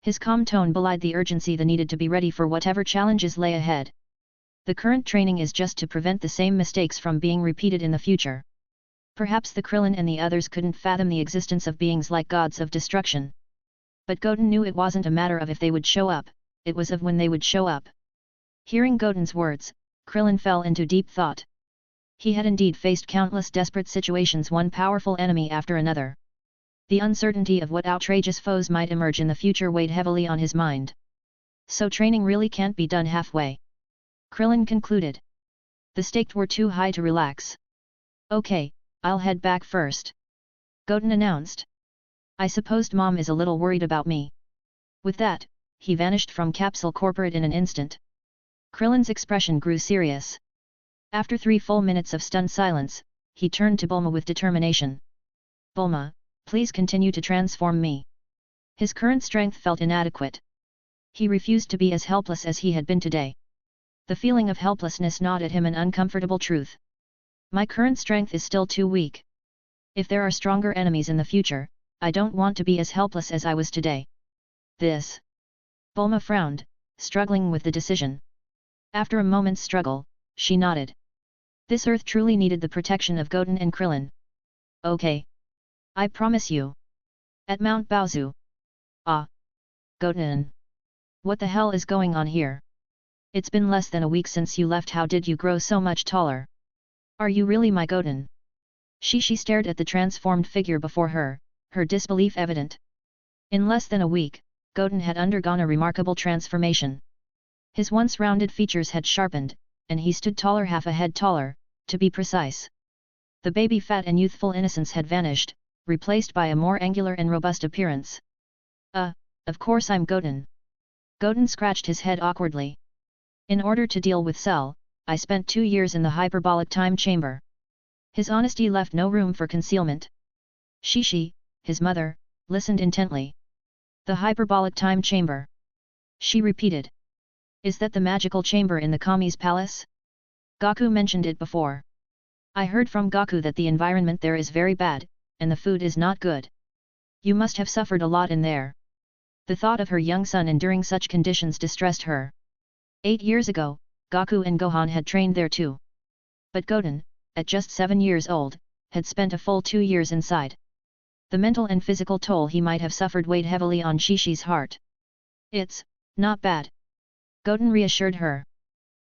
His calm tone belied the urgency needed to be ready for whatever challenges lay ahead. The current training is just to prevent the same mistakes from being repeated in the future. Perhaps the Krillin and the others couldn't fathom the existence of beings like gods of destruction. But Goten knew it wasn't a matter of if they would show up, it was of when they would show up. Hearing Goten's words, Krillin fell into deep thought. He had indeed faced countless desperate situations, one powerful enemy after another. The uncertainty of what outrageous foes might emerge in the future weighed heavily on his mind. So training really can't be done halfway. Krillin concluded. The stakes were too high to relax. Okay, I'll head back first. Goten announced. I supposed Mom is a little worried about me. With that, he vanished from Capsule Corporate in an instant. Krillin's expression grew serious. After 3 full minutes of stunned silence, he turned to Bulma with determination. Bulma, please continue to transform me. His current strength felt inadequate. He refused to be as helpless as he had been today. The feeling of helplessness gnawed at him, an uncomfortable truth. My current strength is still too weak. If there are stronger enemies in the future, I don't want to be as helpless as I was today. This. Bulma frowned, struggling with the decision. After a moment's struggle, she nodded. This Earth truly needed the protection of Goten and Krillin. Okay. I promise you. At Mount Baozu. Ah. Goten. What the hell is going on here? It's been less than a week since you left. How did you grow so much taller? Are you really my Goten? She stared at the transformed figure before her, her disbelief evident. In less than a week, Goten had undergone a remarkable transformation. His once rounded features had sharpened, and he stood taller, half a head taller, to be precise. The baby fat and youthful innocence had vanished, replaced by a more angular and robust appearance. Of course I'm Goten. Goten scratched his head awkwardly. In order to deal with Cell, I spent 2 years in the hyperbolic time chamber. His honesty left no room for concealment. Shishi, his mother, listened intently. The hyperbolic time chamber. She repeated. Is that the magical chamber in the Kame's palace? Goku mentioned it before. I heard from Goku that the environment there is very bad, and the food is not good. You must have suffered a lot in there. The thought of her young son enduring such conditions distressed her. 8 years ago, Goku and Gohan had trained there too. But Goten, at just 7 years old, had spent a full 2 years inside. The mental and physical toll he might have suffered weighed heavily on Shishi's heart. It's not bad. Goten reassured her.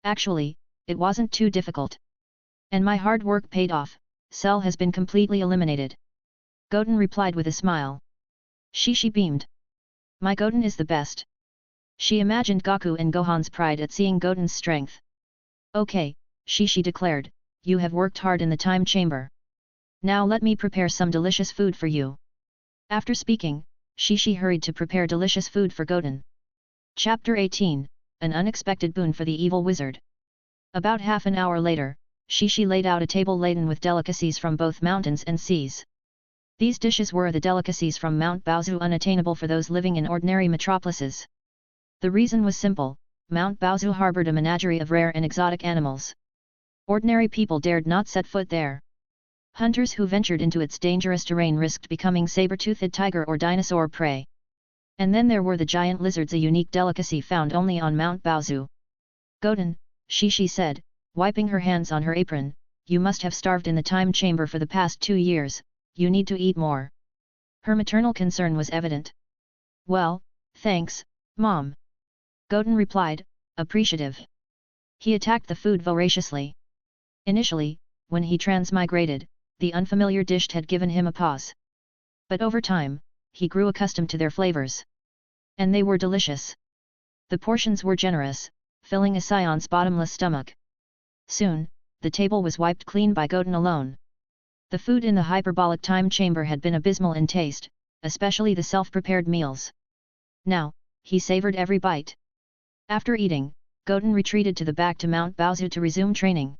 Actually, it wasn't too difficult. And my hard work paid off. Cell has been completely eliminated. Goten replied with a smile. Shishi beamed. My Goten is the best. She imagined Goku and Gohan's pride at seeing Goten's strength. Okay, Shishi declared, you have worked hard in the time chamber. Now let me prepare some delicious food for you. After speaking, Shishi hurried to prepare delicious food for Goten. Chapter 18, An Unexpected Boon for the Evil Wizard. About half an hour later, Shishi laid out a table laden with delicacies from both mountains and seas. These dishes were the delicacies from Mount Baozu, unattainable for those living in ordinary metropolises. The reason was simple, Mount Baozu harbored a menagerie of rare and exotic animals. Ordinary people dared not set foot there. Hunters who ventured into its dangerous terrain risked becoming saber-toothed tiger or dinosaur prey. And then there were the giant lizards, a unique delicacy found only on Mount Baozu. Goten, Shishi said, wiping her hands on her apron, you must have starved in the time chamber for the past 2 years, you need to eat more. Her maternal concern was evident. Well, thanks, Mom. Goten replied, appreciative. He attacked the food voraciously. Initially, when he transmigrated, the unfamiliar dish had given him a pause. But over time, he grew accustomed to their flavors. And they were delicious. The portions were generous, filling a Saiyan's bottomless stomach. Soon, the table was wiped clean by Goten alone. The food in the hyperbolic time chamber had been abysmal in taste, especially the self-prepared meals. Now, he savored every bite. After eating, Goten retreated to the back to Mount Baozu to resume training.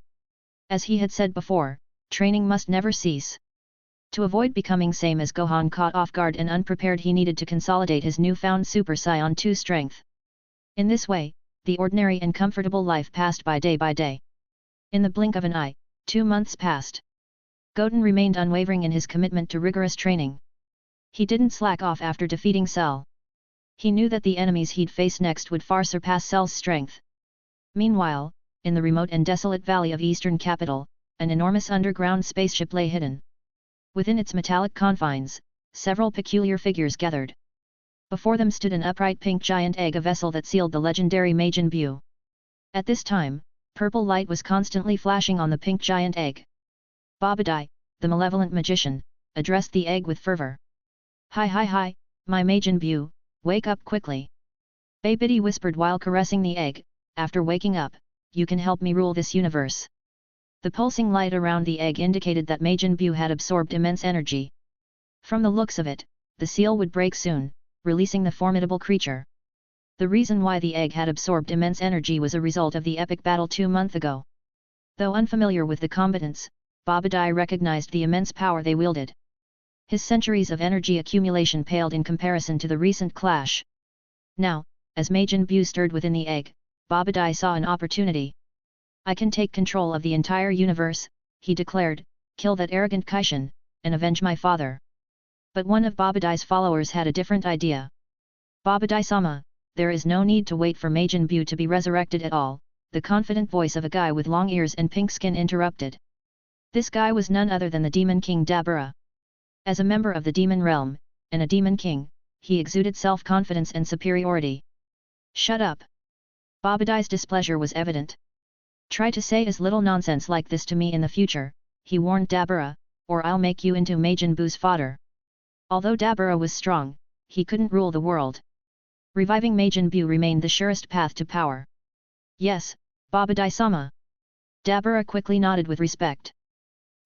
As he had said before, training must never cease. To avoid becoming same as Gohan caught off guard and unprepared, he needed to consolidate his newfound Super Saiyan 2 strength. In this way, the ordinary and comfortable life passed by day. In the blink of an eye, 2 months passed. Goten remained unwavering in his commitment to rigorous training. He didn't slack off after defeating Cell. He knew that the enemies he'd face next would far surpass Cell's strength. Meanwhile, in the remote and desolate valley of Eastern Capital, an enormous underground spaceship lay hidden. Within its metallic confines, several peculiar figures gathered. Before them stood an upright pink giant egg, a vessel that sealed the legendary Majin Buu. At this time, purple light was constantly flashing on the pink giant egg. Babadai, the malevolent magician, addressed the egg with fervor. Hi, my Majin Buu, wake up quickly. Babidi whispered while caressing the egg, after waking up, you can help me rule this universe. The pulsing light around the egg indicated that Majin Buu had absorbed immense energy. From the looks of it, the seal would break soon, releasing the formidable creature. The reason why the egg had absorbed immense energy was a result of the epic battle 2 months ago. Though unfamiliar with the combatants, Babadai recognized the immense power they wielded. His centuries of energy accumulation paled in comparison to the recent clash. Now, as Majin Buu stirred within the egg, Babadai saw an opportunity. I can take control of the entire universe, he declared, kill that arrogant Kaishin, and avenge my father. But one of Babadai's followers had a different idea. Babadai-sama, there is no need to wait for Majin Buu to be resurrected at all, the confident voice of a guy with long ears and pink skin interrupted. This guy was none other than the Demon King Dabura. As a member of the Demon Realm, and a Demon King, he exuded self-confidence and superiority. Shut up! Babadai's displeasure was evident. Try to say as little nonsense like this to me in the future, he warned Dabura, or I'll make you into Majin Buu's fodder. Although Dabura was strong, he couldn't rule the world. Reviving Majin Buu remained the surest path to power. Yes, Babadai-sama. Dabura quickly nodded with respect.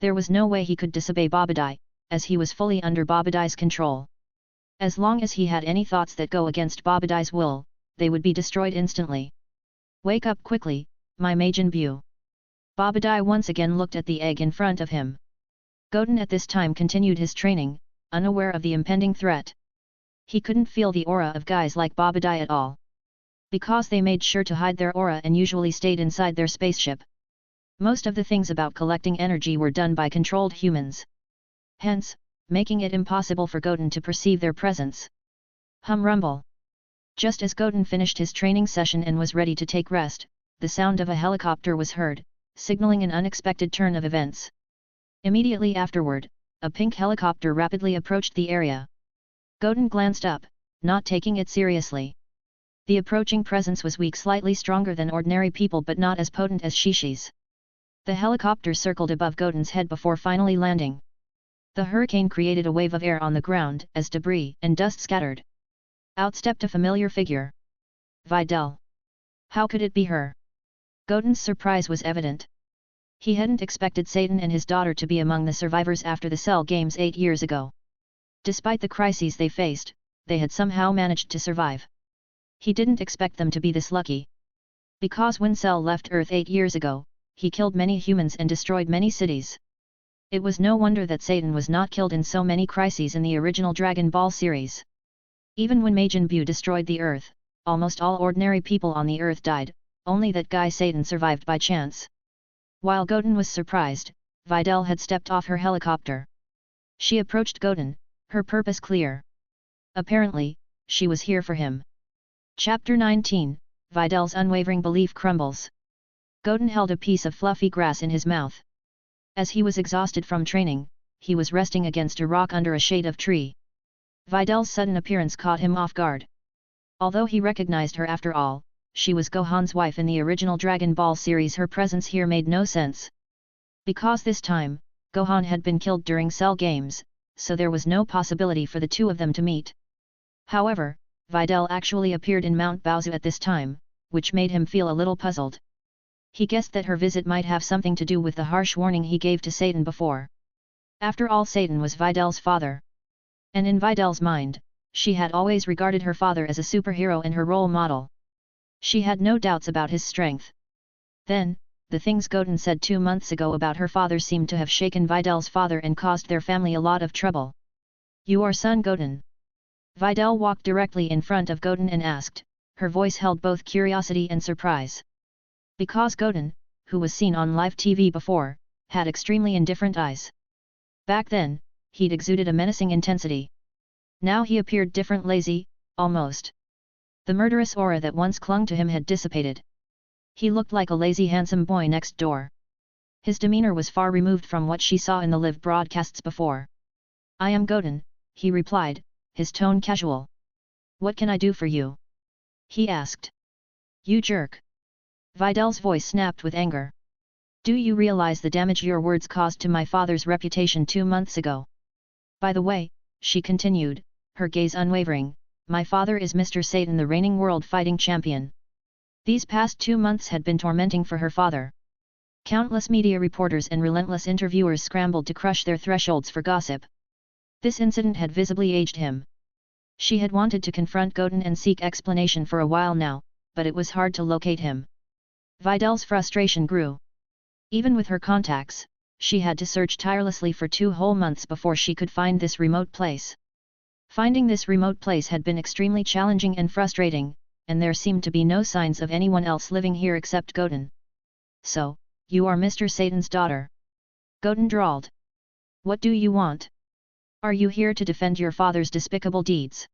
There was no way he could disobey Babadai, as he was fully under Babadai's control. As long as he had any thoughts that go against Babadai's will, they would be destroyed instantly. Wake up quickly, my Majin Buu. Babadai once again looked at the egg in front of him. Goten at this time continued his training, unaware of the impending threat. He couldn't feel the aura of guys like Babadai at all. Because they made sure to hide their aura and usually stayed inside their spaceship. Most of the things about collecting energy were done by controlled humans. Hence, making it impossible for Goten to perceive their presence. Rumble. Just as Goten finished his training session and was ready to take rest, the sound of a helicopter was heard, signaling an unexpected turn of events. Immediately afterward, a pink helicopter rapidly approached the area. Goten glanced up, not taking it seriously. The approaching presence was weak, slightly stronger than ordinary people but not as potent as Shishi's. The helicopter circled above Goten's head before finally landing. The hurricane created a wave of air on the ground as debris and dust scattered. Out stepped a familiar figure. Videl. How could it be her? Goten's surprise was evident. He hadn't expected Satan and his daughter to be among the survivors after the Cell Games 8 years ago. Despite the crises they faced, they had somehow managed to survive. He didn't expect them to be this lucky. Because when Cell left Earth 8 years ago, he killed many humans and destroyed many cities. It was no wonder that Satan was not killed in so many crises in the original Dragon Ball series. Even when Majin Buu destroyed the Earth, almost all ordinary people on the Earth died, only that guy Satan survived by chance. While Goten was surprised, Videl had stepped off her helicopter. She approached Goten, her purpose clear. Apparently, she was here for him. Chapter 19, Videl's unwavering belief crumbles. Goten held a piece of fluffy grass in his mouth. As he was exhausted from training, he was resting against a rock under a shade of tree. Videl's sudden appearance caught him off guard. Although he recognized her after all, she was Gohan's wife in the original Dragon Ball series. Her presence here made no sense. Because this time, Gohan had been killed during Cell Games, so there was no possibility for the two of them to meet. However, Videl actually appeared in Mount Baozu at this time, which made him feel a little puzzled. He guessed that her visit might have something to do with the harsh warning he gave to Satan before. After all, Satan was Videl's father. And in Videl's mind, she had always regarded her father as a superhero and her role model. She had no doubts about his strength. Then, the things Goten said 2 months ago about her father seemed to have shaken Videl's father and caused their family a lot of trouble. "You are son Goten?" Videl walked directly in front of Goten and asked, her voice held both curiosity and surprise. Because Goten, who was seen on live TV before, had extremely indifferent eyes. Back then, he'd exuded a menacing intensity. Now he appeared different, lazy, almost. The murderous aura that once clung to him had dissipated. He looked like a lazy handsome boy next door. His demeanor was far removed from what she saw in the live broadcasts before. "I am Goten," he replied, his tone casual. "What can I do for you?" he asked. "You jerk." Videl's voice snapped with anger. "Do you realize the damage your words caused to my father's reputation 2 months ago?" "By the way," she continued, her gaze unwavering, "my father is Mr. Satan, the reigning world fighting champion." These past 2 months had been tormenting for her father. Countless media reporters and relentless interviewers scrambled to crush their thresholds for gossip. This incident had visibly aged him. She had wanted to confront Goten and seek explanation for a while now, but it was hard to locate him. Videl's frustration grew. Even with her contacts, she had to search tirelessly for 2 whole months before she could find this remote place. Finding this remote place had been extremely challenging and frustrating, and there seemed to be no signs of anyone else living here except Goten. "So, you are Mr. Satan's daughter?" Goten drawled. "What do you want? Are you here to defend your father's despicable deeds?"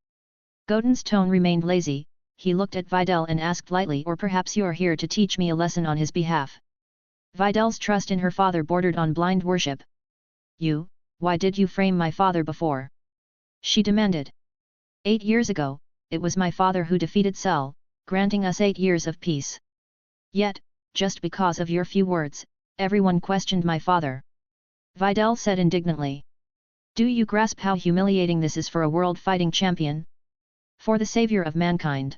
Goten's tone remained lazy. He looked at Videl and asked lightly, "Or perhaps you're here to teach me a lesson on his behalf?" Videl's trust in her father bordered on blind worship. Why did you frame my father before?" she demanded. 8 years ago, it was my father who defeated Cell, granting us 8 years of peace. Yet, just because of your few words, everyone questioned my father," Videl said indignantly. "Do you grasp how humiliating this is for a world fighting champion? For the savior of mankind."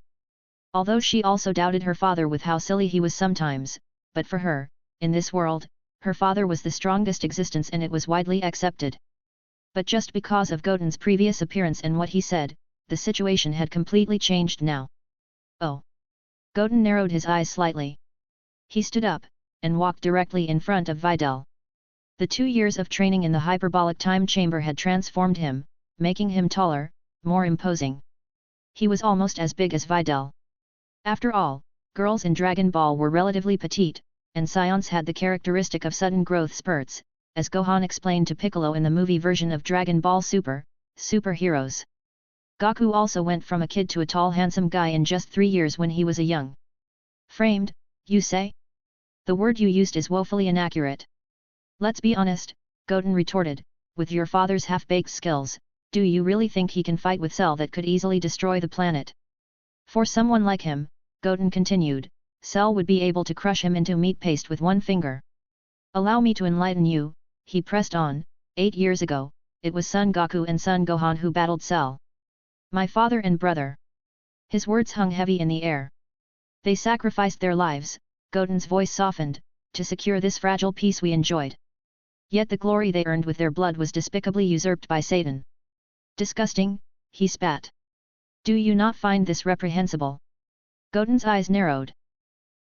Although she also doubted her father with how silly he was sometimes, but for her, in this world, her father was the strongest existence and it was widely accepted. But just because of Goten's previous appearance and what he said, the situation had completely changed now. "Oh." Goten narrowed his eyes slightly. He stood up, and walked directly in front of Videl. The 2 years of training in the hyperbolic time chamber had transformed him, making him taller, more imposing. He was almost as big as Videl. After all, girls in Dragon Ball were relatively petite, and Saiyans had the characteristic of sudden growth spurts, as Gohan explained to Piccolo in the movie version of Dragon Ball Super, Superheroes. Goku also went from a kid to a tall handsome guy in just 3 years when he was a young. "Framed, you say? The word you used is woefully inaccurate." "Let's be honest," Goten retorted, "with your father's half-baked skills, do you really think he can fight with Cell that could easily destroy the planet?" "For someone like him," Goten continued, "Cell would be able to crush him into meat paste with one finger." "Allow me to enlighten you," he pressed on, 8 years ago, it was Son Goku and Son Gohan who battled Cell. My father and brother." His words hung heavy in the air. "They sacrificed their lives," Goten's voice softened, "to secure this fragile peace we enjoyed. Yet the glory they earned with their blood was despicably usurped by Satan." "Disgusting," he spat. "Do you not find this reprehensible?" Goten's eyes narrowed.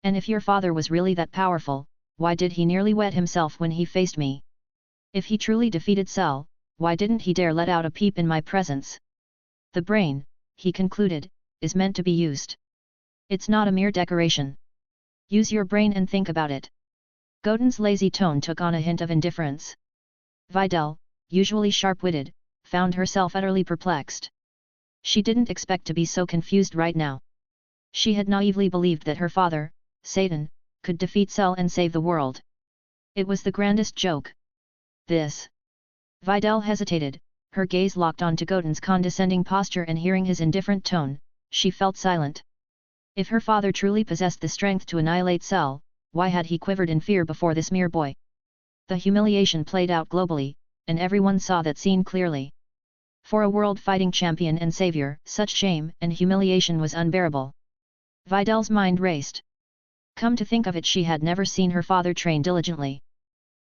"And if your father was really that powerful, why did he nearly wet himself when he faced me? If he truly defeated Cell, why didn't he dare let out a peep in my presence? The brain," he concluded, "is meant to be used. It's not a mere decoration. Use your brain and think about it." Goten's lazy tone took on a hint of indifference. Videl, usually sharp-witted, found herself utterly perplexed. She didn't expect to be so confused right now. She had naively believed that her father, Satan, could defeat Cell and save the world. It was the grandest joke. This. Videl hesitated, Her gaze locked onto Goten's condescending posture, and hearing his indifferent tone, she felt silent. If her father truly possessed the strength to annihilate Cell, why had he quivered in fear before this mere boy? The humiliation played out globally, and everyone saw that scene clearly. For a world-fighting champion and savior, such shame and humiliation was unbearable. Videl's mind raced. Come to think of it, she had never seen her father train diligently.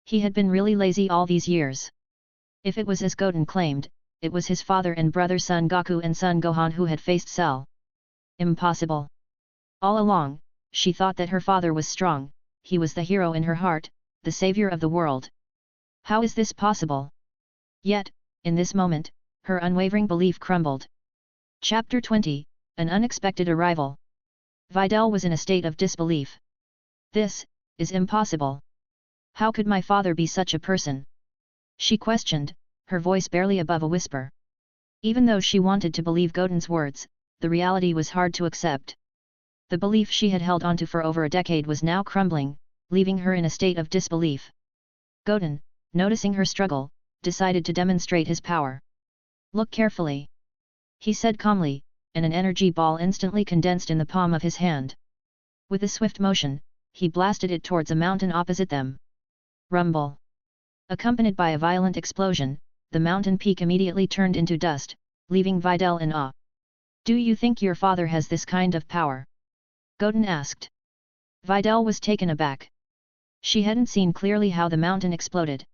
He had been really lazy all these years. If it was as Goten claimed, it was his father and brother Son Goku and Son Gohan who had faced Cell. Impossible. All along, she thought that her father was strong, he was the hero in her heart, the savior of the world. How is this possible? Yet, in this moment, her unwavering belief crumbled. Chapter 20, An Unexpected Arrival. Videl was in a state of disbelief. This is impossible. How could my father be such a person? She questioned, her voice barely above a whisper. Even though she wanted to believe Goten's words, the reality was hard to accept. The belief she had held onto for over a decade was now crumbling, leaving her in a state of disbelief. Goten, noticing her struggle, decided to demonstrate his power. Look carefully, he said calmly, and an energy ball instantly condensed in the palm of his hand. With a swift motion, he blasted it towards a mountain opposite them. Rumble. Accompanied by a violent explosion, the mountain peak immediately turned into dust, leaving Videl in awe. Do you think your father has this kind of power? Goten asked. Videl was taken aback. She hadn't seen clearly how the mountain exploded.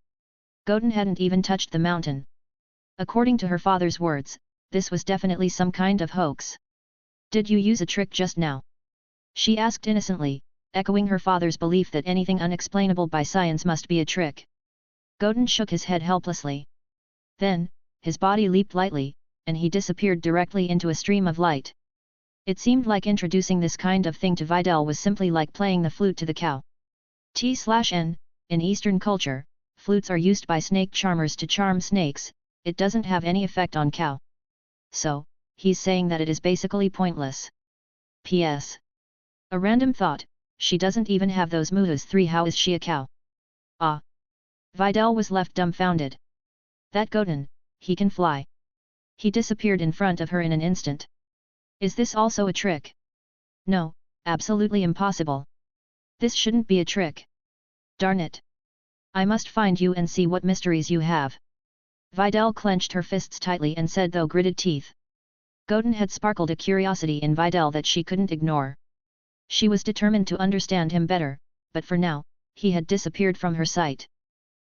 Goten hadn't even touched the mountain. According to her father's words, this was definitely some kind of hoax. Did you use a trick just now? She asked innocently, echoing her father's belief that anything unexplainable by science must be a trick. Goten shook his head helplessly. Then, his body leaped lightly, and he disappeared directly into a stream of light. It seemed like introducing this kind of thing to Videl was simply like playing the flute to the cow. T/N, in Eastern culture, flutes are used by snake charmers to charm snakes, it doesn't have any effect on cow. So, he's saying that it is basically pointless. P.S. A random thought, she doesn't even have those muhas 3, how is she a cow? Ah! Videl was left dumbfounded. That Goten, he can fly. He disappeared in front of her in an instant. Is this also a trick? No, absolutely impossible. This shouldn't be a trick. Darn it! I must find you and see what mysteries you have. Videl clenched her fists tightly and said through gritted teeth. Goten had sparkled a curiosity in Videl that she couldn't ignore. She was determined to understand him better, but for now, he had disappeared from her sight.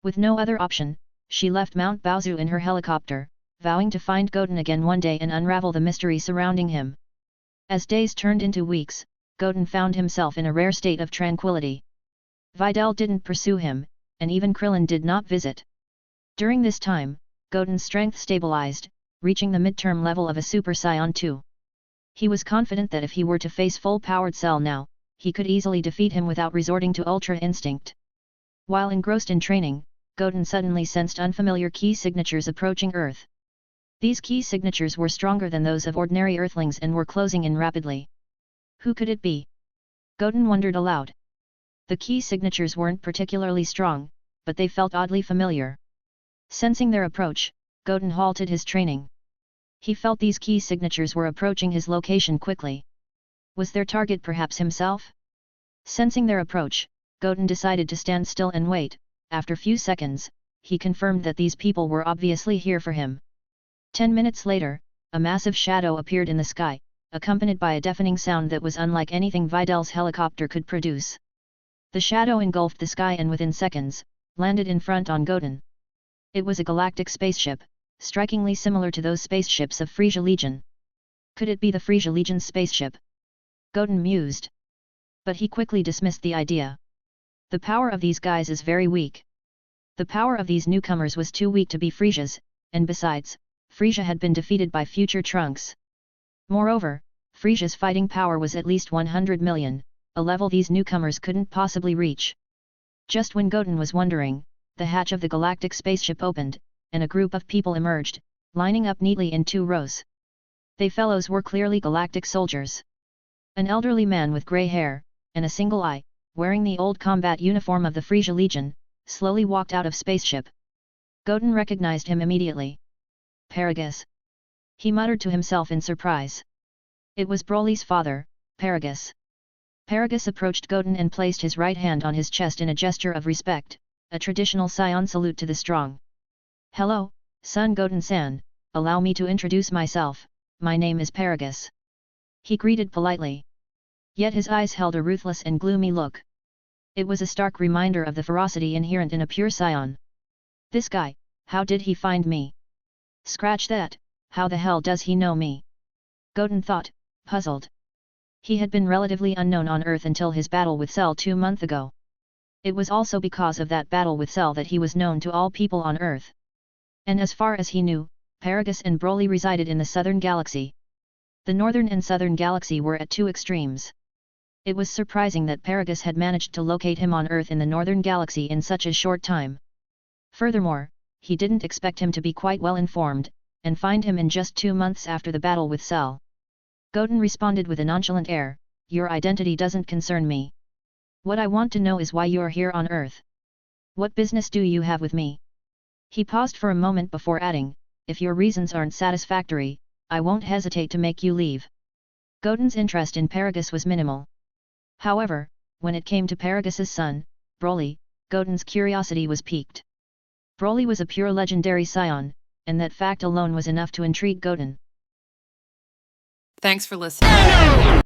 With no other option, she left Mount Baozu in her helicopter, vowing to find Goten again one day and unravel the mystery surrounding him. As days turned into weeks, Goten found himself in a rare state of tranquility. Videl didn't pursue him, and even Krillin did not visit. During this time, Goten's strength stabilized, reaching the midterm level of a Super Saiyan 2. He was confident that if he were to face full-powered Cell now, he could easily defeat him without resorting to Ultra Instinct. While engrossed in training, Goten suddenly sensed unfamiliar key signatures approaching Earth. These key signatures were stronger than those of ordinary Earthlings and were closing in rapidly. Who could it be? Goten wondered aloud. The key signatures weren't particularly strong, but they felt oddly familiar. Sensing their approach, Goten halted his training. He felt these key signatures were approaching his location quickly. Was their target perhaps himself? Sensing their approach, Goten decided to stand still and wait. After few seconds, he confirmed that these people were obviously here for him. 10 minutes later, a massive shadow appeared in the sky, accompanied by a deafening sound that was unlike anything Videl's helicopter could produce. The shadow engulfed the sky and within seconds, landed in front on Goten. It was a galactic spaceship, strikingly similar to those spaceships of Frisia Legion. Could it be the Frisia Legion's spaceship? Goten mused. But he quickly dismissed the idea. The power of these guys is very weak. The power of these newcomers was too weak to be Frisia's, and besides, Frisia had been defeated by future Trunks. Moreover, Frisia's fighting power was at least 100 million, a level these newcomers couldn't possibly reach. Just when Goten was wondering, the hatch of the galactic spaceship opened, and a group of people emerged, lining up neatly in 2 rows. They fellows were clearly galactic soldiers. An elderly man with grey hair, and a single eye, wearing the old combat uniform of the Frisia Legion, slowly walked out of spaceship. Goten recognized him immediately. Paragus. He muttered to himself in surprise. It was Broly's father, Paragus. Paragus approached Goten and placed his right hand on his chest in a gesture of respect, a traditional Saiyan salute to the strong. Hello, son Goten-san, allow me to introduce myself, my name is Paragus. He greeted politely. Yet his eyes held a ruthless and gloomy look. It was a stark reminder of the ferocity inherent in a pure Saiyan. This guy, how did he find me? Scratch that, how the hell does he know me? Goten thought, puzzled. He had been relatively unknown on Earth until his battle with Cell 2 months ago. It was also because of that battle with Cell that he was known to all people on Earth. And as far as he knew, Paragus and Broly resided in the Southern Galaxy. The Northern and Southern Galaxy were at two extremes. It was surprising that Paragus had managed to locate him on Earth in the Northern Galaxy in such a short time. Furthermore, he didn't expect him to be quite well informed, and find him in just 2 months after the battle with Cell. Goten responded with a nonchalant air, your identity doesn't concern me. What I want to know is why you're here on Earth. What business do you have with me? He paused for a moment before adding, if your reasons aren't satisfactory, I won't hesitate to make you leave. Goten's interest in Paragus was minimal. However, when it came to Paragus's son, Broly, Goten's curiosity was piqued. Broly was a pure legendary Saiyan, and that fact alone was enough to intrigue Goten. Thanks for listening.